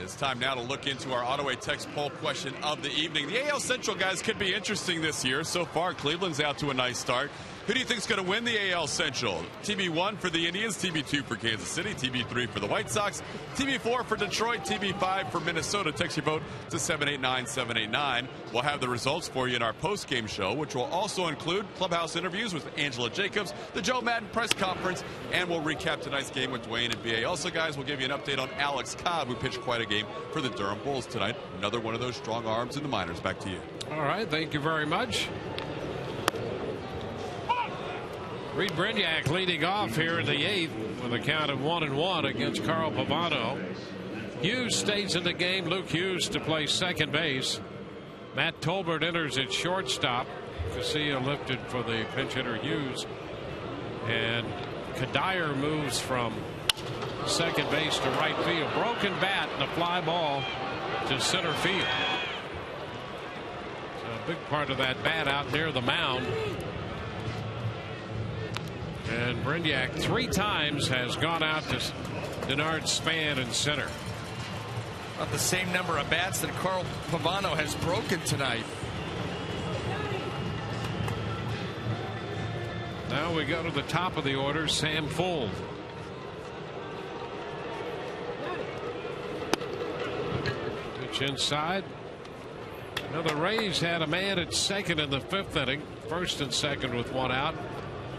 It's time now to look into our Auto Text poll question of the evening. The AL Central, guys, could be interesting this year. So far, Cleveland's out to a nice start. Who do you think is going to win the AL Central? TB1 for the Indians, TB2 for Kansas City, TB3 for the White Sox, TB4 for Detroit, TB5 for Minnesota. Text your vote to 789-789. We'll have the results for you in our post-game show, which will also include clubhouse interviews with Angela Jacobs, the Joe Madden press conference, and we'll recap tonight's game with Dwayne and BA. Also, guys, we'll give you an update on Alex Cobb, who pitched quite a game for the Durham Bulls tonight. Another one of those strong arms in the minors. Back to you. All right, thank you very much. Reed Brignac leading off here in the 8th with a count of 1-1 against Carl Pavano. Hughes stays in the game. Luke Hughes to play second base. Matt Tolbert enters at shortstop. Casilla lifted for the pinch hitter Hughes. And Kadire moves from second base to right field. Broken bat and a fly ball to center field. So a big part of that bat out near the mound. And Brignac 3 times has gone out to Denard Span in center. About the same number of bats that Carl Pavano has broken tonight. Now we go to the top of the order. Sam Fuld. Pitch inside. Now the Rays had a man at second in the 5th inning. First and second with 1 out.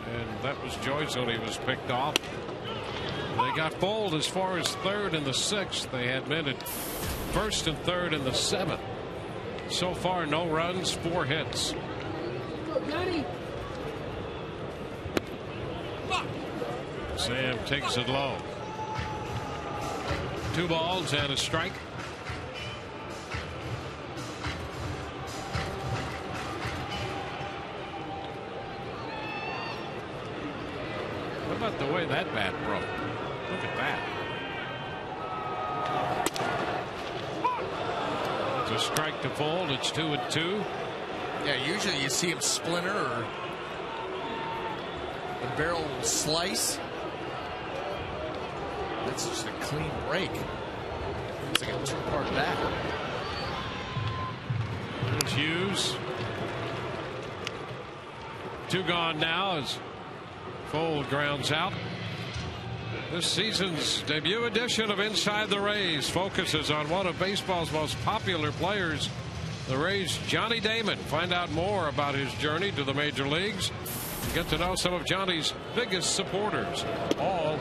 And that was Joyce when he was picked off. They got Fuld as far as 3rd in the 6th. They had men at 1st and 3rd in the 7th. So far, no runs, 4 hits. Sam takes it low. 2 balls and a strike. How about the way that bat broke? Look at that. It's a strike to Fuld. It's 2-2. Yeah, usually you see him splinter or the barrel slice. That's just a clean break. It's like a 2-part bat. There's Hughes. 2 gone now as Fuld grounds out. This season's debut edition of Inside the Rays focuses on one of baseball's most popular players, the Rays' Johnny Damon. Find out more about his journey to the major leagues. Get to know some of Johnny's biggest supporters. All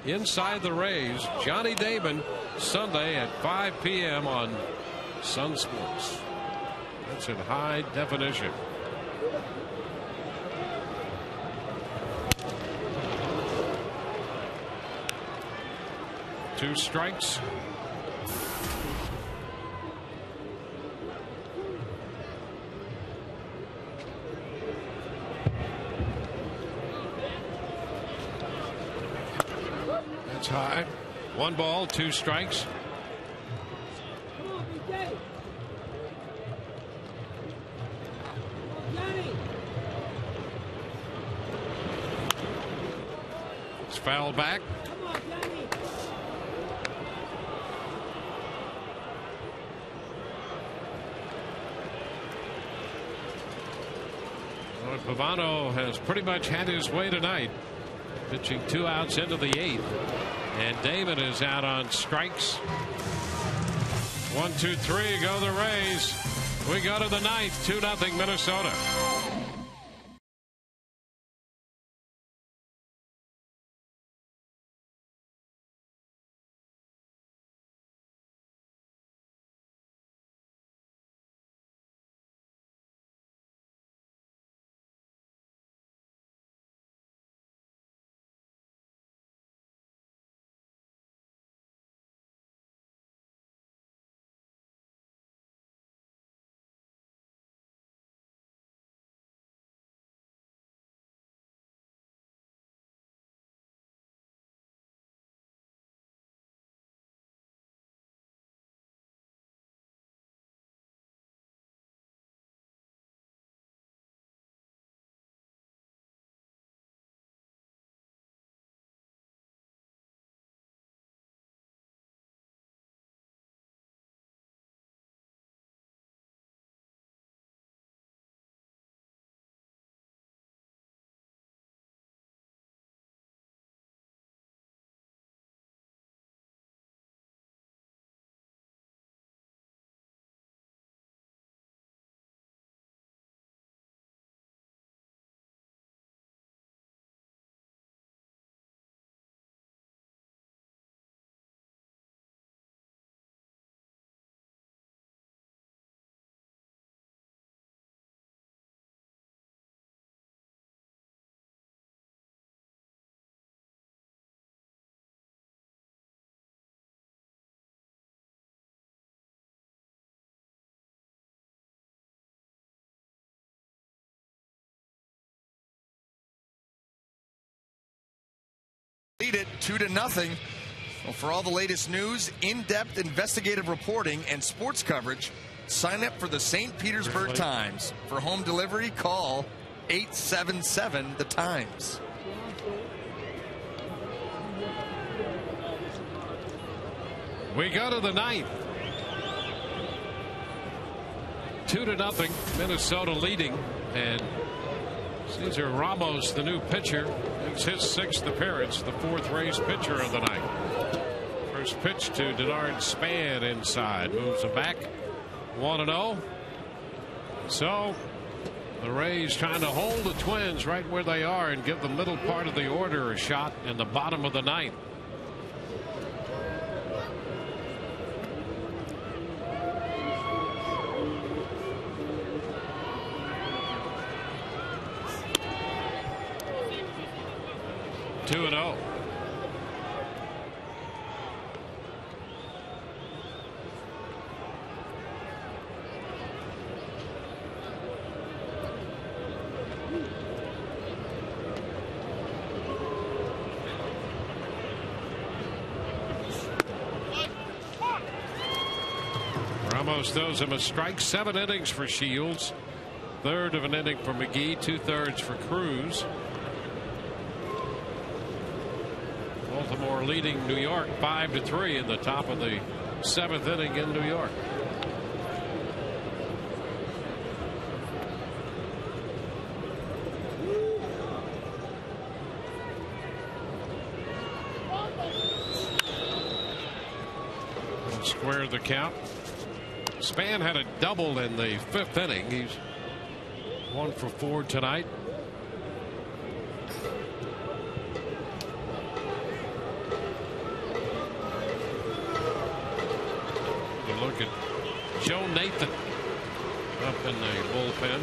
Inside the Rays. Johnny Damon, Sunday at 5 p.m. on Sun Sports. That's in high definition. Two strikes. That's high. 1 ball, 2 strikes. It's fouled back. Pavano has pretty much had his way tonight, pitching 2 outs into the 8th, and Damon is out on strikes. 1, 2, 3 go the Rays. We go to the 9th, 2-0 Minnesota. 2-0. Well, for all the latest news, in-depth investigative reporting, and sports coverage, sign up for the St. Petersburg Times. For home delivery, call 877-THE-TIMES. We go to the ninth. 2-0, Minnesota leading, and Cesar Ramos, the new pitcher, makes his 6th appearance, the 4th Rays pitcher of the night. First pitch to Denard Span inside, moves him back 1-0. So the Rays trying to hold the Twins right where they are and give the middle part of the order a shot in the bottom of the ninth. Two and 0. Ramos throws him a strike. 7 innings for Shields. 1/3 of an inning for McGee. 2/3 for Cruz. Baltimore leading New York 5-3 in the top of the 7th inning in New York. Square the count. Span had a double in the 5th inning. He's 1 for 4 tonight. Look at Joe Nathan up in the bullpen.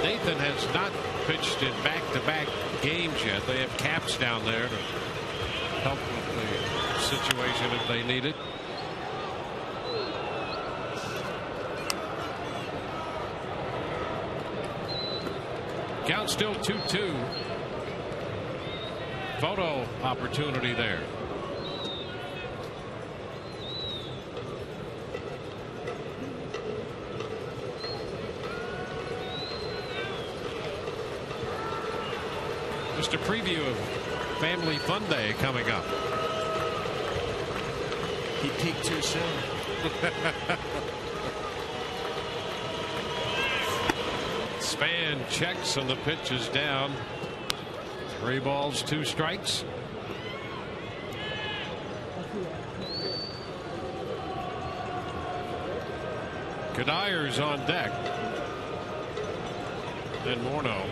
Nathan has not pitched in back-to-back games yet. They have caps down there to help with the situation if they need it. Count still 2-2. Photo opportunity there. Just a preview of Family Fun Day coming up. He peaked too soon. Span checks and the pitch is down. 3 balls, 2 strikes. Kadyr's on deck. Then Morneau.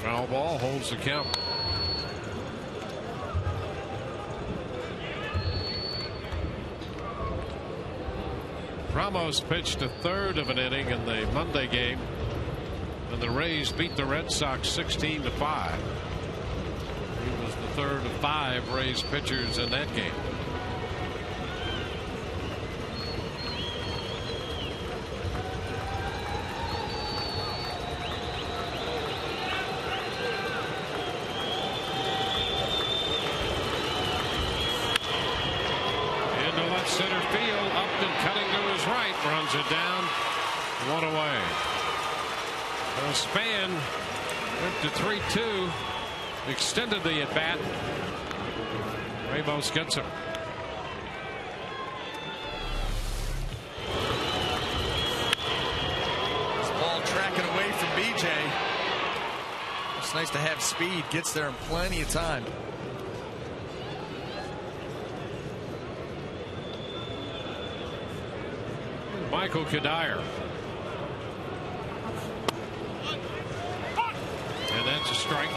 Foul ball, holds the count. Ramos pitched a 1/3 of an inning in the Monday game, and the Rays beat the Red Sox 16-5. He was the 3rd of 5 Rays pitchers in that game. Center field, Upton cutting to his right, runs it down, 1 away. The Span went to 3-2, extended the at bat. Ramos gets him. This ball tracking away from BJ. It's nice to have speed, gets there in plenty of time. Michael Kadir. And that's a strike.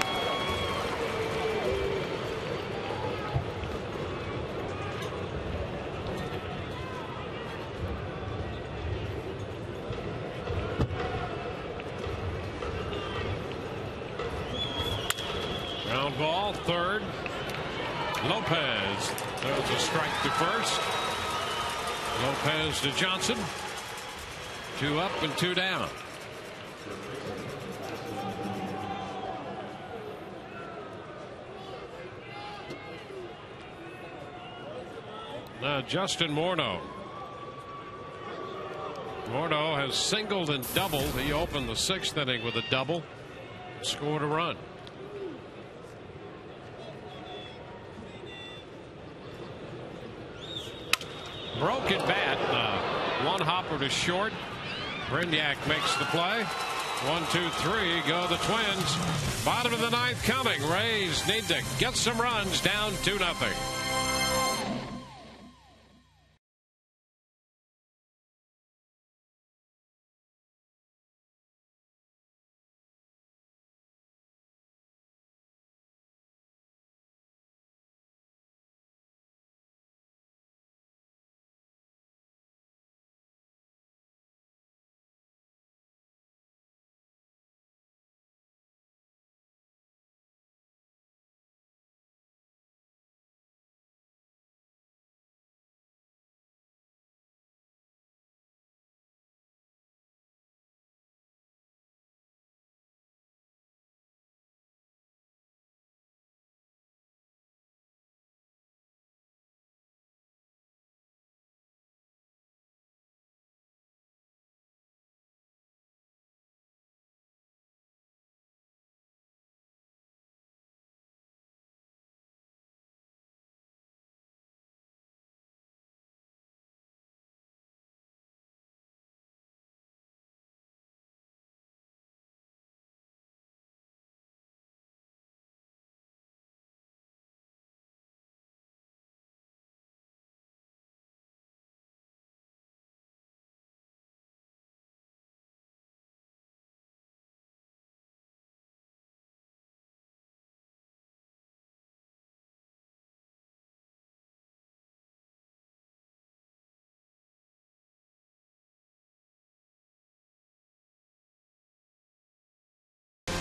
Ground ball, third. Lopez throws a strike to first. Lopez to Johnson. 2 up and 2 down. Now Justin Morneau. Morneau has singled and doubled. He opened the 6th inning with a double. Scored a run. Broken bat. One hopper to short. Brignac makes the play. 1, 2, 3 go the Twins. Bottom of the 9th coming. Rays need to get some runs. Down 2-0.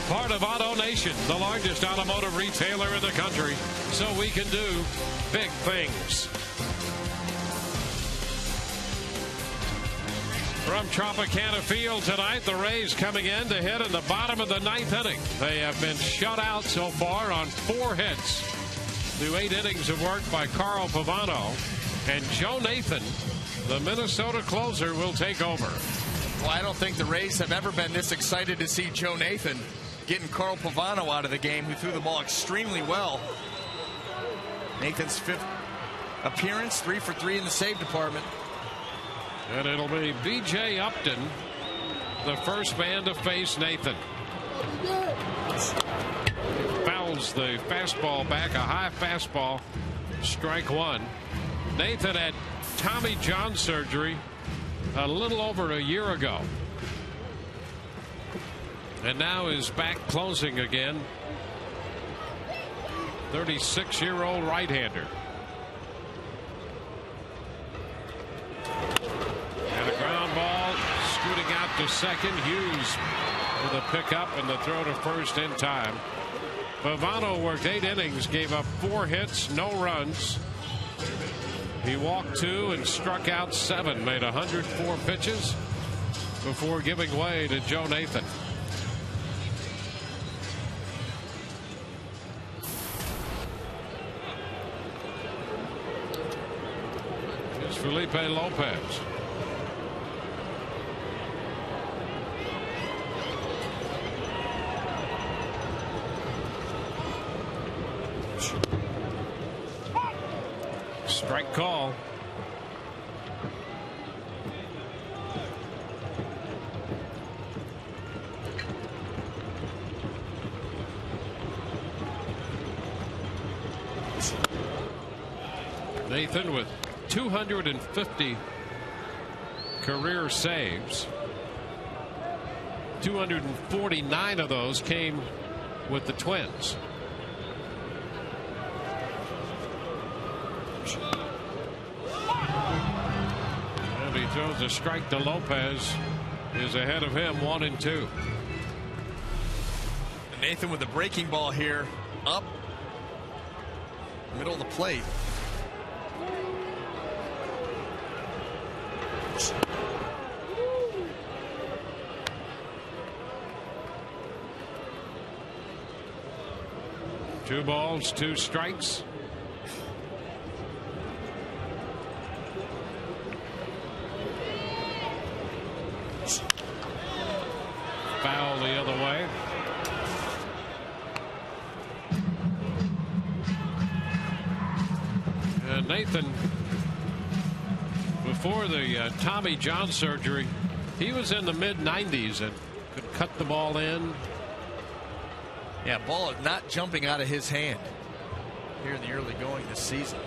Part of Auto Nation, the largest automotive retailer in the country, so we can do big things. From Tropicana Field tonight, the Rays coming in to hit in the bottom of the 9th inning. They have been shut out so far on 4 hits through 8 innings of work by Carl Pavano. And Joe Nathan, the Minnesota closer, will take over. Well, I don't think the Rays have ever been this excited to see Joe Nathan getting Carl Pavano out of the game, who threw the ball extremely well. Nathan's 5th appearance, 3 for 3 in the save department. And it'll be B.J. Upton, the first man to face Nathan. Fouls the fastball back, a high fastball, strike 1. Nathan had Tommy John surgery a little over a year ago, and now is back closing again. 36-year-old right-hander. And a ground ball scooting out to second. Hughes with a pickup and the throw to first in time. Pavano worked 8 innings, gave up 4 hits, no runs. He walked 2 and struck out 7, made 104 pitches before giving way to Joe Nathan. Here's Felipe Lopez. Strike call. Nathan with 250 career saves. 249 of those came with the Twins. And he throws a strike to Lopez, is ahead of him 1-2. Nathan with the breaking ball here, up Middle of the plate. Two balls, two strikes. Foul the other way. And Nathan, before the Tommy John surgery, he was in the mid-90s and could cut the ball in. Yeah, ball is not jumping out of his hand here in the early going this season.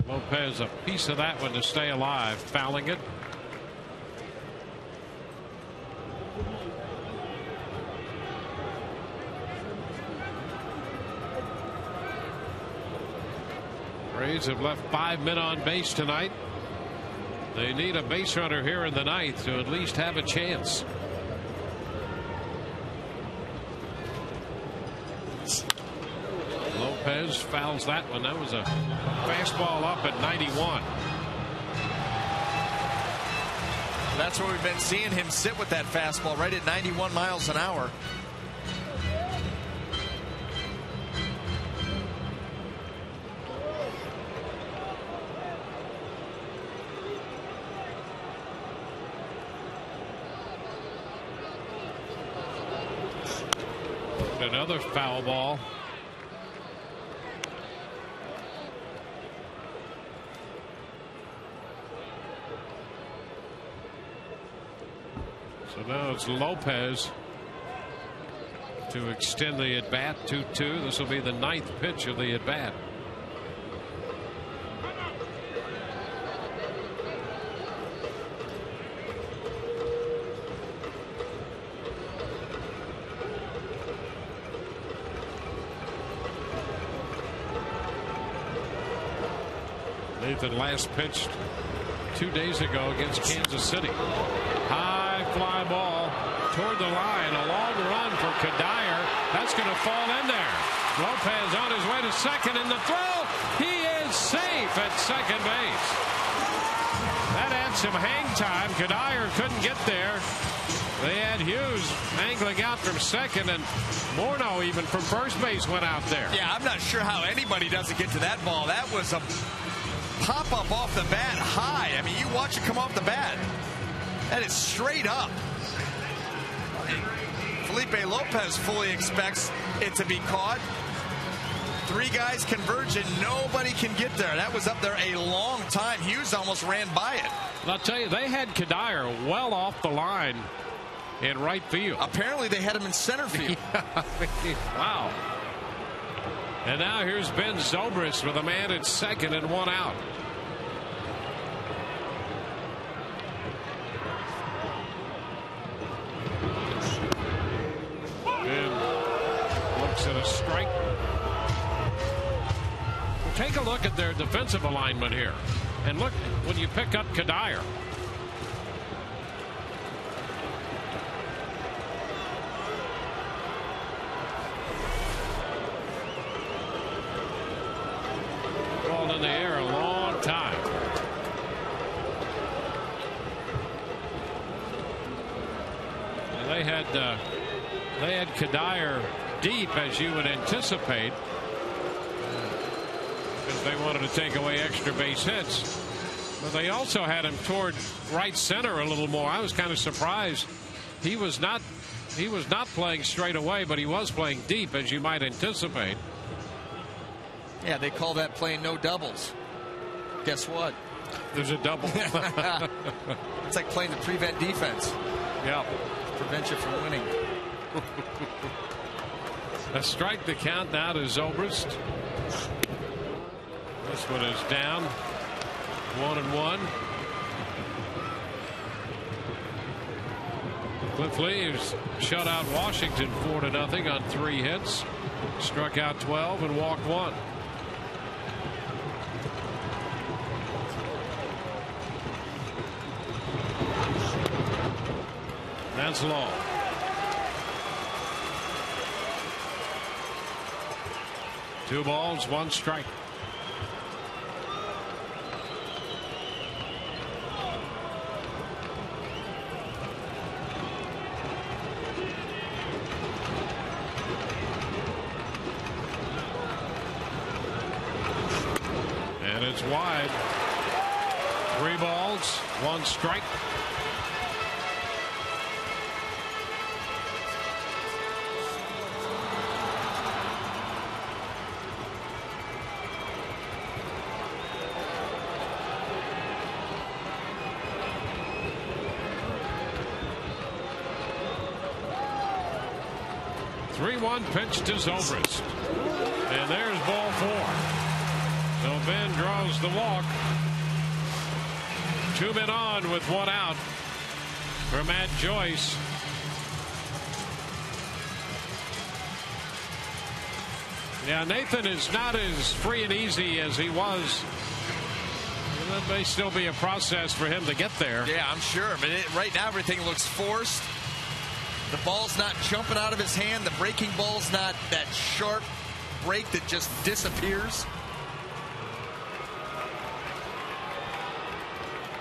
Lopez a piece of that one to stay alive, fouling it. Rays have left 5 men on base tonight. They need a base runner here in the ninth to at least have a chance. Lopez fouls that one. That was a fastball up at 91. That's where we've been seeing him sit with that fastball, right at 91 miles an hour. Another foul ball. So now it's Lopez to extend the at bat. 2-2. This will be the ninth pitch of the at bat. Nathan last pitched 2 days ago against Kansas City. High fly ball toward the line. A long run for Kadire. That's going to fall in there. Lopez on his way to second, and the throw. He is safe at second base. That adds some hang time. Kadire couldn't get there. They had Hughes angling out from second, and Morneau even from first base went out there. Yeah, I'm not sure how anybody doesn't get to that ball. That was a pop-up off the bat high. I mean, you watch it come off the bat. That is straight up. Felipe Lopez fully expects it to be caught. 3 guys converging. Nobody can get there. That was up there a long time. Hughes almost ran by it. And I'll tell you, they had Kadire well off the line in right field. Apparently, they had him in center field. Wow. And now here's Ben Zobrist with a man at second and 1 out. Ben looks at a strike. Well, take a look at their defensive alignment here. And look when you pick up Kadire. In the air a long time. And they had Kadire deep, as you would anticipate, because they wanted to take away extra base hits. But they also had him toward right center a little more. I was kind of surprised. He was not playing straight away, but he was playing deep, as you might anticipate. Yeah, they call that playing no doubles. Guess what? There's a double. It's like playing the prevent defense. Yeah. Prevent you from winning. A strike to count now to Zobrist. This one is down. 1-1. Cliff Leaves shut out Washington 4-0 on 3 hits. Struck out 12 and walked 1. That's low. 2 balls, 1 strike. And it's wide. 3 balls, 1 strike. One pitch to Zobrist, and there's ball 4. So Ben draws the walk. 2 men on with 1 out for Matt Joyce. Yeah, Nathan is not as free and easy as he was. That may still be a process for him to get there. Yeah, I'm sure. But right now everything looks forced. The ball's not jumping out of his hand. The breaking ball's not that sharp break that just disappears.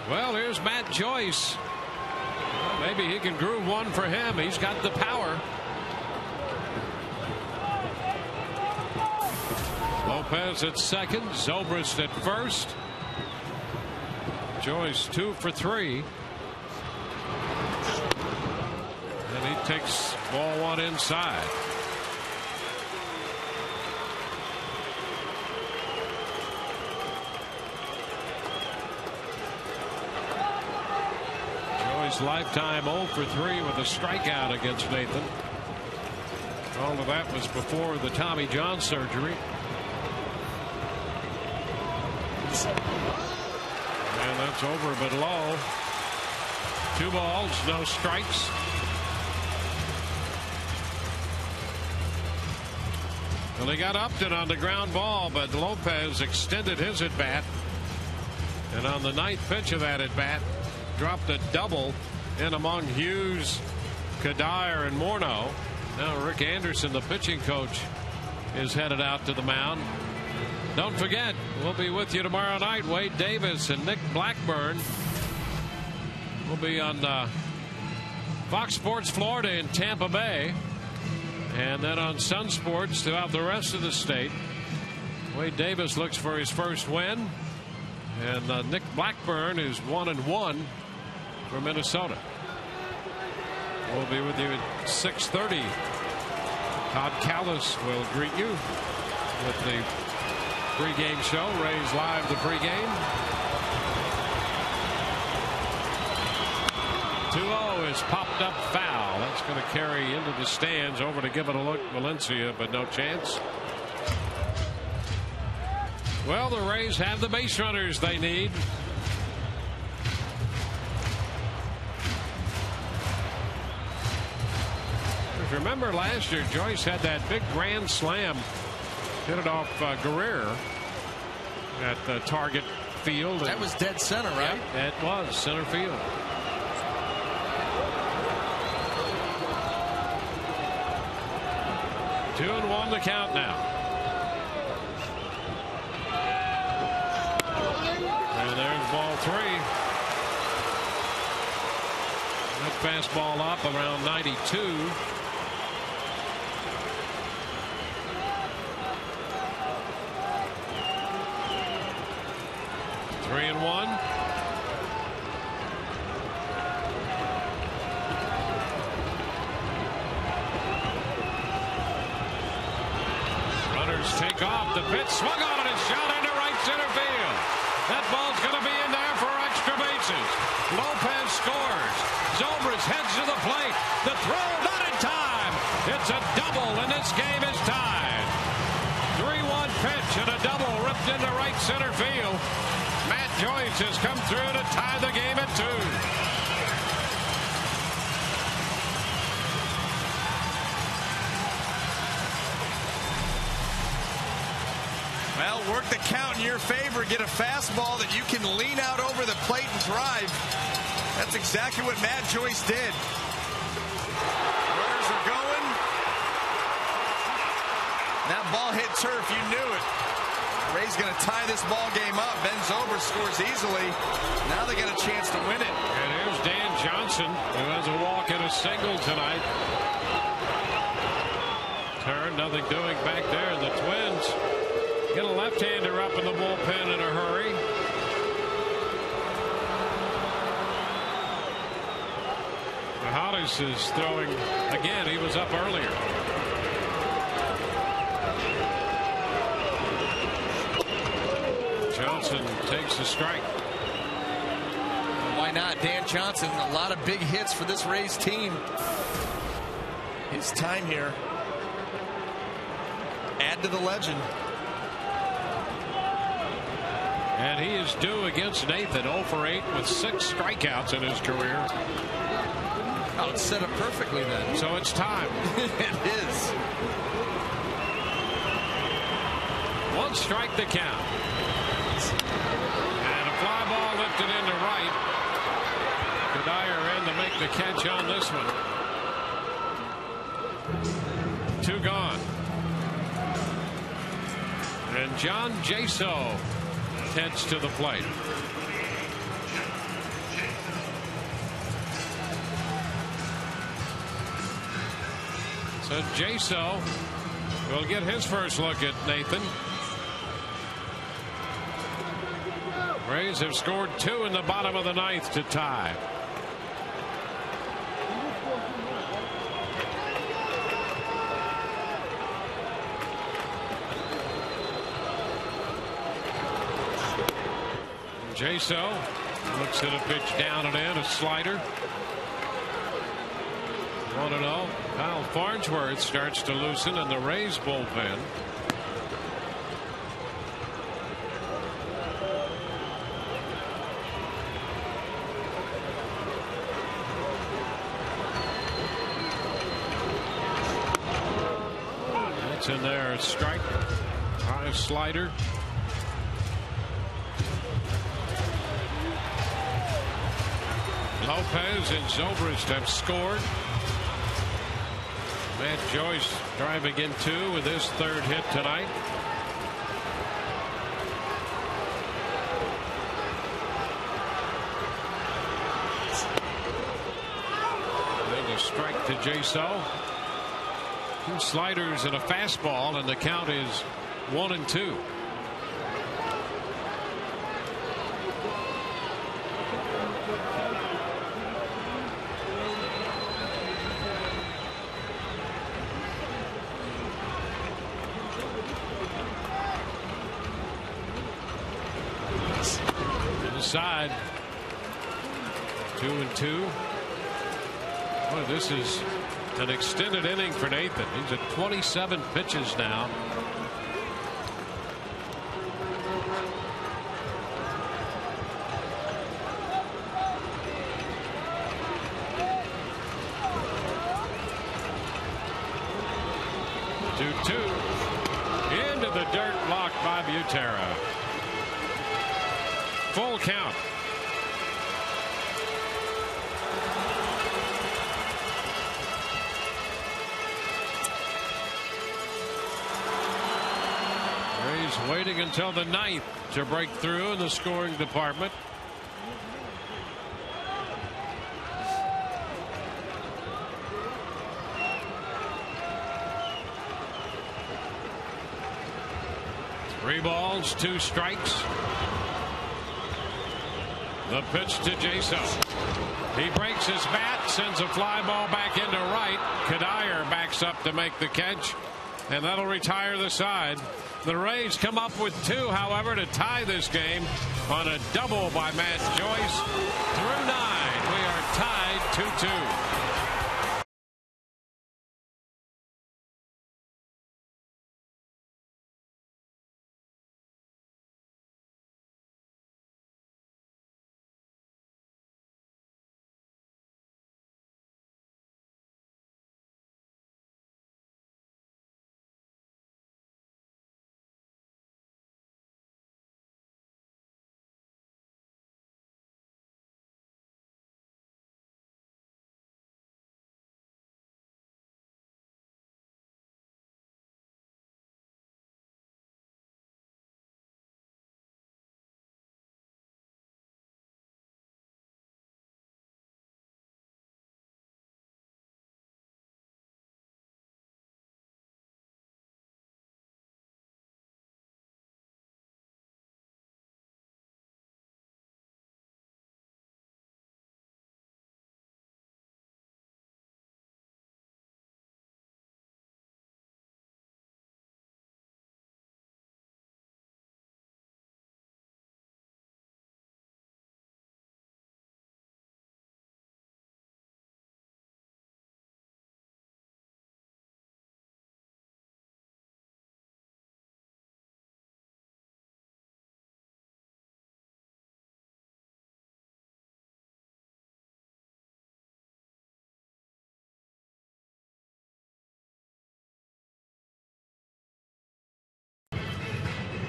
Well, here's Matt Joyce. Well, maybe he can groove one for him. He's got the power. Lopez at second. Zobrist at first. Joyce 2 for 3. And he takes ball 1 inside. Joyce lifetime 0 for 3 with a strikeout against Nathan. All of that was before the Tommy John surgery. And that's over but low. 2 balls, no strikes. Well, he got Upton on the ground ball, but Lopez extended his at bat. And on the 9th pitch of that at bat, dropped a double in among Hughes, Kadire, and Morneau. Now Rick Anderson, the pitching coach, is headed out to the mound. Don't forget, we'll be with you tomorrow night. Wade Davis and Nick Blackburn will be on Fox Sports Florida in Tampa Bay. And then on Sun Sports throughout the rest of the state. Wade Davis looks for his first win. And Nick Blackburn is 1-1 for Minnesota. We'll be with you at 6:30. Todd Callis will greet you with the pregame show. Rays live the pregame. 2-0 is popped up foul. That's going to carry into the stands. Over to give it a look, Valencia, but no chance. Well, the Rays have the base runners they need. If you remember last year, Joyce had that big grand slam, hit it off Guerrero at the Target Field. That was dead center, right? Yep, it was center field. Two and 1 to count now. And there's ball 3. That fastball up around 92. Three and 1. Take off. The pitch swung on and shot into right center field. That ball's going to be in there for extra bases. Lopez scores. Zobrist heads to the plate. The throw not in time. It's a double and this game is tied. 3-1 pitch and a double ripped into right center field. Matt Joyce has come through to tie the game at 2. Well, work the count in your favor. Get a fastball that you can lean out over the plate and drive. That's exactly what Matt Joyce did. Runners are going. That ball hit turf, you knew it. Ray's going to tie this ball game up. Ben's over, scores easily. Now they get a chance to win it. And here's Dan Johnson, who has a walk and a single tonight. Turn, nothing doing back there. The Twins get a left-hander up in the bullpen in a hurry. Hollis is throwing again. He was up earlier. Johnson takes a strike. Why not? Dan Johnson, a lot of big hits for this Rays team. His time here. Add to the legend. And he is due against Nathan, 0 for 8 with 6 strikeouts in his career. Oh, it's set up perfectly then. So it's time. It is. 1 strike the count. And a fly ball lifted into right. Kadire in to make the catch on this one. 2 gone. And John Jaso heads to the plate. So Jaso will get his first look at Nathan. Rays have scored 2 in the bottom of the 9th to tie. Jaso looks at a pitch down and in, a slider. 1-0. Kyle Farnsworth starts to loosen in the Rays bullpen. That's in there, a strike. High slider. Lopez and Zobrist have scored. Matt Joyce driving in 2 with his 3rd hit tonight. There's a strike to Jaso. 2 sliders and a fastball, and the count is 1-2. Side 2-2. Boy, this is an extended inning for Nathan. He's at 27 pitches now. Into the dirt, blocked by Butera. Full count. Rays waiting until the 9th to break through in the scoring department. Three balls, 2 strikes. The pitch to Jaso. He breaks his bat, sends a fly ball back into right. Kadire backs up to make the catch, and that'll retire the side. The Rays come up with 2, however, to tie this game on a double by Matt Joyce. Through 9, we are tied 2-2.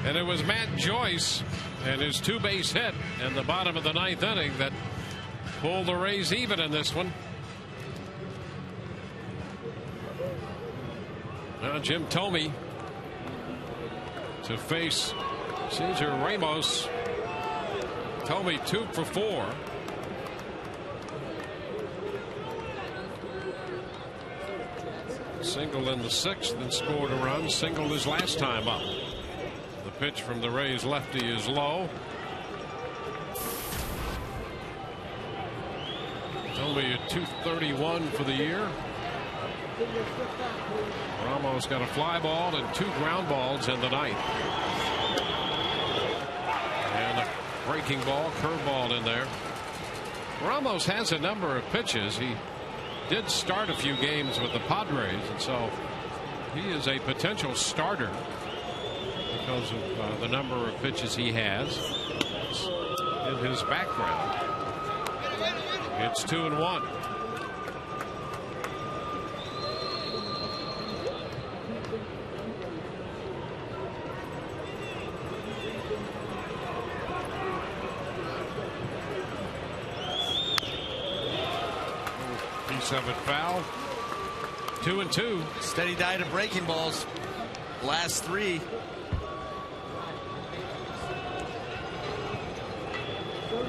And it was Matt Joyce and his 2-base hit in the bottom of the 9th inning that pulled the Rays even in this one. Now Jim Thome to face Cesar Ramos. Thome 2 for 4. Single in the 6th and scored a run. Singled his last time up. The pitch from the Rays lefty is low. Thome at .231 for the year. Ramos got a fly ball and 2 ground balls in the 9th. And a breaking ball, curveball in there. Ramos has a number of pitches. He did start a few games with the Padres, and so he is a potential starter because of the number of pitches he has in his background. It's 2-1. Piece of it foul. 2-2. Steady diet of breaking balls. Last 3.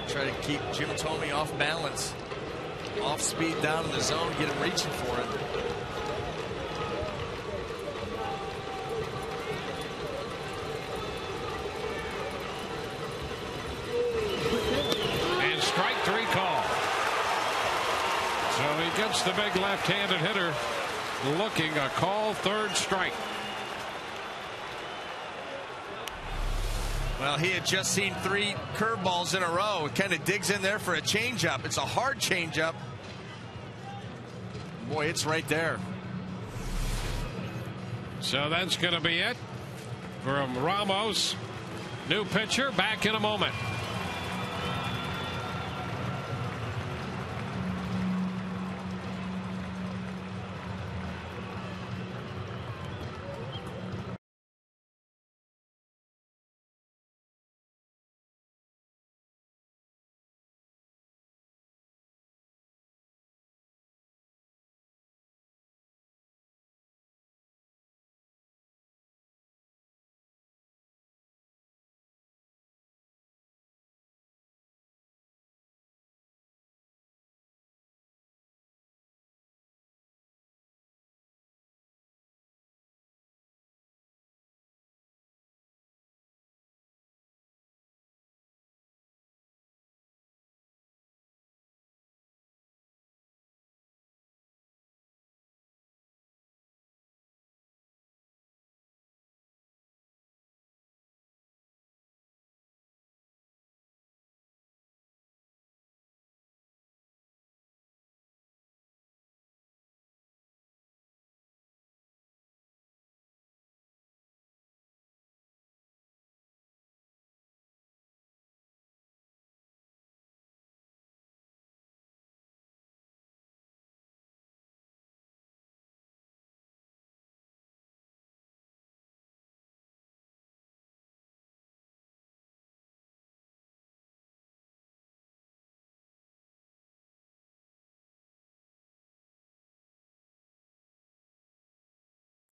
Try to keep Jim Thome off balance. Off speed down in the zone. Get him reaching for it. And strike 3 call. So he gets the big left-handed hitter looking. A call, 3rd strike. Well, he had just seen 3 curveballs in a row. It kind of digs in there for a changeup. It's a hard changeup. Boy, it's right there. So that's going to be it from Ramos. New pitcher back in a moment.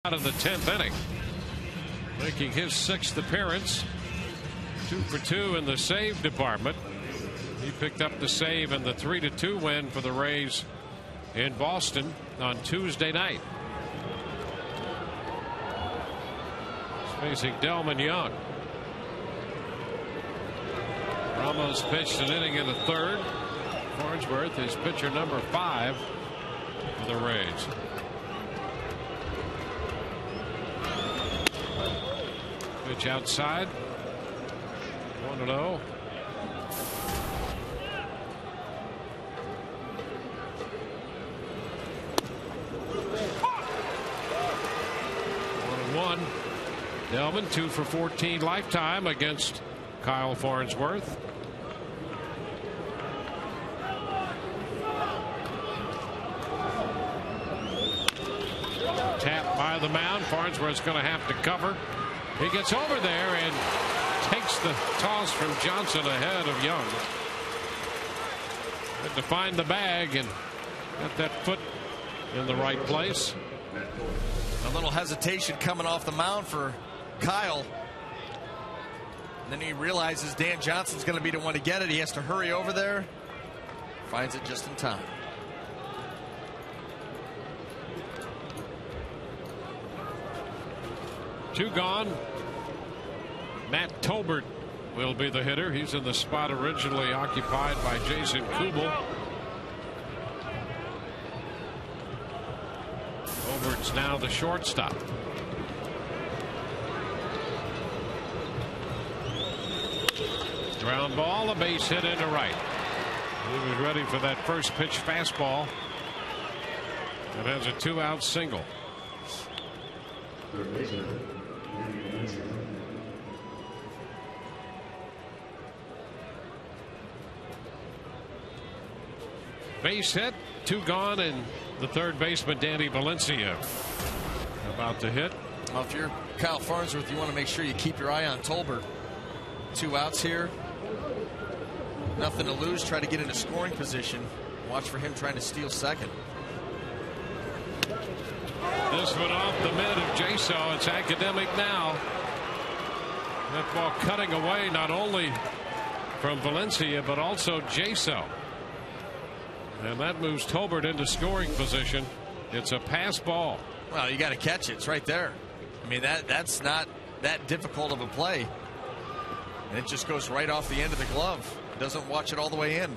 Out of the 10th inning, making his 6th appearance. 2 for 2 in the save department. He picked up the save in the 3-2 win for the Rays in Boston on Tuesday night. He's facing Delman Young. Ramos pitched an inning in the 3rd. Farnsworth is pitcher number 5 for the Rays. Pitch outside. 1-0. Delman 2 for 14 lifetime against Kyle Farnsworth. Tap by the mound. Farnsworth's going to have to cover. He gets over there and takes the toss from Johnson ahead of Young. Had to find the bag and got that foot in the right place. A little hesitation coming off the mound for Kyle. And then he realizes Dan Johnson's going to be the one to get it. He has to hurry over there. Finds it just in time. Two gone. Matt Tolbert will be the hitter. He's in the spot originally occupied by Jason Kubel. Tolbert's now the shortstop. Ground ball, a base hit into right. He was ready for that first pitch fastball. It has a 2-out single. Base hit, 2 gone, and the third baseman Danny Valencia about to hit. Well, if you're Kyle Farnsworth, you want to make sure you keep your eye on Tolbert. 2 outs here. Nothing to lose. Try to get into scoring position. Watch for him trying to steal second. This one off the mid of Jaso. It's academic now. That ball cutting away not only from Valencia but also Jaso. And that moves Tolbert into scoring position. It's a pass ball. Well, you got to catch it. It's right there. I mean, that's not that difficult of a play. And it just goes right off the end of the glove. Doesn't watch it all the way in.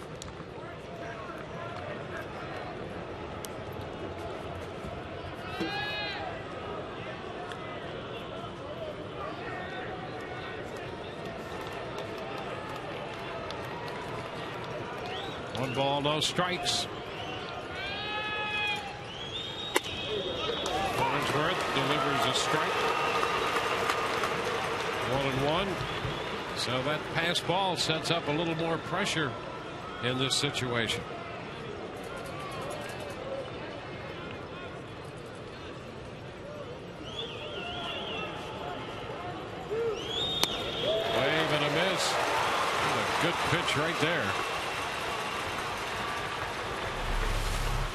One ball, no strikes. Farnsworth delivers a strike. 1-1. So that pass ball sets up a little more pressure in this situation. Wave and a miss. A good pitch right there.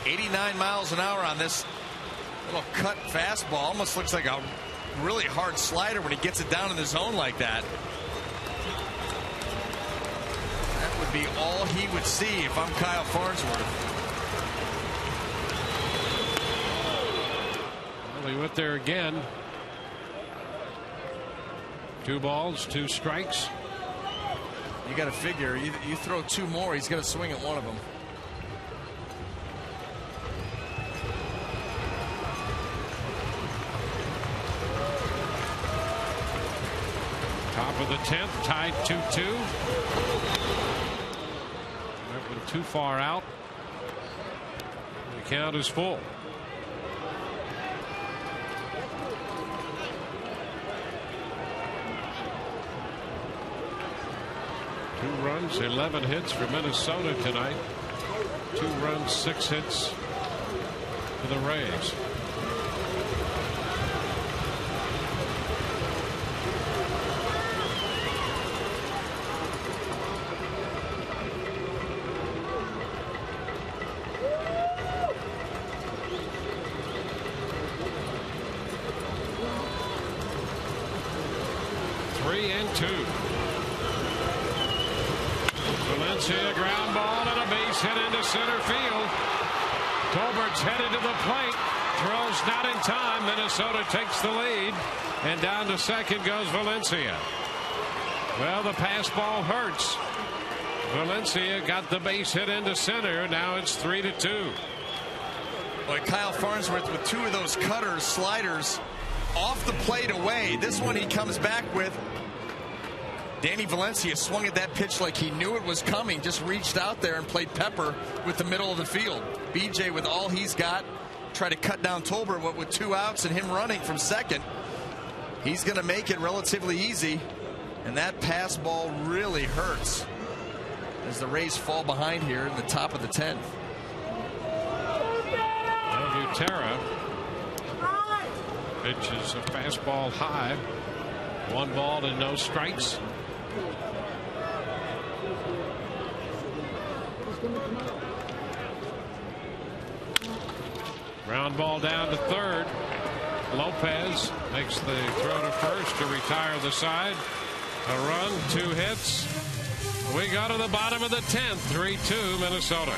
89 miles an hour on this little cut fastball. Almost looks like a really hard slider when he gets it down in the zone like that. That would be all he would see if I'm Kyle Farnsworth. Well, he went there again. 2 balls, 2 strikes. You got to figure you throw 2 more, he's going to swing at one of them. Top of the 10th, tied 2-2. That went too far out. The count is full. Two runs, 11 hits for Minnesota tonight. 2 runs, 6 hits for the Rays. Valencia, ground ball and a base hit into center field. Tolbert's headed to the plate. Throws not in time. Minnesota takes the lead. And down to second goes Valencia. Well, the pass ball hurts. Valencia got the base hit into center. Now it's 3-2. Boy, Kyle Farnsworth with 2 of those cutters, sliders, off the plate away. This one he comes back with. Danny Valencia swung at that pitch like he knew it was coming, just reached out there and played pepper with the middle of the field. BJ with all he's got, try to cut down Tolbert with 2 outs and him running from second. He's going to make it relatively easy, and that pass ball really hurts as the Rays fall behind here in the top of the 10th. Butera pitches a fastball high. 1 ball and no strikes. Ground ball down to third. Lopez makes the throw to first to retire the side. A run, 2 hits. We go to the bottom of the 10th. 3-2 Minnesota.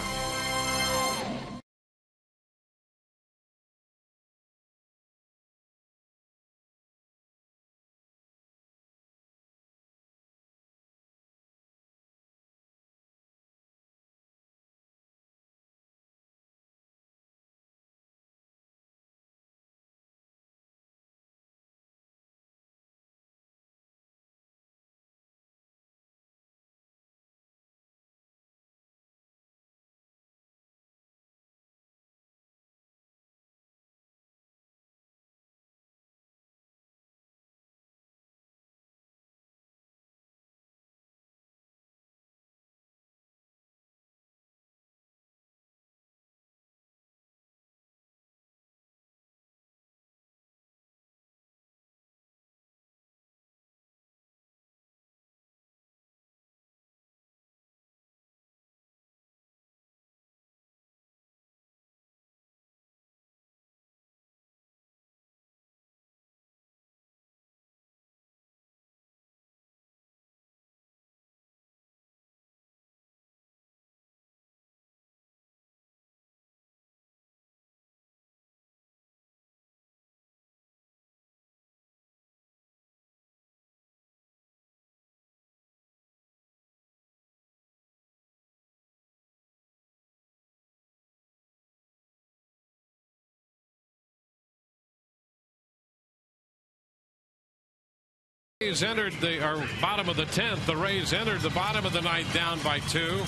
Rays entered the bottom of the 10th. The Rays entered the bottom of the 9th down by 2.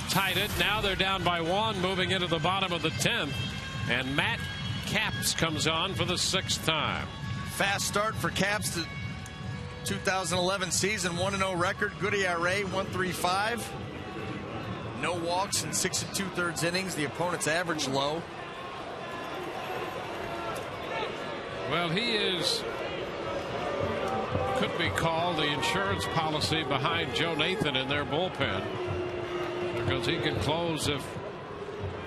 Tied it. Now they're down by 1, moving into the bottom of the 10th. And Matt Capps comes on for the 6th time. Fast start for Capps to 2011 season. 1-0 record. Good ERA, 1.35. No walks in 6 2/3 innings. The opponent's average low. Well, could be called the insurance policy behind Joe Nathan in their bullpen, because he can close if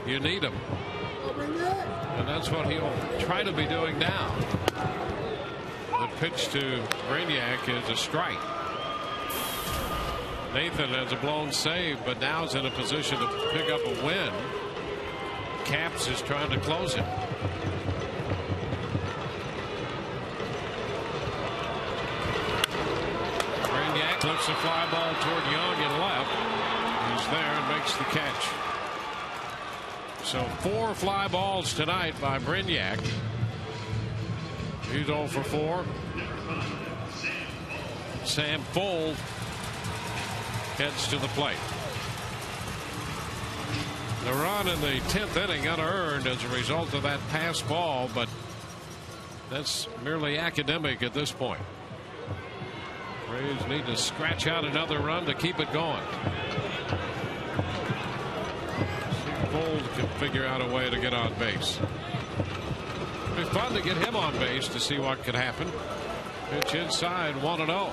you need him, and that's what he'll try to be doing now. The pitch to Brainiac is a strike. Nathan has a blown save, but now is in a position to pick up a win. Capps is trying to close it. Flips a fly ball toward Young and left. He's there and makes the catch. So 4 fly balls tonight by Brainiac. He's 0 for 4. Sam Fuld heads to the plate. The run in the 10th inning unearned as a result of that pass ball, but that's merely academic at this point. Rays need to scratch out another run to keep it going. Fuld can figure out a way to get on base. It'll be fun to get him on base to see what could happen. Pitch inside, 1-0.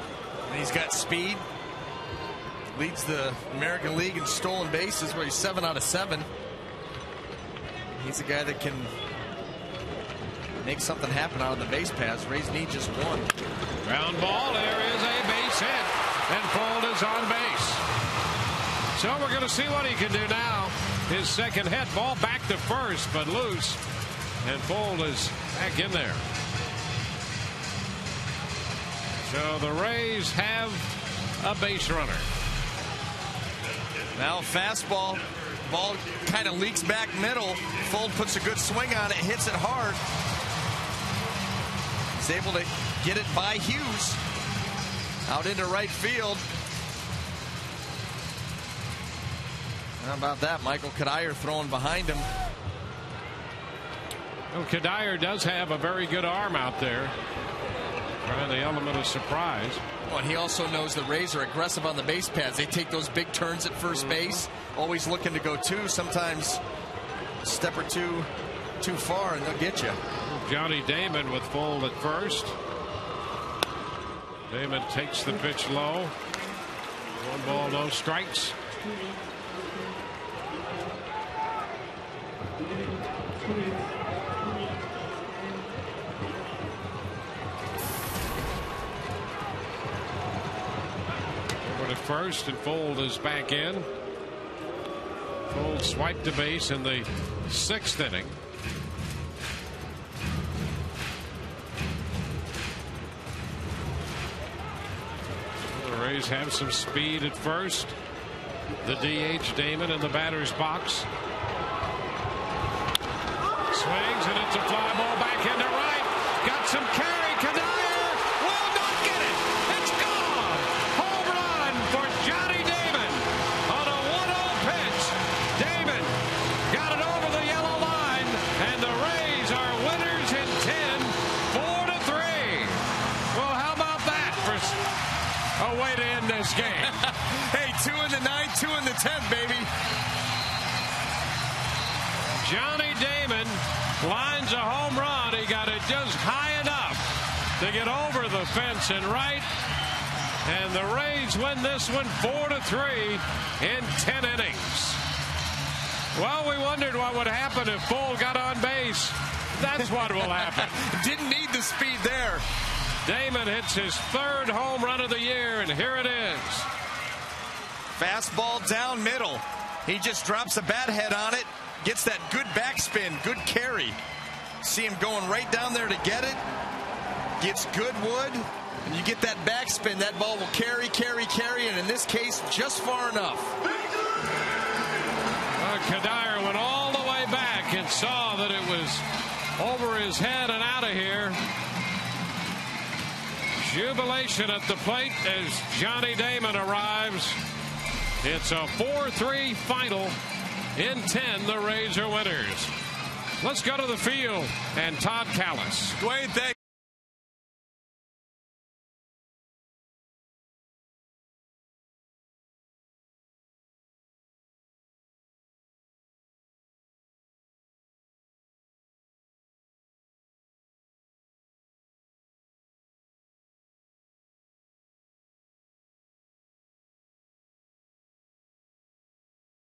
And he's got speed. Leads the American League in stolen bases, where he's 7 out of 7. He's a guy that can make something happen out of the base paths. Rays need just 1. Ground ball. There is a base hit, and Fuld is on base. So we're going to see what he can do now. His second hit, ball back to first, but loose, and Fuld is back in there. So the Rays have a base runner. Now fastball. Ball kind of leaks back middle. Fuld puts a good swing on it, hits it hard. He's able to get it by Hughes out into right field. How about that? Michael Kadire throwing behind him. Well, Kadire does have a very good arm out there, trying the element of surprise. Well, and he also knows the Rays are aggressive on the base paths. They take those big turns at first base, always looking to go 2, sometimes a step or 2 too far, and they'll get you. Johnny Damon with Fuld at first. Damon takes the pitch low. 1 ball, no strikes. Over to first, and Fold is back in. Fold swiped to base in the 6th inning. The Rays have some speed at first. The DH Damon in the batter's box. Swings, and it's a fly ball back into right. Got some carry. Kadire will not get it. It's gone. Home run for Johnny Damon on a 1-0 pitch. Damon got it over the yellow line, and the Rays are winners in 10, 4-3. Well, how about that for a way to end this game? Hey, 2 in the 9th, 2 in the 10th, baby. Johnny Damon lines a home run. He got it just high enough to get over the fence and right. And the Rays win this one 4-3 in 10 innings. Well, we wondered what would happen if Bull got on base. That's what will happen. Didn't need the speed there. Damon hits his 3rd home run of the year, and here it is. Fastball down middle. He just drops a bat head on it. Gets that good backspin, good carry. See him going right down there to get it. Gets good wood. And you get that backspin, that ball will carry, and in this case, just far enough. Kadire went all the way back and saw that it was over his head and out of here. Jubilation at the plate as Johnny Damon arrives. It's a 4-3 final. In 10, the Rays are winners. Let's go to the field and Todd Callis. Dwayne, thank